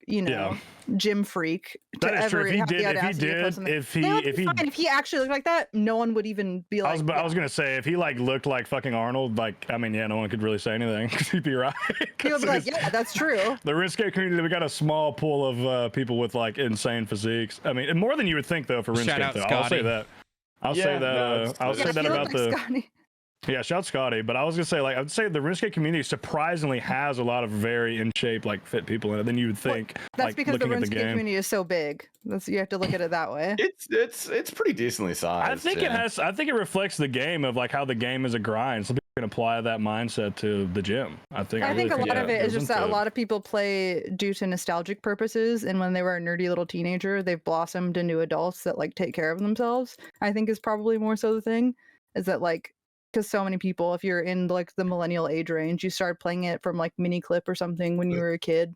you know, gym freak. To That is true. ever If he have the did, audacity to post something. if They would he, be fine. If he actually looked like that, no one would even be like. I was gonna say if he like looked like fucking Arnold, like I mean, yeah, no one could really say anything because he'd be right. He would be like, yeah, that's true. The RuneScape community, we got a small pool of people with like insane physiques. I mean, more than you would think though for Shout RuneScape. out Though. I'll say Scotty. that. I'll Yeah, say that. no, it's- I'll it's- say that he about looked like the. Scotty. Yeah, shout Scotty. But I was gonna say, like, I'd say the RuneScape community surprisingly has a lot of very in shape, like fit people in it than you would think. That's like, because the looking at RuneScape community is so big. You have to look at it that way. It's pretty decently sized. I think it has. I think it reflects the game of like how the game is a grind. Some people can apply that mindset to the gym. I think a lot of it is just that a lot of people play due to nostalgic purposes, and when they were a nerdy little teenager, they've blossomed into adults that like take care of themselves. I think is probably more so the thing, is that like, because so many people, if you're in like the millennial age range, you started playing it from like mini clip or something when you were a kid,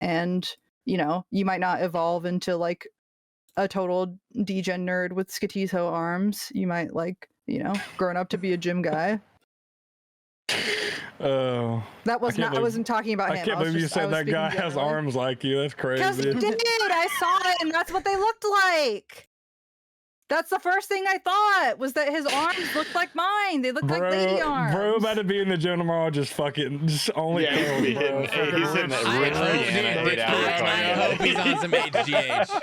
and you know you might not evolve into like a total degen nerd with Skotizhoe arms. You might like, you know, grown up to be a gym guy. Oh, that was not. I wasn't talking about him. I can't believe you said that guy has arms like you. That's crazy. Because he did. I saw it, and that's what they looked like. That's the first thing I thought, was that his arms looked like mine. They looked like lady arms. Bro, about to be in the gym tomorrow, just only. Yeah, he's in I hope he's on some HGH.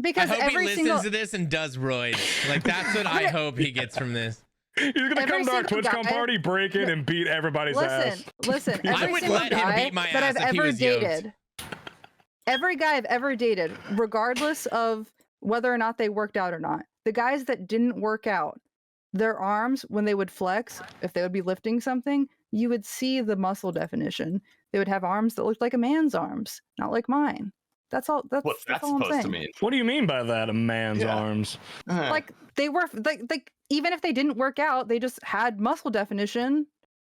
Because I hope every he listens to this and does roids. Like, that's what I hope he gets from this. He's gonna come to our TwitchCon party, break in, and beat everybody's ass. Listen, I would let him beat my ass that I've if he ever was dated, every guy I've ever dated, regardless of whether or not they worked out or not, the guys that didn't work out, their arms, when they would flex, if they would be lifting something, you would see the muscle definition. They would have arms that looked like a man's arms, not like mine. That's all. What's that supposed to mean? What do you mean by that? A man's arms? Like they were like even if they didn't work out, they just had muscle definition.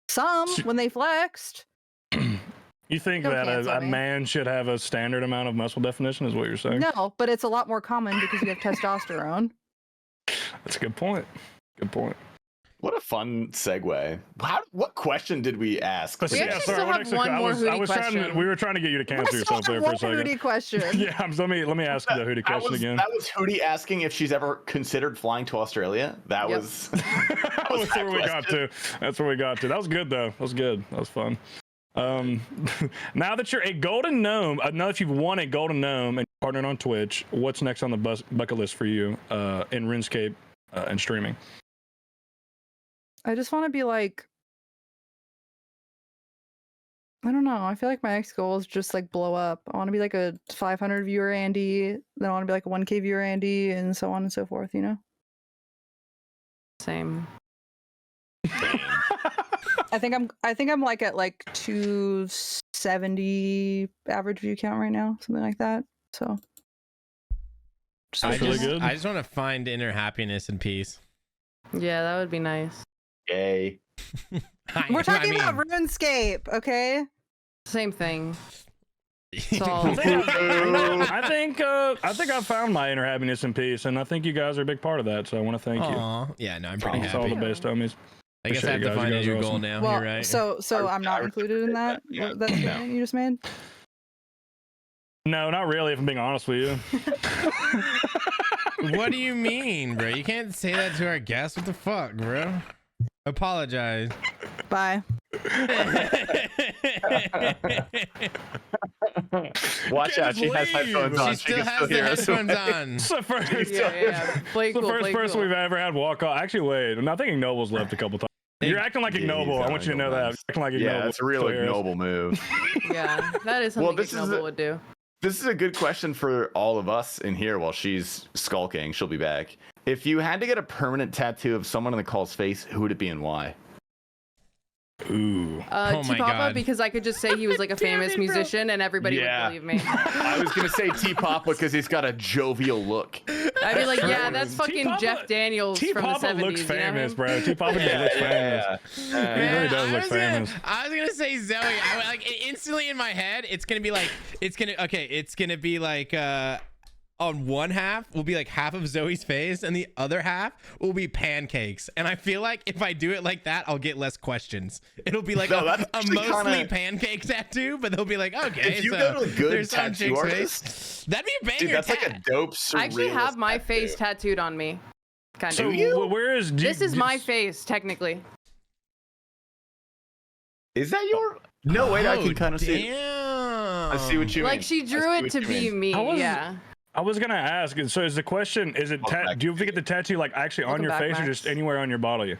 Some when they flexed. You think that a man should have a standard amount of muscle definition? Is what you're saying? No, but it's a lot more common because you have testosterone. That's a good point. Good point. What a fun segue. What question did we ask? We actually still have one more Hootie question. We were trying to get you to cancel yourself there for a second. Hootie question. Yeah, let me ask the Hootie question again. That was Hootie asking if she's ever considered flying to Australia. That was. That's where we got to. That's where we got to. That was good though. That was good. That was fun. Now that you're a golden gnome, now that you've won a golden gnome and partnered on Twitch, what's next on the bucket list for you in RuneScape and streaming? I just want to be like, I don't know. I feel like my next goal is just like blow up. I want to be like a 500 viewer Andy, then I want to be like a 1K viewer Andy, and so on and so forth. You know. Same. I think I'm like at like 270 average view count right now, something like that. So. I just want to find inner happiness and peace. Yeah, that would be nice. Yay. We're talking about RuneScape, okay? Same thing. I think I found my inner happiness and peace, and I think you guys are a big part of that. So I want to thank you. Yeah, no, I'm pretty happy. All the base homies. I guess I have to find a new goal now. Well, you're right. So I'm not included in that. That statement you just made. No, not really. If I'm being honest with you. What do you mean, bro? You can't say that to our guests. What the fuck, bro? Apologize. Bye. Watch out, she has headphones on. She still has the headphones on. It's the first, Cool, person we've ever had walk off. Actually, wait. I think Ignoble's left a couple times. You're acting like ignoble. I want you to know that. You're acting like ignoble. Yeah, it's a real ignoble move. Yeah, that is something ignoble would do. This is a good question for all of us in here while she's skulking. She'll be back. If you had to get a permanent tattoo of someone in the call's face, who would it be and why? Ooh. Oh my God. Because I could just say he was like a famous musician and everybody would believe me. I was going to say T-Papa because he's got a jovial look. I'd be like, yeah, that's fucking Jeff Daniels from the 70s. T-Papa looks famous, bro. T-Papa just looks famous. He really does look famous. I was going to say Zoe. Instantly in my head, it's going to be like, on one half will be like half of Zoe's face and the other half will be pancakes. And I feel like if I do it like that, I'll get less questions. It'll be like a mostly pancake tattoo, but they'll be like, okay, if you go to a good tattoo artist, that'd be a banger. Dude, that's like a dope surrealist. I actually have my face tattooed on me. Kind of. So where is this is my face, technically. Is that your? No, wait, I can kind of see. I see what you mean. Like she drew it to be me. Yeah. I was gonna ask. So is the question? Is it? Do you get the tattoo like actually on your face or just anywhere on your body?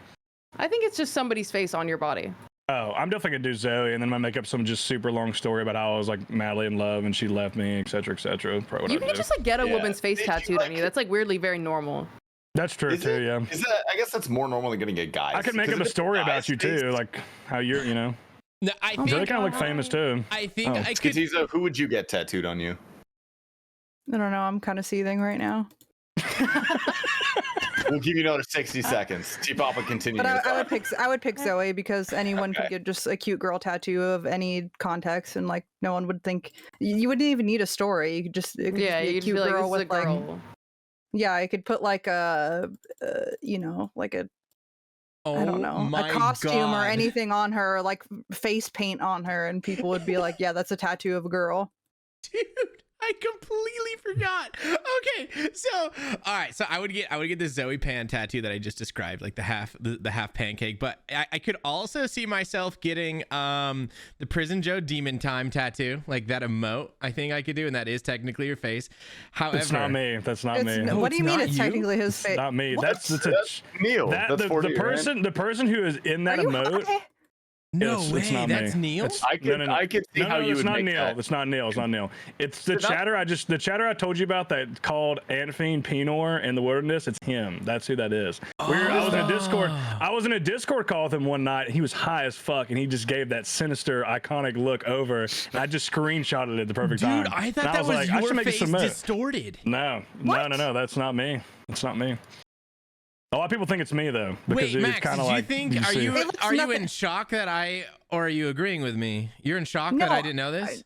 I think it's just somebody's face on your body. Oh, I'm definitely gonna do Zoe, and then I make up some just super long story about how I was like madly in love and she left me, etc., etc. You can just like get a woman's face tattooed on you. That's like weirdly very normal. That's true too. Yeah. Is that? I guess that's more normal than getting guys. I could make up a story about you too, like how you're, you know. No, I think Zoe kind of look famous too. I think I could. Skotizhoe, who would you get tattooed on you? I don't know. I'm kind of seething right now. We'll give you another 60 seconds. T-Pop will continue. But I would pick Zoe because anyone could get just a cute girl tattoo of any context, and like no one would think you wouldn't even need a story. You could just it could just be a cute girl with like yeah, I could put like a you know, like a I don't know, a costume or anything on her, like face paint on her, and people would be like, yeah, that's a tattoo of a girl. Dude, I completely forgot. Okay, so all right, so I would get this Zoe Pan tattoo that I just described, like the half pancake. But I could also see myself getting the Prison Joe Demon Time tattoo, like that emote. I think I could do, and that is technically your face. However, it's not me. That's not me. What do you mean it's technically his face? Not me. That's Neil. That's the person who is in that emote. No way, it's not that's me. Neil. I could see how you would make that. It's not Neil. It's not Neil. It's the chatter. The chatter I told you about that called Anfine Pinor in the wilderness. It's him. That's who that is. I was in a Discord. I was in a Discord call with him one night. He was high as fuck, and he just gave that sinister, iconic look over. And I just screenshotted it at the perfect time. Dude, I thought that was your face distorted. No. That's not me. It's not me. A lot of people think it's me though. Wait, Max, kind of like, are you in shock that or are you agreeing with me? You're in shock that I didn't know this?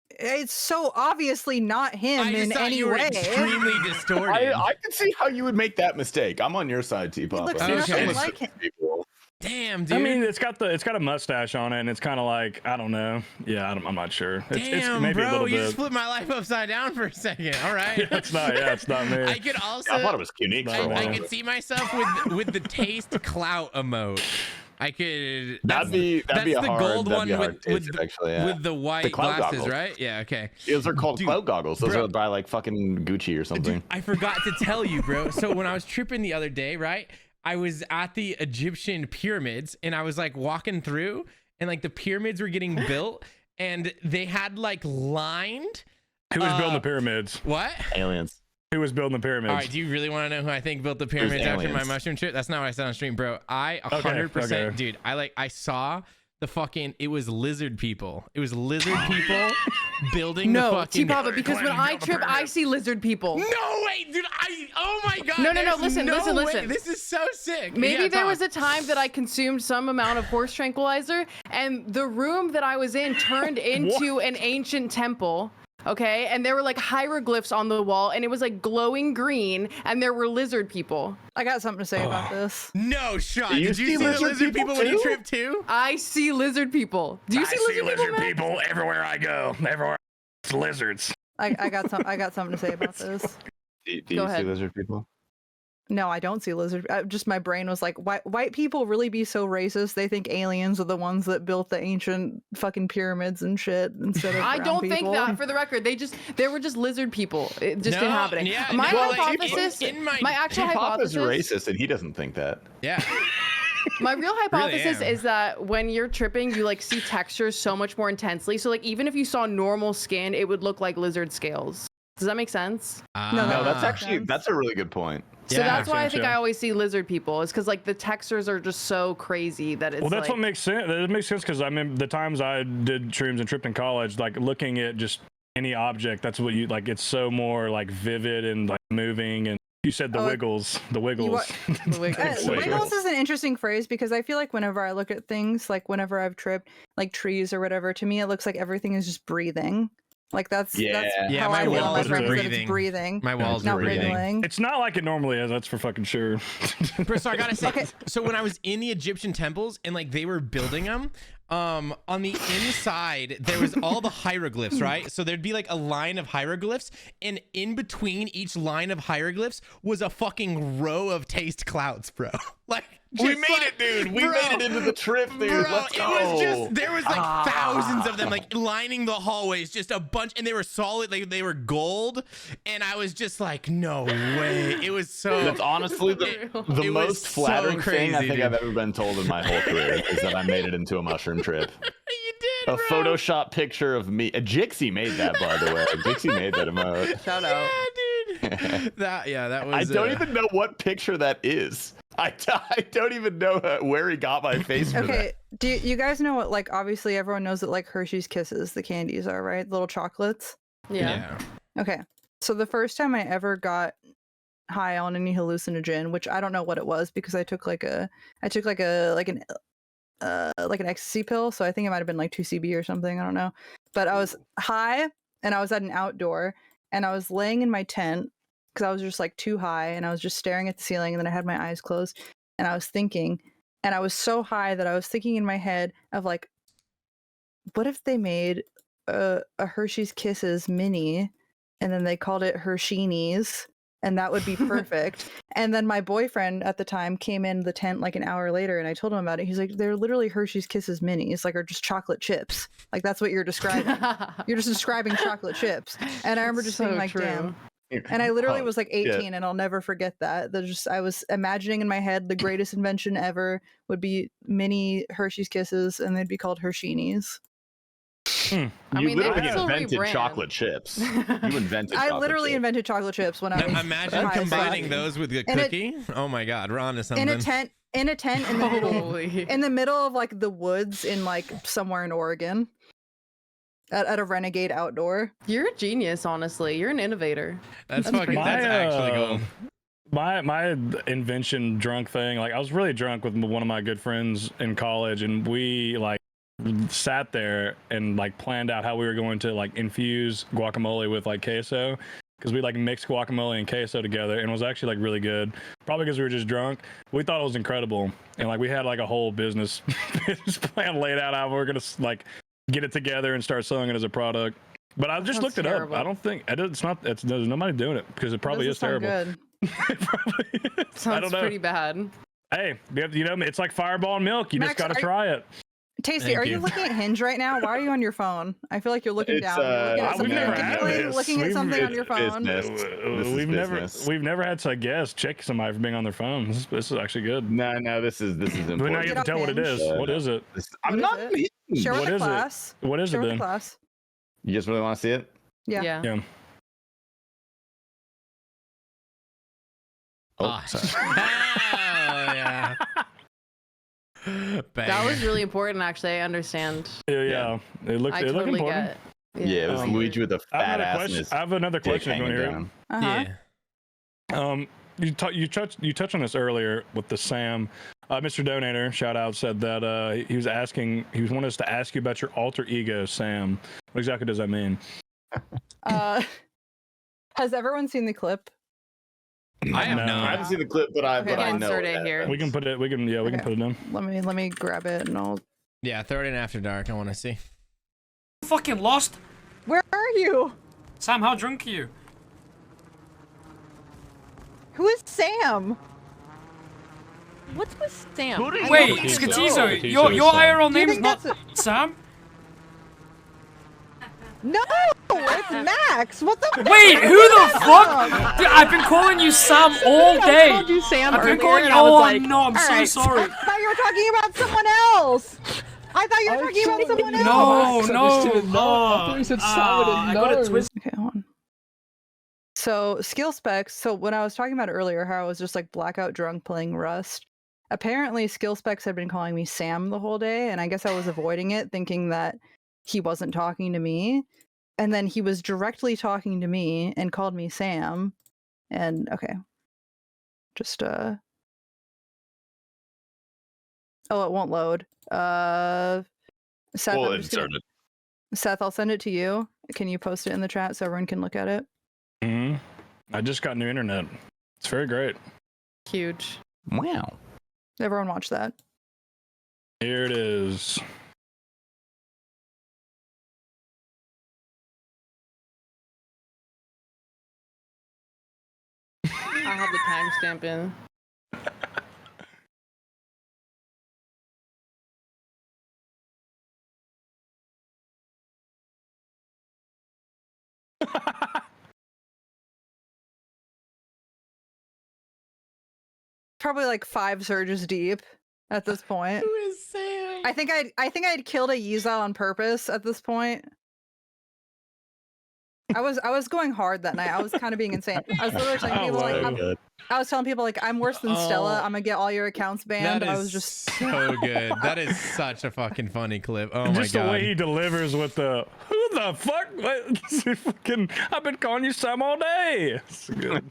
It's so obviously not him in any way. Extremely distorted. I can see how you would make that mistake. I'm on your side, T-Pop. Looks nothing like him. Damn, dude. I mean, it's got a mustache on it, and it's kind of like, I don't know. Yeah, I'm not sure. Damn, maybe bro, a little you bit. just flipped my life upside down for a second. All right. It's not me. I could also. I thought it was unique. I could see myself with the taste clout emote. I could. That'd be a hard, gold one with the white the cloud glasses, goggles. right? Yeah. Okay. Those are called cloud goggles. Those are by like fucking Gucci or something. Dude, I forgot to tell you, bro. So when I was tripping the other day, right? I was at the Egyptian pyramids, and I was like walking through, and like the pyramids were getting built, and they had like lined. Who was building the pyramids? What? Aliens. Who was building the pyramids? All right, do you really want to know who I think built the pyramids after my mushroom trip? That's not what I said on stream, bro. I 100%, dude. I saw the fucking. It was lizard people. It was lizard people building the fucking. T-Papa, because when I trip, I see lizard people. No way, dude. Oh my god. No. Listen. This is so sick. Maybe there was a time that I consumed some amount of horse tranquilizer, and the room that I was in turned into an ancient temple. Okay, and there were like hieroglyphs on the wall, and it was like glowing green, and there were lizard people. I got something to say about this. No shot. Did you see the lizard people when you tripped too? I see lizard people. Do you see lizard people everywhere I go? Everywhere, it's lizards. I got something to say about this. Do you see lizard people? No, I don't see lizard. Just my brain was like, white people really be so racist? They think aliens are the ones that built the ancient fucking pyramids and shit instead of. I don't people. think that. For the record, they were just lizard people, just inhabiting. Yeah, my hypothesis, my actual hypothesis, is racist, and he doesn't think that. Yeah. My real hypothesis is that when you're tripping, you like see textures so much more intensely. So like even if you saw normal skin, it would look like lizard scales. Does that make sense? No, that's a really good point. So that's why I think I always see lizard people. Is because like the textures are just so crazy that it's. Well, that's what makes sense. It makes sense because I mean the times I did shrooms and tripped in college, like looking at just any object, that's what you like. It's so more like vivid and like moving. And you said the wiggles. The wiggles. Wiggles is an interesting phrase because I feel like whenever I look at things, like whenever I've tripped, like trees or whatever, to me it looks like everything is just breathing. Like that's how I feel my friends that it's breathing. My walls are breathing. Wiggling. It's not like it normally is. That's for fucking sure. So I gotta say, so when I was in the Egyptian temples and like they were building them, on the inside there was all the hieroglyphs, right? So there'd be like a line of hieroglyphs, and in between each line of hieroglyphs was a fucking row of taste clouds, bro. Like. We made it, dude. We made it into the trip, dude. Bro, Let's go. It was just there was like thousands of them like lining the hallways, just a bunch, and they were solid, like they were gold, and I was just like, no way. It was so. That's honestly the most flattering thing I think I've ever been told in my whole career is that I made it into a mushroom trip. You did, a bro. Photoshop picture of me. Jixie made that, by the way. Jixie made that emote. Shout out. Yeah, dude. that was. I don't even know what picture that is. I don't even know where he got my face for Okay, that. do you guys know what, like, obviously everyone knows that, like, Hershey's Kisses, the candies are, right? Little chocolates. Yeah. Okay, so the first time I ever got high on any hallucinogen, which I don't know what it was because I took like an ecstasy pill, so I think it might have been like 2CB or something, I don't know. But I was high and I was at an outdoor and I was laying in my tent because I was just like too high and I was just staring at the ceiling, and then I had my eyes closed and I was thinking, and I was so high that I was thinking in my head of like, what if they made a Hershey's Kisses mini and then they called it Hershey's, and that would be perfect. And then my boyfriend at the time came in the tent like an hour later and I told him about it. He's like, they're literally Hershey's Kisses minis, like, are just chocolate chips. Like, that's what you're describing. You're just describing chocolate chips. And I remember just being like, damn. And I literally was like 18 and I'll never forget that. I was imagining in my head the greatest invention ever would be mini Hershey's Kisses and they'd be called Hershey's. You literally invented chocolate chips. You invented I literally invented chocolate chips when I was imagine combining those with a cookie. Oh my god, we're on to something. In a tent in the middle of like the woods in like somewhere in Oregon. At a renegade outdoor. You're a genius, honestly. You're an innovator. That's actually cool. My invention drunk thing, like, I was really drunk with one of my good friends in college, and we like sat there and like planned out how we were going to like infuse guacamole with like queso, because we like mixed guacamole and queso together, and it was actually like really good. Probably because we were just drunk. We thought it was incredible, and like we had like a whole business plan laid out how we were gonna like get it together and start selling it as a product. But I just looked it up. I don't think there's nobody doing it because it probably is terrible. Good. It probably is. Sounds pretty bad. Hey, it's like Fireball and milk. You Max, just got to try it. Tasty, are you looking at Hinge right now? Why are you on your phone? I feel like you're looking down. You're looking at something on your phone. We've never had to guess check somebody for being on their phone. This is actually good. No, this is important. But now you have to tell what it is. What is it? I'm not. Share with What the is class. What is Share it with then? the class. You just really want to see it? Yeah. Oh, yeah. That was really important, actually. I understand. Yeah. It looked important. Get. Yeah, it was Luigi with a fat ass. I have another question. You want to hear? Yeah. You touched on this earlier with the Sam. Mr. Donator, shout out, said that he wanted us to ask you about your alter ego, Sam. What exactly does that mean? Has everyone seen the clip? I have not. I haven't seen the clip, but I know insert it here. We can put it. We can put it in. Let me grab it and I'll. Yeah, throw it in after dark. I want to see. Fucking lost. Where are you? Sam, how drunk are you? Who is Sam? What's with Sam? Wait, Skotizhoe, your IRL name is not Sam? No, it's Max. What the? Wait, who the fuck? Dude, I've been calling you Sam all day. I called you Sam I've been earlier, calling you. and I was Oh like, no, I'm so sorry. I thought you were talking about someone else. I thought you were talking about someone else. I got it twisted. Okay, hold on. So skill specs. So when I was talking about earlier how I was just like blackout drunk playing Rust, apparently skill specs had been calling me Sam the whole day, and I guess I was avoiding it, thinking that he wasn't talking to me. And then he was directly talking to me and called me Sam. And okay. Just oh, it won't load. Seth, Well, Seth, I'll send it to you. Can you post it in the chat so everyone can look at it? I just got new internet. It's very great. Huge. Wow. Everyone watch that. Here it is. I have the timestamp in. Probably like 5 surges deep at this point. Who is Sam? I think I'd killed a Yiza on purpose at this point. I was going hard that night. I was kind of being insane. I was literally telling people like I was telling people like I'm worse than Stella. I'm gonna get all your accounts banned. I was just so good. That is such a fucking funny clip. Oh my god. Just the way he delivers with the who the fuck? Fucking, I've been calling you Sam all day. It's good.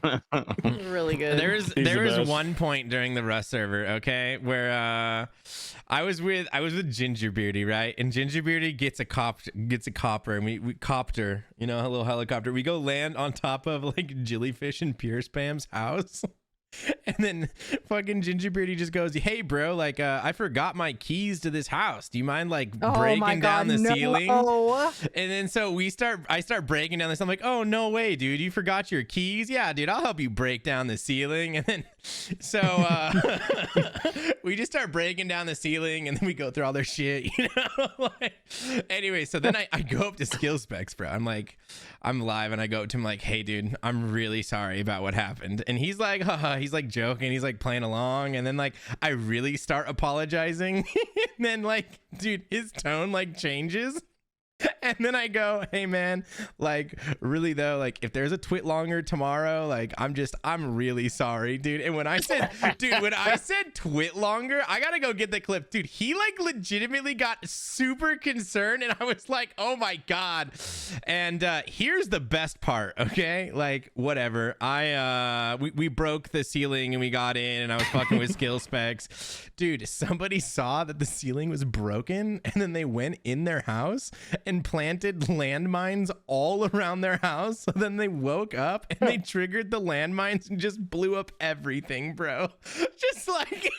Really good. There was one point during the Rust server, okay, where I was with Gingerbeardy, right? And Gingerbeardy gets a copter, and we copter, you know, a little helicopter. We go land on top of like Jellyfish and Pure Spam's house. And then fucking Gingerbeardy just goes, "Hey bro, like I forgot my keys to this house. Do you mind like breaking down the ceiling?" And then so I start breaking down this. I'm like, "Oh no way, dude, you forgot your keys? Yeah, dude, I'll help you break down the ceiling." And then so we just start breaking down the ceiling, and then we go through all their shit, you know. Anyway, so then I go up to Skill Specs, bro. I'm like, I'm live, and I go up to him like, "Hey dude, I'm really sorry about what happened." And he's like, haha, he's like joking, he's like playing along, and then like I really start apologizing. And then like, dude, his tone like changes. And then I go, "Hey man, like really though, like if there's a twit longer tomorrow, like I'm really sorry, dude." And when I said twit longer, I gotta go get the clip, dude. He like legitimately got super concerned, and I was like, "Oh my god." And here's the best part, okay? Like whatever, we broke the ceiling and we got in, and I was fucking with Skill Specs, dude. Somebody saw that the ceiling was broken, and then they went in their house and planted landmines all around their house. So then they woke up and they triggered the landmines and just blew up everything, bro. Just like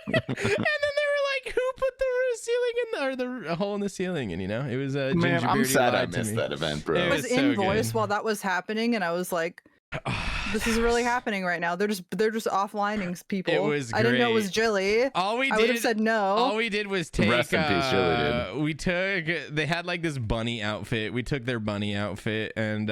and then they were like, "Who put the ceiling in the hole in the ceiling?" And you know, it was a man. I'm sad I missed that event, bro. I was in voice while that was happening, and I was like, "This is really happening right now. They're just offlining people." It was great. I didn't know it was Jilly. I would have said no. All we did was take. Rest in peace, Jilly, dude. They had like this bunny outfit. We took their bunny outfit, and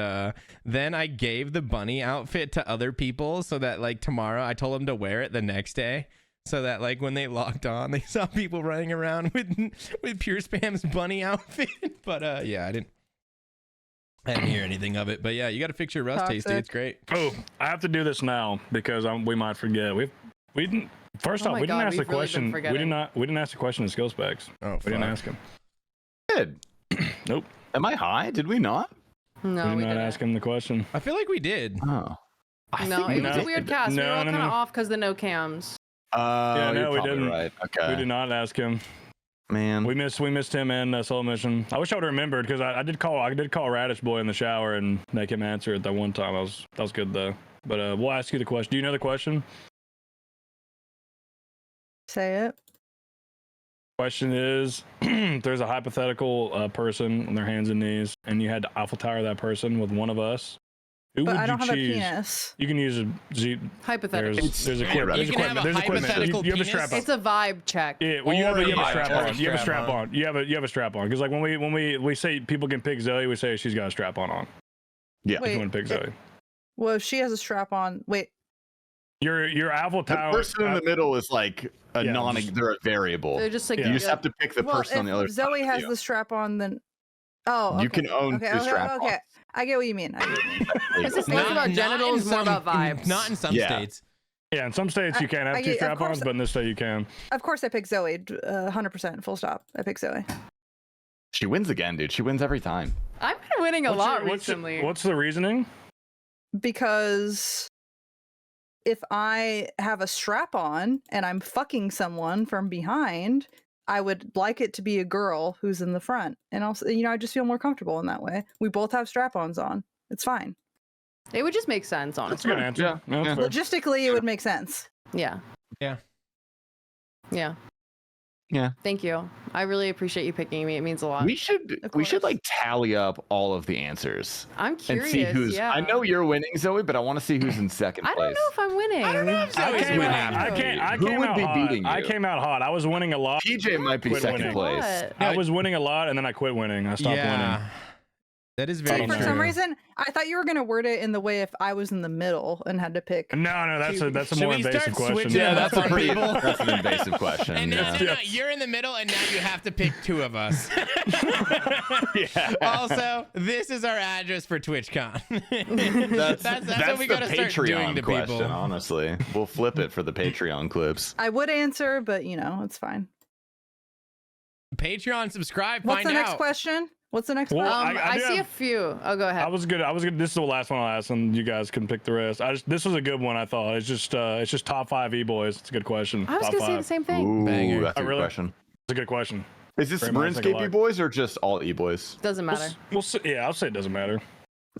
then I gave the bunny outfit to other people so that like tomorrow I told them to wear it the next day. So that like when they logged on, they saw people running around with Pure Spam's bunny outfit. But yeah, I didn't hear anything of it. But yeah, you got to fix your Rust, Tasty. It's great. Oh, I have to do this now because we might forget. We didn't. First off, we didn't ask the question. We didn't ask the question in Skill Specs. Oh, we didn't ask him. Did. Nope. Am I high? Did we not? No, we did not ask him the question. I feel like we did. Oh. No, it was a weird cast. We were all kind of off because the no cams. Yeah, no, we didn't. Right. Okay. We did not ask him. Man, we missed him and Soul Mission. I wish I would have remembered because I did call Radish Boy in the shower and make him answer it that one time. That was good though. But we'll ask you the question. Do you know the question? Say it. Question is, if there's a hypothetical person on their hands and knees, and you had to Eiffel Tower that person with one of us, who would you choose? I don't have a penis. You can use a hypothetical. There's equipment. You can have a hypothetical you have a strap on. It's a vibe check. Yeah, well, you have a strap on. You have a strap on. You have a strap on. Because like when we say people can pick Zoe, we say she's got a strap on. Yeah. If you want to pick Zoe. Well, if she has a strap on. Wait. Your Eiffel Tower. The person in the middle is like they're a variable. They're just like you just have to pick the person on the other side. Zoe has the strap on, then okay. You can own the strap on. Okay, I get what you mean. It's just less about genitals, more about vibes. Not in some states. Yeah, in some states you can't have two strap-ons, but in this state you can. Of course, I pick Zoe. 100%, full stop. I pick Zoe. She wins again, dude. She wins every time. I've been winning a lot recently. What's the reasoning? Because if I have a strap on and I'm fucking someone from behind, I would like it to be a girl who's in the front. And also, I just feel more comfortable in that way. We both have strap-ons on. It's fine. It would just make sense, honestly. That's a good answer. Yeah. Logistically, it would make sense. Yeah. Yeah. Yeah. Yeah. Thank you. I really appreciate you picking me. It means a lot. We should like tally up all of the answers. I'm curious. And see who's. Yeah. I know you're winning, Zoe, but I want to see who's in second place. I don't know if I'm winning. I don't know if Zoe's winning. Who would be beating you? I came out hot. I was winning a lot. PJ might be second place. I was winning a lot, and then I quit winning. I stopped winning. That is very For true. some reason, I thought you were gonna word it in the way if I was in the middle and had to pick. No, that's a Should more we start invasive question. switching Yeah, them that's up a on pretty. people? That's an invasive question. And yeah. no, you're in the middle, and now you have to pick 2 of us. Yeah. Also, this is our address for TwitchCon. That's what we the gotta start Patreon doing to question, people. honestly. We'll flip it for the Patreon clips. I would answer, but it's fine. Patreon, subscribe, What's find the next out. question? What's the next Well, question? I I do see a have- few. Oh, go ahead. I was good. This is the last one I'll ask, and you guys can pick the rest. This was a good one. I thought it's just top 5 e-boys. It's a good question. I was Top gonna say 5. the same thing. Ooh, Banger. that's a Oh, good really? question. It's a good question. Is this Very much like a RuneScape lot. e-boys or just all e-boys? Doesn't matter. We'll see. Yeah, I'll say it doesn't matter.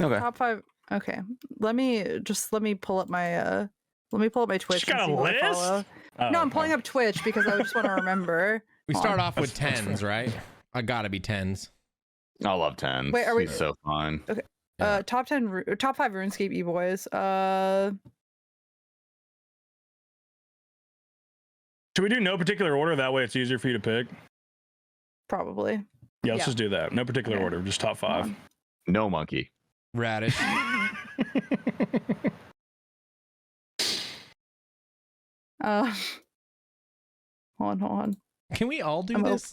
Okay. Top 5. Okay, let me pull up my Twitch. She got and a see who I list? follow. Oh, No, I'm pulling up Twitch because I just want to remember. We Hold start on. off with 10s, right? I gotta be 10s. I love 10s. Wait, are we- He's so fun. Top 10, top 5 RuneScape e-boys. Should we do no particular order? That way it's easier for you to pick. Probably. Yeah, let's Yeah. just do that. No particular Okay. order, just top 5. No monkey. Radish. Hold on. Can we all do I'm this?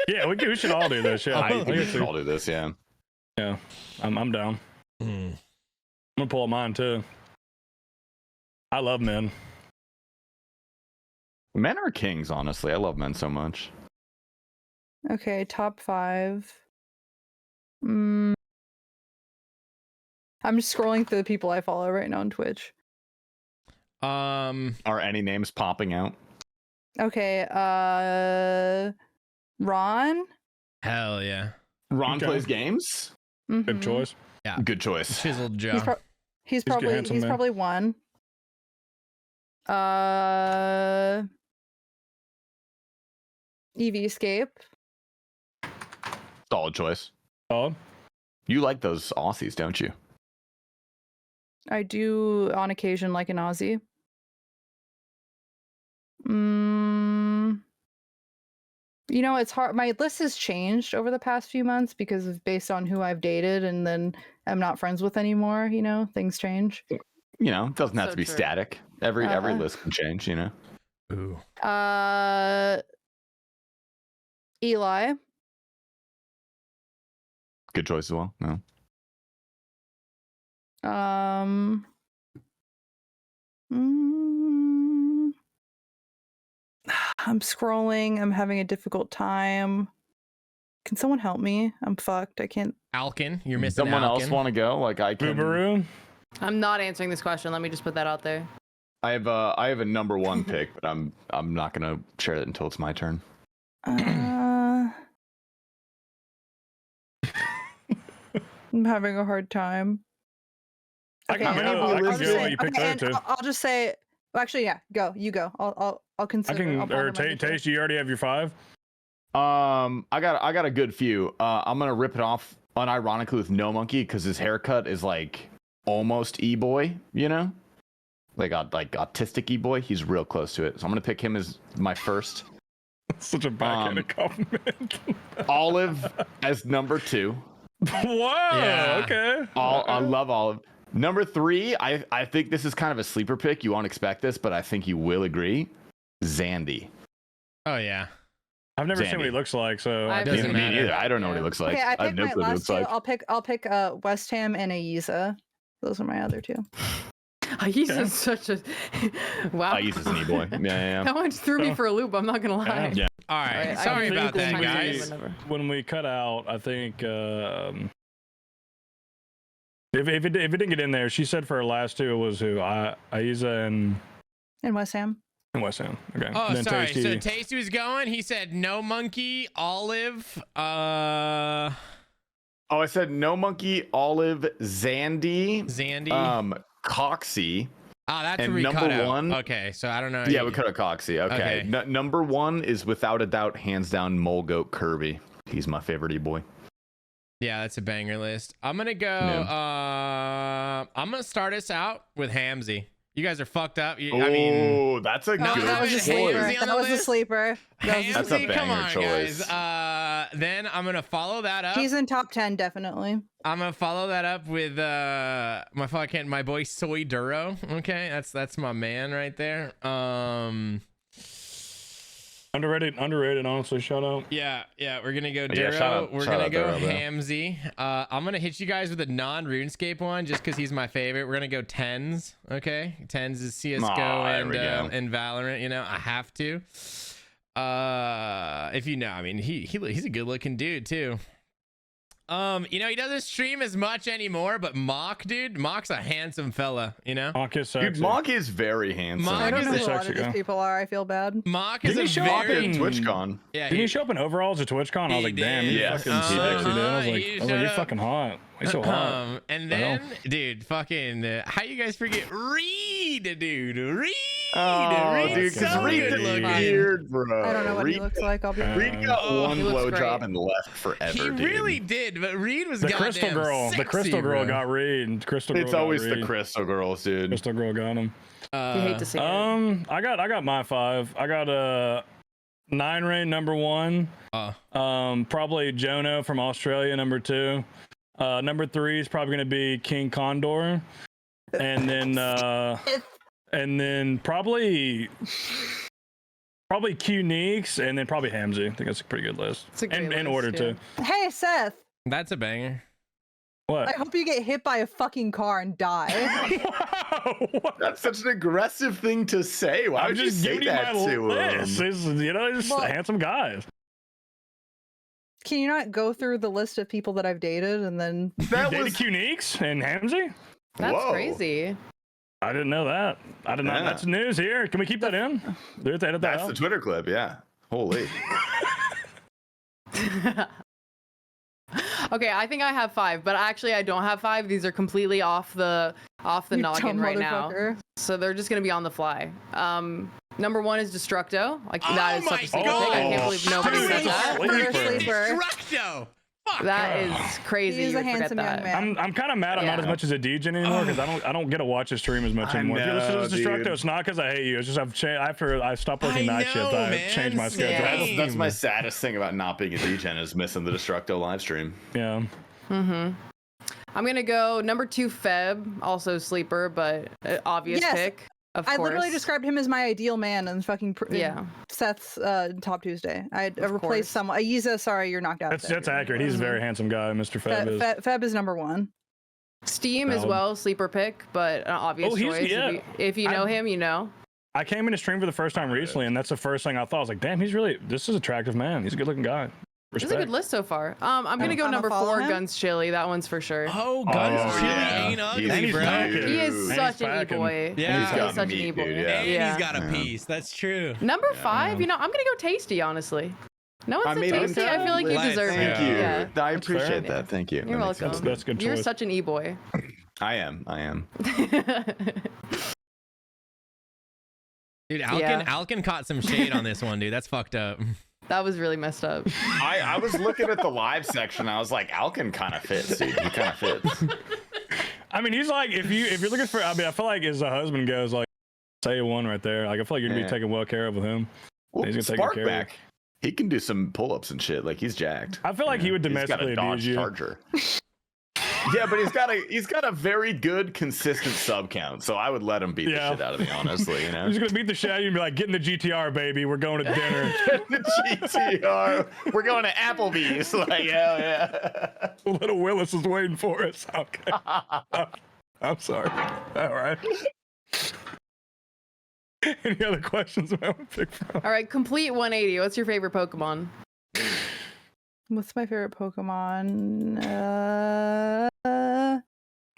Yeah, we should all do this. Yeah, I think we it's should all do this, yeah. Yeah, I'm down. Hmm. I'm gonna pull up mine too. I love men. Men are kings, honestly. I love men so much. Okay, top 5. I'm just scrolling through the people I follow right now on Twitch. Um, Are any names popping out? Okay, Ron. hell yeah. Ron Okay. plays games? Good Mhm. choice. Good choice. Chiseled Joe. He's, He's a handsome man. probably 1. EVscape. Solid choice. Solid. You like those Aussies, don't you? I do on occasion like an Aussie. It's hard. My list has changed over the past few months because of based on who I've dated and then I'm not friends with anymore. Things change. It doesn't have So to be true. static. Every list can change, Ooh. Eli. Good choice as well. No. I'm scrolling. I'm having a difficult time. Can someone help me? I'm fucked. I can't. Alkin. You're missing Someone else Alkin. want to go? Like I can. Boobaroo. I'm not answering this question. Let me just put that out there. I have a number 1 pick, but I'm not gonna share it until it's my turn. I'm having a hard time. I can Okay, go. I'll I can just go say- while you pick okay, the and other two. I'll just say. Well, actually, yeah. Go. You go. I'll I consider. can. I'll ponder Or my answer. Taste. You already have your 5. I got a good few. I'm gonna rip it off unironically with No Monkey because his haircut is like almost e-boy, like autistic e-boy. He's real close to it, so I'm gonna pick him as my first. Such a backhanded compliment. Olive as number 2. Whoa. Yeah. Okay. I love Olive. Number 3, I think this is kind of a sleeper pick. You won't expect this, but I think you will agree. Zandy. Oh yeah. I've never seen Zandy. what he looks like, so I've Doesn't seen Me matter. neither. I don't know what he looks like. Okay, I I have picked no my clue what he last looks two. like. I'll pick West Ham and Aiza. Those are my other 2. He's just such a wow. He's just an e-boy. Yeah. That one threw me for a loop. I'm not gonna lie. Yeah. All right. Alright, I Sorry think about that, when we- guys. when we cut out, I think if it didn't get in there, she said for her last 2 it was who? Aiza and West Ham. West Ham. Okay. Oh, And then sorry. Tasty. So Tasty was going. He said no monkey, Olive. Oh, I said No Monkey, Olive, Zandy, Zandy. Coxie. That's and where we number cut out. 1. Okay, so I don't know. Yeah, we cut out Coxie. Okay. Okay. Number 1 is without a doubt, hands down, Mole Goat Kirby. He's my favorite e-boy. Yeah, that's a banger list. I'm gonna go. I'm gonna start us out with Hamzy. You guys are fucked up. I mean, that's a No, good that was a choice. sleeper. Hamzy on the That was a list? sleeper. That was a Hamzy, That's a sleeper. come banger on, choice. guys. then I'm gonna follow that up. He's in top 10, definitely. I'm gonna follow that up with my boy Soy Duro. Okay, that's my man right there. Underrated, honestly. Shout out. Yeah, we're gonna go Yeah, Duro. We're gonna go Duro, bro. Hamzy. I'm gonna hit you guys with a non-RuneScape one just because he's my favorite. We're gonna go Tens. Okay, Tens is CS:GO and Valorant. You know, I have to. If you know, I mean, he's a good-looking dude too. You know, he doesn't stream as much anymore, but Mock, dude, Mock's a handsome fella, you know? Mock is sexy. Dude, Mock is very handsome. Mock I don't know he's who a a lot of sexy these guy. people are. I feel bad. Mock Did is he a show up very... in TwitchCon. Yeah, Didn't he show up in overalls at TwitchCon? I was like, damn, did. you fucking sexy, dude. I was like, He you're showed fucking hot. He's so hot. And then, dude, fucking, how you guys forget Reed, dude? Reed! Oh, Reed's dude, because so Reed's good looking. weird, bro. I don't know what he Reed, looks like. I'll be honest. Reed got one he looks blowjob great. and left forever, He dude. really did, but Reed was The goddamn Crystal Girl. sexy, The Crystal Girl bro. got Reed. Crystal Girl It's got always the Reed. Crystal Girls, dude. Crystal Girl got him. You hate to see it. I got my 5. I got a 9 Rain number 1. Probably Jono from Australia number 2. Number 3 is probably gonna be King Condor, and then probably Q Neeks, and then probably Hamzy. I think that's a pretty good list. It's a great In list, order yeah. too. Hey, Seth. That's a banger. What? I hope you get hit by a fucking car and die. Wow, what? That's such an aggressive thing to say. Why I'm would you just say giving you that my to list. him? It's, you know, just Well- handsome guys. Can you not go through the list of people that I've dated and then? That Dated was Q Neeks and Hamzy? That's Whoa. crazy. I didn't know that. I did not. Yeah. That's news here. Can we keep that in? Do we have to edit that That's the out? Twitter clip, yeah. Holy. Okay, I think I have 5, but actually I don't have 5. These are completely off the You noggin dumb right now. motherfucker. So they're just gonna be on the fly. Number 1 is Destructo. Like that is such a sleeper God. pick. I can't believe nobody Dude, said that's a that. sleeper. Sleeper. Destructo! Fuck. That is crazy. He's you a would forget handsome that. young man. I'm kind of mad I'm not Yeah. as much as a DJ anymore because I don't get to watch his stream as much I anymore. If you listen to know, this Destructo, dude. it's not because I hate you. It's just after I stopped working I night shift, know, I man. changed my schedule. Yeah. That's my saddest thing about not being a DJ is missing the Destructo live stream. Yeah. I'm gonna go number 2 Feb, also sleeper, but obvious Yes, pick. Of I course. literally described him as my ideal man and fucking Yeah. Seth's Top Tuesday. I Of replaced course. someone. Ayiza, sorry, you're knocked out. That's accurate. He's a very handsome guy, Mr. Feb is. Feb is number 1. Steam as Valid. well, sleeper pick, but an obvious Oh, he's- choice. yeah. If you know him, you know. I came into stream for the first time recently, and that's the first thing I thought. I was like, damn, this is an attractive man. He's a good looking guy. This is Respect. a good list so far. I'm gonna go I'ma number follow 4, him. Guns Chili. That one's for sure. Oh, Guns Oh, Chili yeah. ain't ugly, He's- he's bro. packing. He is He's such an packing. e-boy. Yeah. He He's is got such meat, an e-boy. dude, And Yeah. he's got a piece. That's true. Number 5, you know, I'm gonna go Tasty, honestly. No one said Tasty. I feel like you Let's- deserve Thank it. you. Yeah. I appreciate fair. that. Thank you. You're That makes welcome. sense. That's a good You're choice. such an e-boy. I am. Dude, Alkin, Yeah. Alkin caught some shade on this one, dude. That's fucked up. That was really messed up. I was looking at the live section. I was like, Alkin kind of fits, dude. He kind of fits. I mean, he's like, if you're looking for, I mean, I feel like as a husband goes, like, say one right there. Like, I feel like you're gonna be Yeah. taken well care of with him. Well, He's gonna take good care of Sparkback. He can do some pull-ups and shit. Like he's jacked. I feel like he would He's domestically got a abuse Dodge you. Charger. Yeah, but he's got a very good consistent sub count. So I would let him beat the Yeah. shit out of me, honestly. You know. He's gonna beat the shit out of you and be like, get in the GTR, baby. We're going to dinner. the GTR. We're going to Applebee's. Like, hell yeah. Little Willis is waiting for us. Okay. I'm sorry. All right. Any other questions I would pick from? All right, complete 180. What's your favorite Pokemon? What's my favorite Pokemon?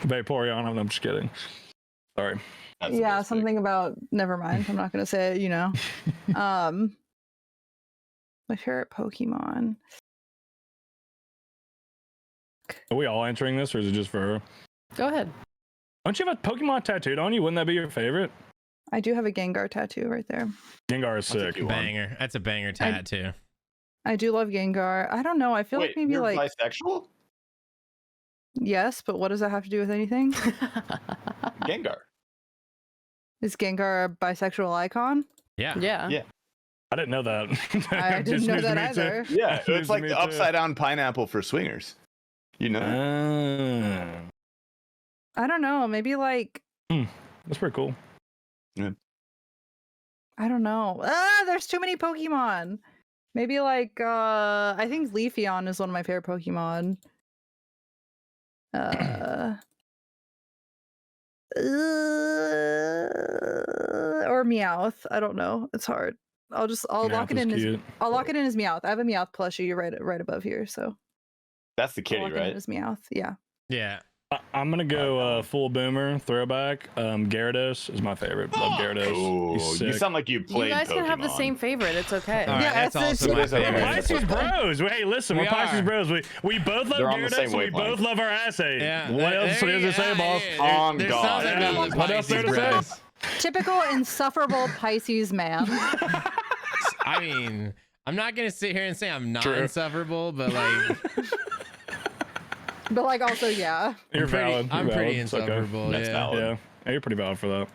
Vaporeon. I'm just kidding. Sorry. That's the Yeah, best pick. something about. Never mind. I'm not gonna say it. You know. My favorite Pokemon. Are we all answering this, or is it just for her? Go ahead. Don't you have a Pokemon tattooed on you? Wouldn't that be your favorite? I do have a Gengar tattoo right there. Gengar is I'll sick. take you one. Banger. That's a banger tattoo. I do love Gengar. I don't know. I feel Wait, like maybe you're like bisexual? yes, but what does that have to do with anything? Gengar. Is Gengar a bisexual icon? Yeah. Yeah. Yeah. I didn't know that. I didn't Just know news to that me, too. either. Yeah, News it's to like me, the too. upside down pineapple for swingers. You know? I don't know. Maybe like That's pretty cool. I don't know. There's too many Pokemon. Maybe like I think Leafeon is one of my favorite Pokemon. Or Meowth. I don't know. It's hard. I'll lock it in his I'll lock it in his Meowth. I have a Meowth plushie right above here, so That's the I'll kitty, lock it in right? his Meowth. Yeah. Yeah. I'm gonna go full boomer throwback. Gyarados is my favorite. Love Gyarados. Oh, He's you sick. sound like you You played guys Pokemon. can have the same favorite. It's okay. All right, Yeah, that's it's- also my it's- We're favorite. Pisces bros. Hey, listen, We we're Pisces are. bros. We both love They're on the same Gyarados. And we wavelength. both love our assay. Yeah. What else there is you to say, go. boss? On There God. sounds like Yeah. one of the What else there Pisces to say? bros. Typical insufferable Pisces man. I mean, I'm not gonna sit here and say I'm not True. insufferable, but like But like also, yeah. You're valid. I'm You're pretty valid. It's okay. insufferable. That's Yeah. valid. Yeah, you're pretty valid for that.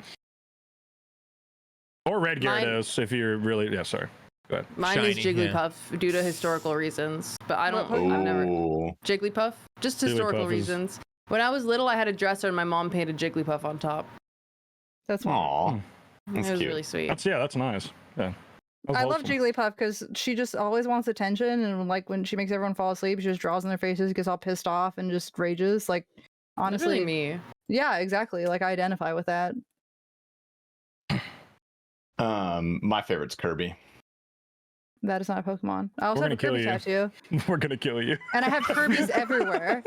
Or red Mine- Gyarados if you're really. Yeah, sorry. Go ahead. Mine is Shiny, yeah. Jigglypuff due to historical reasons, but I don't. What I've never Ooh. Jigglypuff. Just historical Jigglypuff is- reasons. When I was little, I had a dresser and my mom painted Jigglypuff on top. That's one. Aw. That's it was cute. really sweet. That's nice. Yeah. That's I love wholesome. Jigglypuff because she just always wants attention, and like when she makes everyone fall asleep, she just draws in their faces, gets all pissed off, and just rages. Like, honestly, Literally me. yeah, exactly. Like I identify with that. My favorite's Kirby. That is not a Pokemon. I also We're have a gonna kill Kirby you. tattoo, We're gonna kill you. and I have Kirby's everywhere.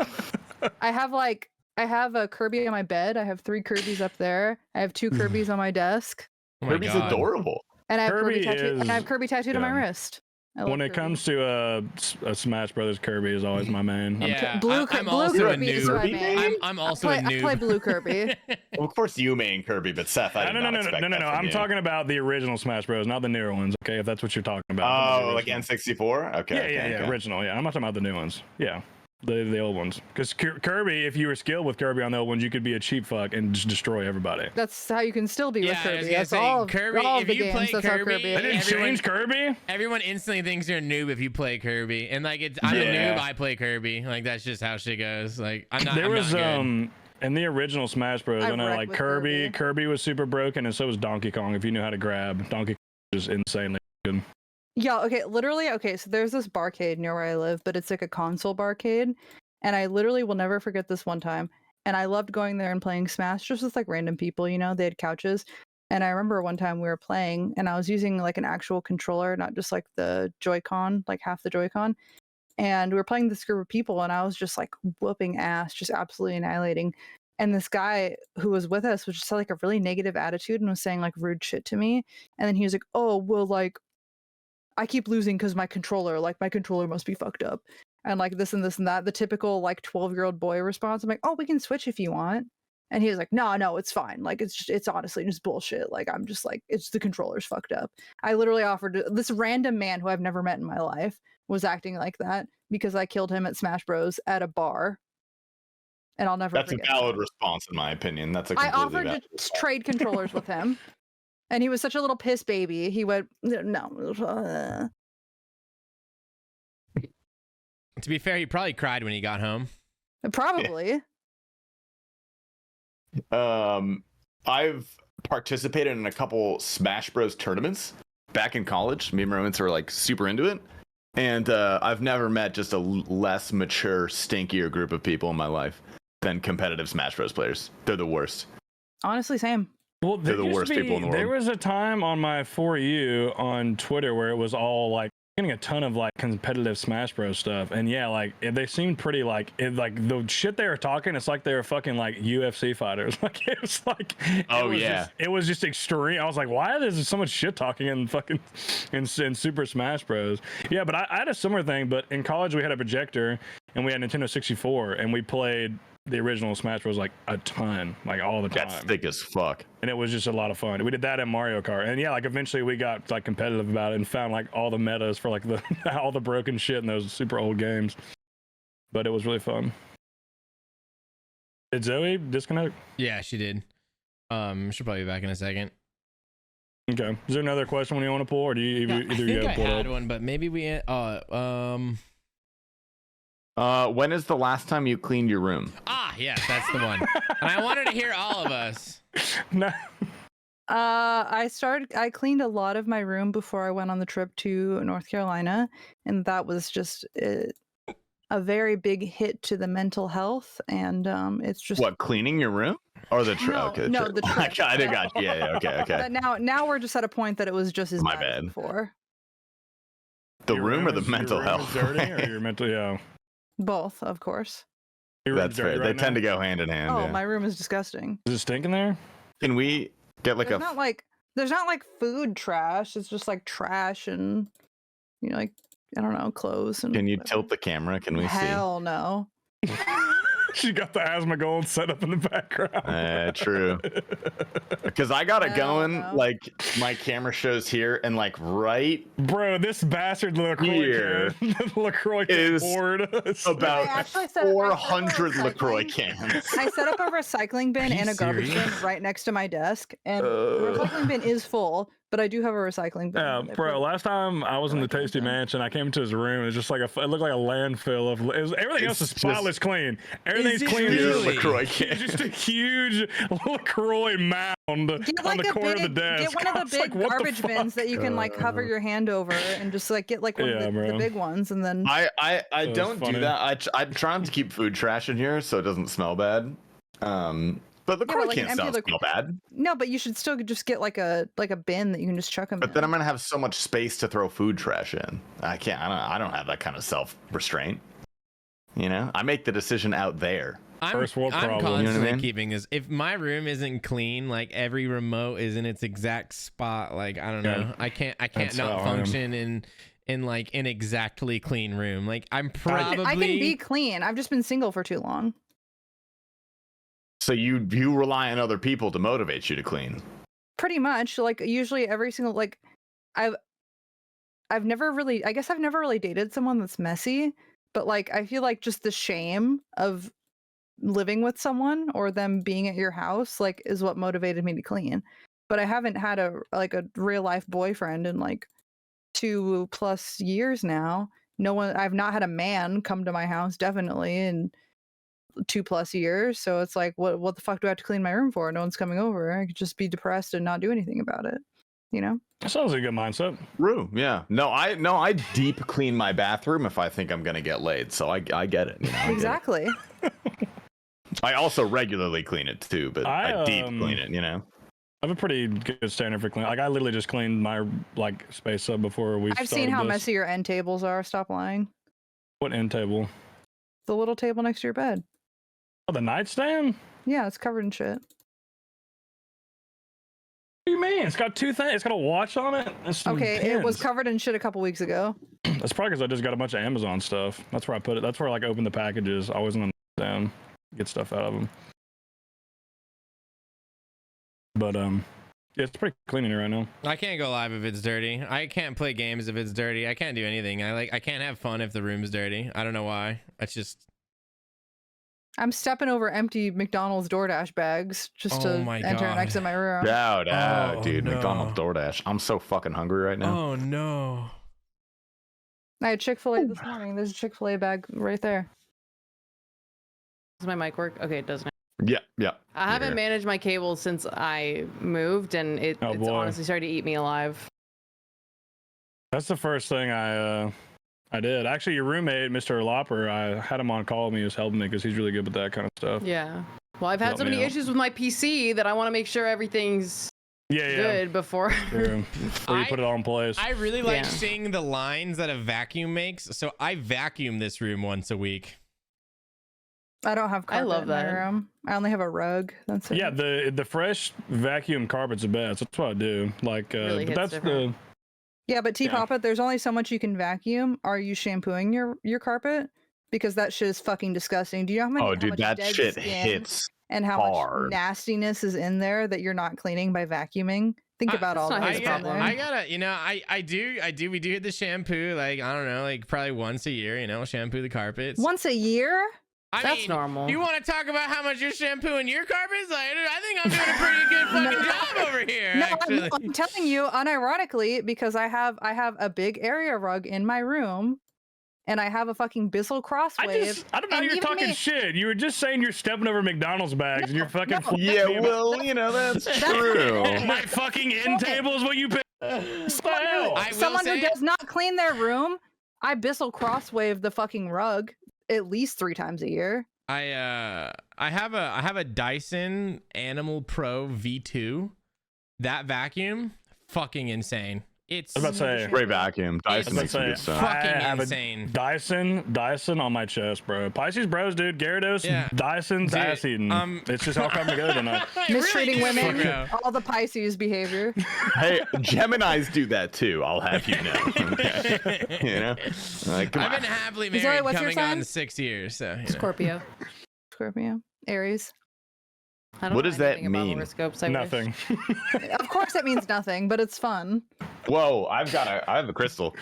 I have a Kirby on my bed. I have 3 Kirby's up there. I have 2 Kirby's on my desk, Oh my Kirby's God. adorable. and I have Kirby, Kirby tattooed. And I have is- Kirby tattooed on my yeah. wrist. I love When it Kirby. comes to a Smash Brothers, Kirby is always my man. Yeah, Blue I'm Blue also a Kirby is noob. who I main. I'm I also play, a noob. I play Blue Kirby. Well, of course, you main Kirby, but Seth, I did No. not expect that from I'm you. talking about the original Smash Bros, not the newer ones. Okay, if that's what you're talking about. Oh, like N. N64? Okay. Yeah, original. Yeah, I'm not talking about the new ones. Yeah, the old ones. Because Kirby, if you were skilled with Kirby on the old ones, you could be a cheap fuck and just destroy everybody. That's how you can still be with Yeah, I was Kirby. gonna That's say, all. Kirby, all of if the you games. play That's how Kirby, Kirby. They is. didn't everyone- change Kirby. Everyone instantly thinks you're a noob if you play Kirby, and like I'm a Yeah. noob. I play Kirby. Like that's just how shit goes. Like I'm not. There I'm was not good. in the original Smash Bros. I I know wrecked like with Kirby. Kirby. Kirby was super broken, and so was Donkey Kong. If you knew how to grab, Donkey Kong was insanely good. Yeah, okay, literally, okay, so there's this barcade near where I live, but it's like a console barcade. And I literally will never forget this one time. And I loved going there and playing Smash just with like random people, you know, they had couches. And I remember one time we were playing and I was using like an actual controller, not just like the Joy-Con, like half the Joy-Con. And we were playing this group of people and I was just like whooping ass, just absolutely annihilating. And this guy who was with us was just had like a really negative attitude and was saying like rude shit to me. And then he was like, oh, well, like, I keep losing because my controller must be fucked up. And like this and this and that, the typical like 12-year-old boy response. I'm like, oh, we can switch if you want. And he was like, no, it's fine. Like it's honestly just bullshit. Like I'm just like, it's the controller's fucked up. I literally offered this random man who I've never met in my life was acting like that because I killed him at Smash Bros at a bar. And I'll never That's a forget valid that. response, in my opinion. That's a I completely offered valid to trade controllers with him. And he was such a little piss baby. He went, no. To be fair, he probably cried when he got home. Probably. I've participated in a couple Smash Bros tournaments back in college. Me and my roommates were like super into it. And I've never met just a less mature, stinkier group of people in my life than competitive Smash Bros players. They're the worst. Honestly, same. Well, They're the used to worst people in the There world. was a time on my For You on Twitter where it was all like getting a ton of like competitive Smash Bros stuff, and yeah, like they seemed pretty like the shit they were talking. It's like they were fucking like UFC fighters. Like it was like, it was just extreme. I was like, why is there so much shit talking in fucking in Super Smash Bros? Yeah, but I had a similar thing. But in college we had a projector and we had Nintendo 64, and we played the original Smash Bros like a ton, like all the time. That's thick as fuck. And it was just a lot of fun. We did that in Mario Kart, and yeah, like eventually we got like competitive about it and found like all the metas for like the all the broken shit in those super old games. But it was really fun. Did Zoe disconnect? Yeah, she did. She'll probably be back in a second. Okay. Is there another question when you want to pull, or do you No, either I you think I have pulled had up? one, but maybe we. When is the last time you cleaned your room? Yes, that's the one. And I wanted to hear all of us. No. I cleaned a lot of my room before I went on the trip to North Carolina, and that was just a very big hit to the mental health. And it's just What, cleaning your room or the trip? No, Okay, no, the trip. I got you. Yeah, okay. But now we're just at a point that it was just as My bad as bad. before. The Your room or the is- mental your room health? Is dirty, or your mental, yeah. Both, of course. Your room's That's fair. dirty They right tend now? to go hand in hand. Oh, Yeah. my room is disgusting. Does it stink in there? Can we get like There's not like food trash. It's just like trash and like I don't know, clothes and Can you whatever. tilt the camera? Can we Hell no. She got the asthma gold set up in the background. see? True. Because I got it Hell going. no. Like my camera shows here, and like right Bro, this bastard LaCroix Here can. LaCroix can is board. about actually set up 400 recycling. LaCroix cans. I set up a recycling bin Are you and a garbage bin serious? right next to my desk, and the recycling bin is full, but I do have a recycling bin. Yeah, that I bro. put- Last time I was in the Like, Tasty okay. Mansion, I came to his room. It was just like it looked like a landfill of. Everything else is It's spotless clean. Everything's it clean. really? It's LaCroix just, can. just a huge LaCroix mound Get on like the a corner big, of the desk. get one of I the was big like, what the garbage bins fuck? that you can like hover your hand over and just like get like one Yeah, of the bro. big ones, and then I was don't funny. do that. I'm trying to keep food trash in here so it doesn't smell bad. But LaCroix like an can't empty smell bad. no, but you should still just get like a bin that you can just chuck them But in. then I'm gonna have so much space to throw food trash in. I can't. I don't have that kind of self restraint. You know, I make the decision out there. First world I'm problem, you know what I constantly mean? keeping this. If my room isn't clean, like every remote is in its exact spot, like I don't Yeah. know. I can't That's not how I am. function in like an exactly clean room. Like I'm probably I can be clean. I've just been single for too long. So you rely on other people to motivate you to clean. Pretty much, like usually every single like I've never really dated someone that's messy, but like I feel like just the shame of living with someone or them being at your house like is what motivated me to clean. But I haven't had a real life boyfriend in like 2+ years now. I've not had a man come to my house definitely in 2+ years. So it's like, what the fuck do I have to clean my room for? No one's coming over. I could just be depressed and not do anything about it. You know? That sounds like a good mindset. True. Yeah. No, I deep clean my bathroom if I think I'm gonna get laid. So I get it. You know, I get it. Exactly. I also regularly clean it too, but I deep clean it. You know. I have a pretty good standard for clean. Like I literally just cleaned my space up before we. I've seen how messy your end tables are. Stop lying. What end table? The little table next to your bed. Oh, the nightstand. Yeah, it's covered in shit. What do you mean? It's got two things. It's got a watch on it. And some Okay, it was pins. covered in shit a couple weeks ago. That's probably because I just got a bunch of Amazon stuff. That's where I put it. That's where I open the packages. Always on the down, get stuff out of them. But yeah, it's pretty clean in here right now. I can't go live if it's dirty. I can't play games if it's dirty. I can't do anything. I can't have fun if the room's dirty. I don't know why. It's just I'm stepping over empty McDonald's DoorDash bags just Oh to my enter God. and exit my room. No, dude. no. McDonald's DoorDash. I'm so fucking hungry right now. oh no. I had Chick-fil-A this morning. There's a Chick-fil-A bag right there. Does my mic work? Okay, it doesn't. Yeah. I haven't Here. managed my cable since I moved, and it's boy. honestly started to eat me alive. That's the first thing I did. Actually, your roommate, Mr. Lopper, I had him on call me. He was helping me because he's really good with that kind of stuff. Yeah. Well, I've had Help so me many out. issues with my PC that I want to make sure everything's Yeah. good before. True. Before you put it all in place. I really like Yeah. seeing the lines that a vacuum makes. So I vacuum this room once a week. I don't have carpet love in my that. room. I only have a rug. That's it. Yeah, the fresh vacuum carpet's the best. That's what I do. Like, Really but hits that's different. Yeah, but Yeah. Papa, there's only so much you can vacuum. Are you shampooing your carpet? Because that shit is fucking disgusting. Do you know how many? Oh, how dude, much that dead shit skin hits. and how hard. much nastiness is in there that you're not cleaning by vacuuming? Think about all that's not that. his that's in problem. there. I gotta, I do. We do hit the shampoo, like, I don't know, like probably once a year, shampoo the carpets. Once a year? That's normal. You want to talk about how much you're shampooing your carpets? Like, I think I'm doing a pretty good fucking job over here. No, actually. I'm telling you, unironically, because I have a big area rug in my room, and I have a fucking Bissell Crosswave. I don't know how you're talking shit. You were just saying you're stepping over McDonald's bags and you're fucking. Yeah, well, that's true. My fucking end table is what you pay. Someone who does not clean their room, I Bissell Crosswave the fucking rug at least 3 times a year. I have a Dyson Animal Pro V2. That vacuum, fucking insane. It's I was about to say, great vacuum. Dyson makes some good fucking stuff. insane. Dyson on my chest, bro. Pisces bros, dude. Gyarados, Dyson's ass eating. It's just all coming together tonight. Mistreating women, all the Pisces behavior. Hey, Geminis do that too. I'll have you know. Okay. You know, like, come I've on. been happily married coming on 6 years. So Scorpio. Scorpio. Aries. I don't What know does that anything about mean? horoscopes, I Nothing. Of course, that means nothing, but it's fun. Whoa, I have a crystal.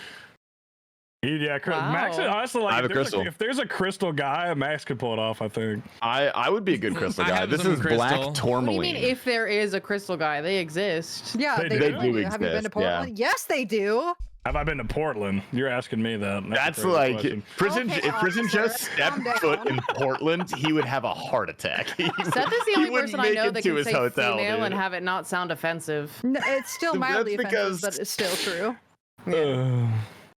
Yeah, Wow. Max. Honestly, like, I have a crystal. if there's a crystal guy, Max could pull it off. I think. I would be a good crystal I guy. have This some is crystal. black What do tourmaline. What do you mean if there is a crystal guy? They exist. Yeah, They they do do. Have you been to exist, yeah. Portland? Yes, they do. Have I been to Portland? You're asking me that. That's a crazy like question. prison. Okay, If prison officer, just stepped calm foot down. in Portland, he would have a heart attack. Seth is the He only wouldn't person I make know it that to can his say hotel, female dude. and have it not sound offensive. No, it's still That's mildly because- offensive, but it's still true.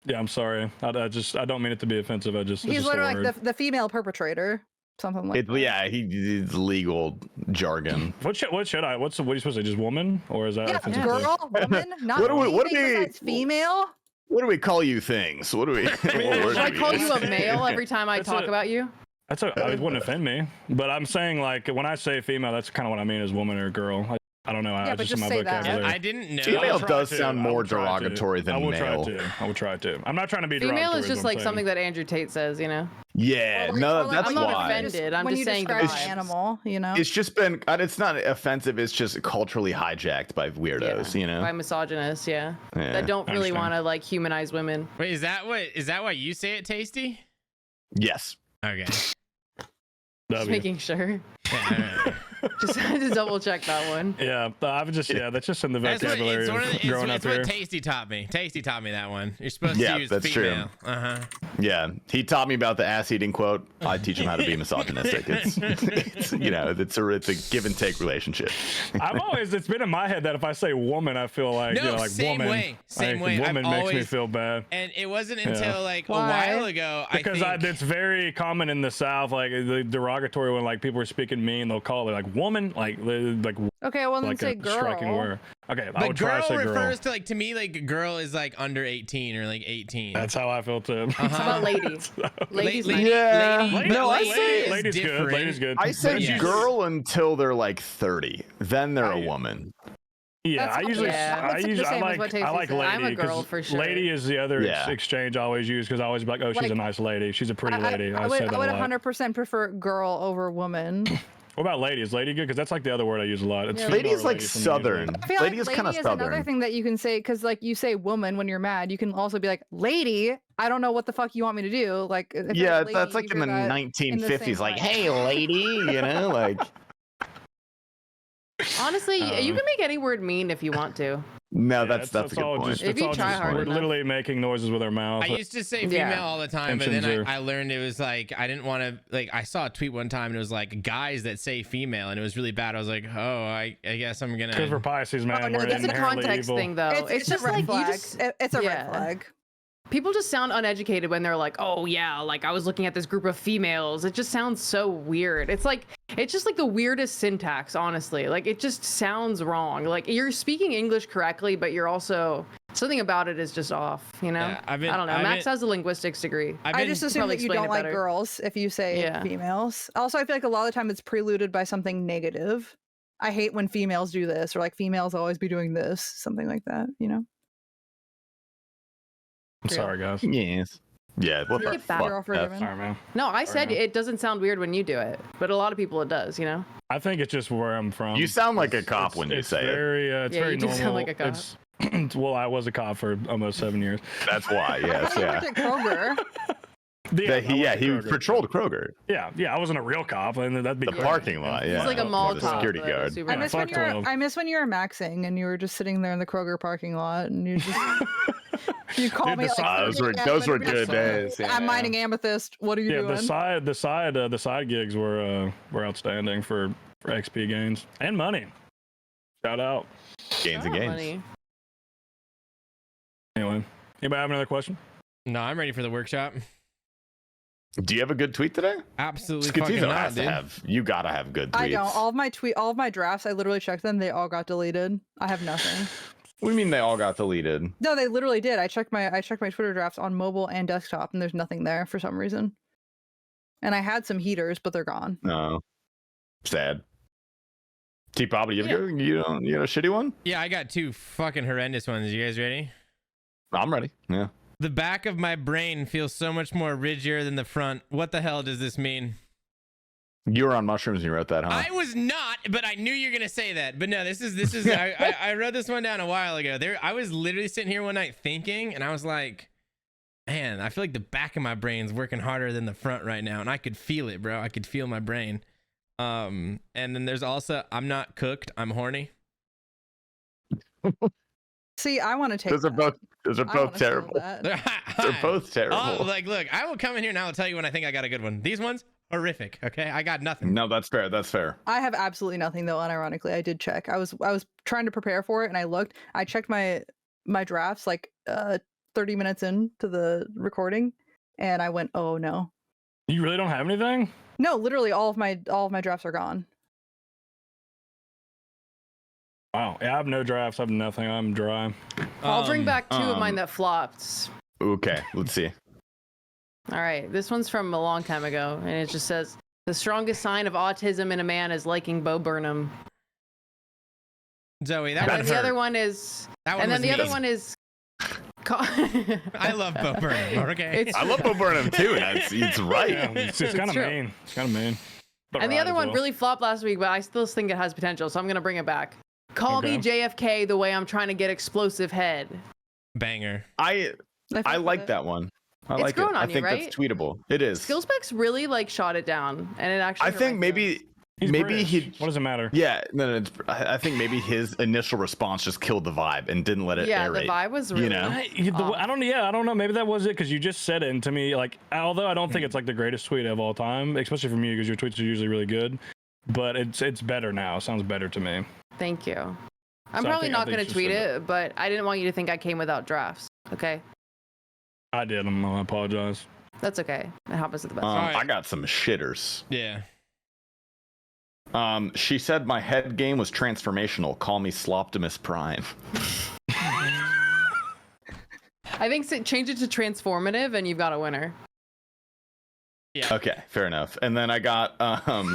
Yeah, I'm sorry. I don't mean it to be offensive. It's He's just a literally word. like the female perpetrator, something like that. Yeah, it's legal jargon. What are you supposed to say? Just woman, or is that Yeah, offensive? girl, woman, not What do we- anything besides female. What do we call you things? What do we? what word Should I do we call use? you a male every time I talk about you? It wouldn't offend me, but I'm saying like when I say female, that's kind of what I mean as woman or girl. I don't know. Yeah, I but just in just my say that. vocabulary. I didn't know. Female I'll try does to. sound I more will try to. derogatory than I will male. try to. I will try to. I'm not trying to be Female derogatory. is just what like I'm something saying. that Andrew Tate says, you know? Yeah, Or like- no, or like that's I'm not why. offended. I'm when just you saying the describe vibes. an animal, you know. It's just been. It's not offensive. It's just culturally hijacked by weirdos. You know. By misogynists, yeah. Yeah, That don't I really understand. want to like humanize women. Wait, is that why you say it, Tasty? Yes. Okay. Just making sure. Yeah, Just had to double check that one. Yeah, that's just in the That's what, vocabulary it's one of of the, growing it's up here. what Tasty taught me. Tasty taught me that one. You're supposed Yeah, to use that's true. female. Yeah, he taught me about the ass eating quote. I teach him how to be misogynistic. It's a give and take relationship. It's been in my head that if I say woman, I feel like No, like same woman. way, same like, way. Woman I've makes me always- feel bad. And it wasn't until Yeah. like a Why? while ago. Because I think it's very common in the South, like the derogatory when like people are speaking mean, they'll call it like woman, like Okay, well then like say a girl. striking word. Okay, I but would try girl to say girl. refers to like to me like girl is like under 18 or like 18. That's how I feel too. How about ladies? Ladies, Lady, Yeah. lady, No, I lady say is Lady's good. different. Lady's good. I say Yeah. girl until they're like 30. Then they're a woman. Yeah, That's I usually, yeah. I It's the usually, I same as like, what I Tasty like said. lady. I'm a girl 'cause for sure. Lady is the other Yeah. exchange I always use because I always be like, oh, she's Like- a nice lady. She's a pretty lady. I say would that a lot. 100% prefer girl over woman. What about lady? Is lady good? Because that's like the other word I use a lot. It's Yeah. female Lady is or like lady for me, southern. usually. I feel Lady like is kind of lady is another southern. thing that you can say because like you say woman when you're mad. You can also be like lady. I don't know what the fuck you want me to do. Like if Yeah, lady, that's like you in the hear that 1950s. same Like, way. hey, lady, you know, like. Honestly, you can make any word mean if you want to. No, Yeah, that's a good all point. just. If it's you all try just hard we're enough. literally making noises with our mouth. I used to say female Yeah. all the time, but then Intentions I learned it was like I didn't want to like I saw a tweet one time and it was like guys that say female and it was really bad. I was like, oh, I guess I'm gonna. Because we're Pisces, man. no, we're It's a inherently context evil. thing, though. It's just a red like flag. you just. It's a yeah. red flag. People just sound uneducated when they're like, oh yeah, like I was looking at this group of females. It just sounds so weird. It's just like the weirdest syntax, honestly. Like it just sounds wrong. Like you're speaking English correctly, but you're also something about it is just off, you know? Yeah, I don't know. Max has a linguistics degree. I just assume probably that you explain don't it like better. girls if you say Yeah. females. Also, I feel like a lot of the time it's preluded by something negative. I hate when females do this, or like females always be doing this, something like that. You know? I'm sorry, guys. Yes. Yeah. What the Get back. You're all fuck? F? forgiven. Sorry, man. No, I said man. it doesn't sound weird when you do it, but a lot of people it does, you know? I think it's just where I'm from. You sound like a cop when you it's say it. very, it's Yeah, very you do normal. sound like a cop. Well, I was a cop for almost 7 years. That's why. Yes. I Yeah. worked at Kroger. He patrolled Kroger. Yeah, I wasn't a real cop, and that'd be The great. parking lot. Yeah, He's like a mall the cop. security but guard. super I nice. miss when you were maxing and you were just sitting there in the Kroger parking lot and you just you call Dude, me the like those were good days. Yeah. I'm mining amethyst. What are you doing? The side gigs were outstanding for XP gains and money. Shout out. Gains and gains. Money. Anyway, anybody have another question? No, I'm ready for the workshop. Do you have a good tweet today? Absolutely fucking Skotizhoe not, has to dude. have. You gotta have good tweets. I don't. All of my drafts, I literally checked them. They all got deleted. I have nothing. What do you mean they all got deleted? No, they literally did. I checked my Twitter drafts on mobile and desktop, and there's nothing there for some reason. And I had some heaters, but they're gone. No. Sad. T-Pop, you got a shitty one? Yeah, I got 2 fucking horrendous ones. You guys ready? I'm ready. Yeah. The back of my brain feels so much more ridgier than the front. What the hell does this mean? You were on mushrooms and you wrote that, huh? I was not, but I knew you were gonna say that. But no, this is. I wrote this one down a while ago. I was literally sitting here one night thinking, and I was like, man, I feel like the back of my brain's working harder than the front right now, and I could feel it, bro. I could feel my brain. And then there's also, I'm not cooked, I'm horny. See, I want to take. Those are both terrible. They're both terrible. Like, look, I will come in here and I will tell you when I think I got a good one. These ones, horrific. Okay, I got nothing. No, that's fair. That's fair. I have absolutely nothing though. Unironically, I did check. I was trying to prepare for it, and I looked. I checked my drafts like 30 minutes into the recording, and I went, oh no. You really don't have anything? No, literally all of my drafts are gone. Wow. Yeah, I have no drafts. I have nothing. I'm dry. I'll bring back 2 of mine that flopped. Okay, let's see. All right, this one's from a long time ago, and it just says, the strongest sign of autism in a man is liking Bo Burnham. Zoe, And then the other one is... And then the other one is... I love Bo Burnham, okay? I love Bo Burnham too, and it's right. Yeah, it's kind of true. mean. It's kind of mean. But And the right other as one well. really flopped last week, but I still think it has potential, so I'm going to bring it back. Call me JFK the way I'm trying to get explosive head. Banger. I like that one. I like it. grown on I you, think right? that's tweetable. It is. Skillspecs really like shot it down, and it actually. I hurt think my maybe feelings. He's maybe British. he. What does it matter? Yeah, no. I think maybe his initial response just killed the vibe and didn't let it Yeah, aerate. the vibe was really. I don't know. Maybe that was it because you just said it, and to me, like, although I don't think it's like the greatest tweet of all time, especially from you because your tweets are usually really good, but it's better now. It sounds better to me. Thank you. I'm So I probably think not you going to should tweet say it, but I didn't want you to think I came without drafts. Okay, I did. I apologize. that's okay. It happens to the best. Alright. I got some shitters. Yeah. She said my head game was transformational. Call me Sloptimus Prime. I think change it to transformative, and you've got a winner. Yeah. Okay, fair enough. And then I got I'm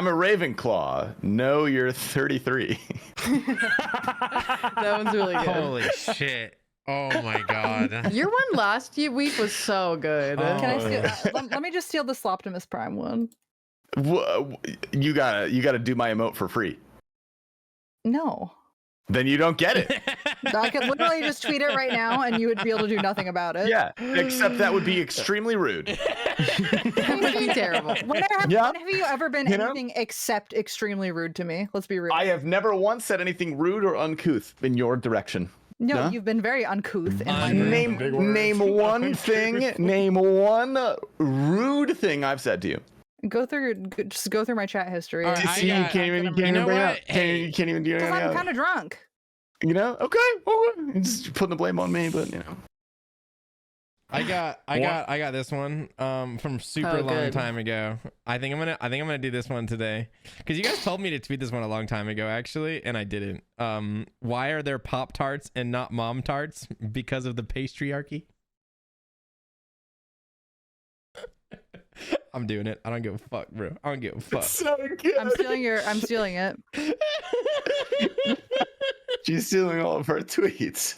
a Ravenclaw. No, you're 33. That one's really good. Holy shit. Oh my god. Your one last week was so good. Can I steal? Let me just steal the Sloptimus Prime one. You gotta do my emote for free. No. Then you don't get it. I could literally just tweet it right now, and you would be able to do nothing about it. Yeah, except that would be extremely rude. That would be terrible. When have you ever been anything except extremely rude to me? Let's be real. I have never once said anything rude or uncouth in your direction. No, Huh? Just been very uncouth. In my Name- Big words. Name one thing. Name one rude thing I've said to you. just go through my chat history. All right, See, you can't even bring it up. Hey. You can't even do Because anything I'm else. kind of drunk. You know? Okay. Well, just putting the blame on me, but you know. I got this one from super long good. time ago. I think I'm gonna do this one today because you guys told me to tweet this one a long time ago actually, and I didn't. Why are there Pop Tarts and not Mom Tarts? Because of the patriarchy. I'm doing it. I don't give a fuck, bro. I don't give a fuck. So good. I'm stealing it. She's stealing all of her tweets.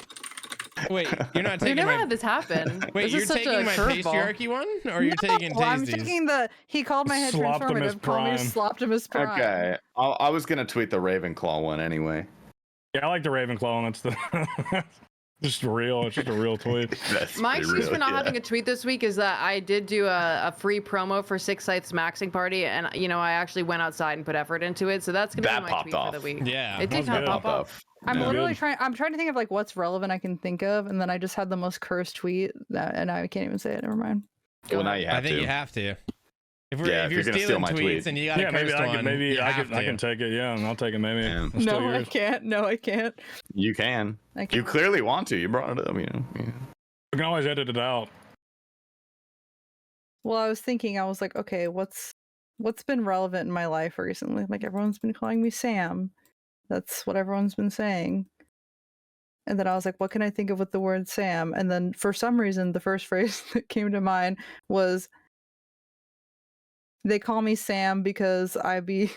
Wait, you're not We've taking never my. had this happen. Wait, this you're is such taking a my curveball. patriarchy one, or you're taking No, I'm Tasties? taking he called my head Sloptimus transformative. Call me Prime. Sloptimus Prime. Okay. I was gonna tweet the Ravenclaw one anyway. Yeah, I like the Ravenclaw, and that's the Just real. It's just a real tweet. My excuse for not having a tweet this week is that I did do a free promo for Six Scythes Maxing Party, and I actually went outside and put effort into it. So that's gonna be my tweet for the week. Yeah, it did kind of pop off. I'm literally trying to think of like what's relevant I can think of, and then I just had the most cursed tweet and I can't even say it. Never mind. Well, now you have to. I think you have to. If you're gonna steal my tweets tweet. and you got a cursed one, I can take it. Yeah, I'll take it. Maybe. Yeah. No, I can't. No, I can't. You can. You clearly want to. You brought it up. Yeah. You can always edit it out. Well, I was thinking. I was like, okay, what's been relevant in my life recently? Like everyone's been calling me Sam. That's what everyone's been saying. And then I was like, what can I think of with the word Sam? And then for some reason, the first phrase that came to mind was, they call me Sam because I be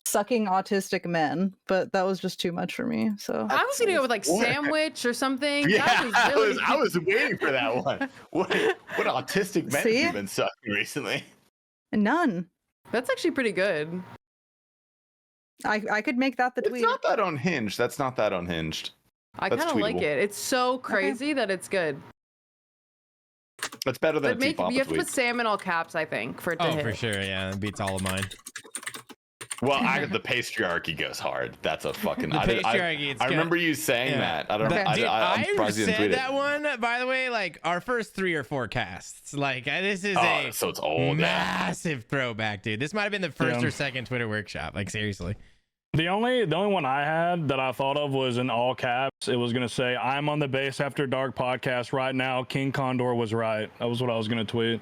sucking autistic men, but that was just too much for me. So I was gonna go with like sandwich or something. Yeah, that I was waiting for that one. What autistic men have you been sucking recently? None. That's actually pretty good. I could make that the tweet. It's not that unhinged. That's not that unhinged. I kind of like it. It's so crazy that it's good. That's better than you have to put Sam in all caps, I think, for it to hit. For sure, yeah, it beats all of mine. Well, the patriarchy goes hard. That's a fucking. The patriarchy. I remember you saying that. I don't know. Dude, I'm surprised you didn't tweet that one. By the way, like our first 3 or 4 casts. Like this is so it's old. Massive throwback, dude. This might have been the first or second Twitter workshop. Like seriously. The only one I had that I thought of was in all caps. It was gonna say, "I'm on the Base After Dark podcast right now. King Condor was right." That was what I was gonna tweet.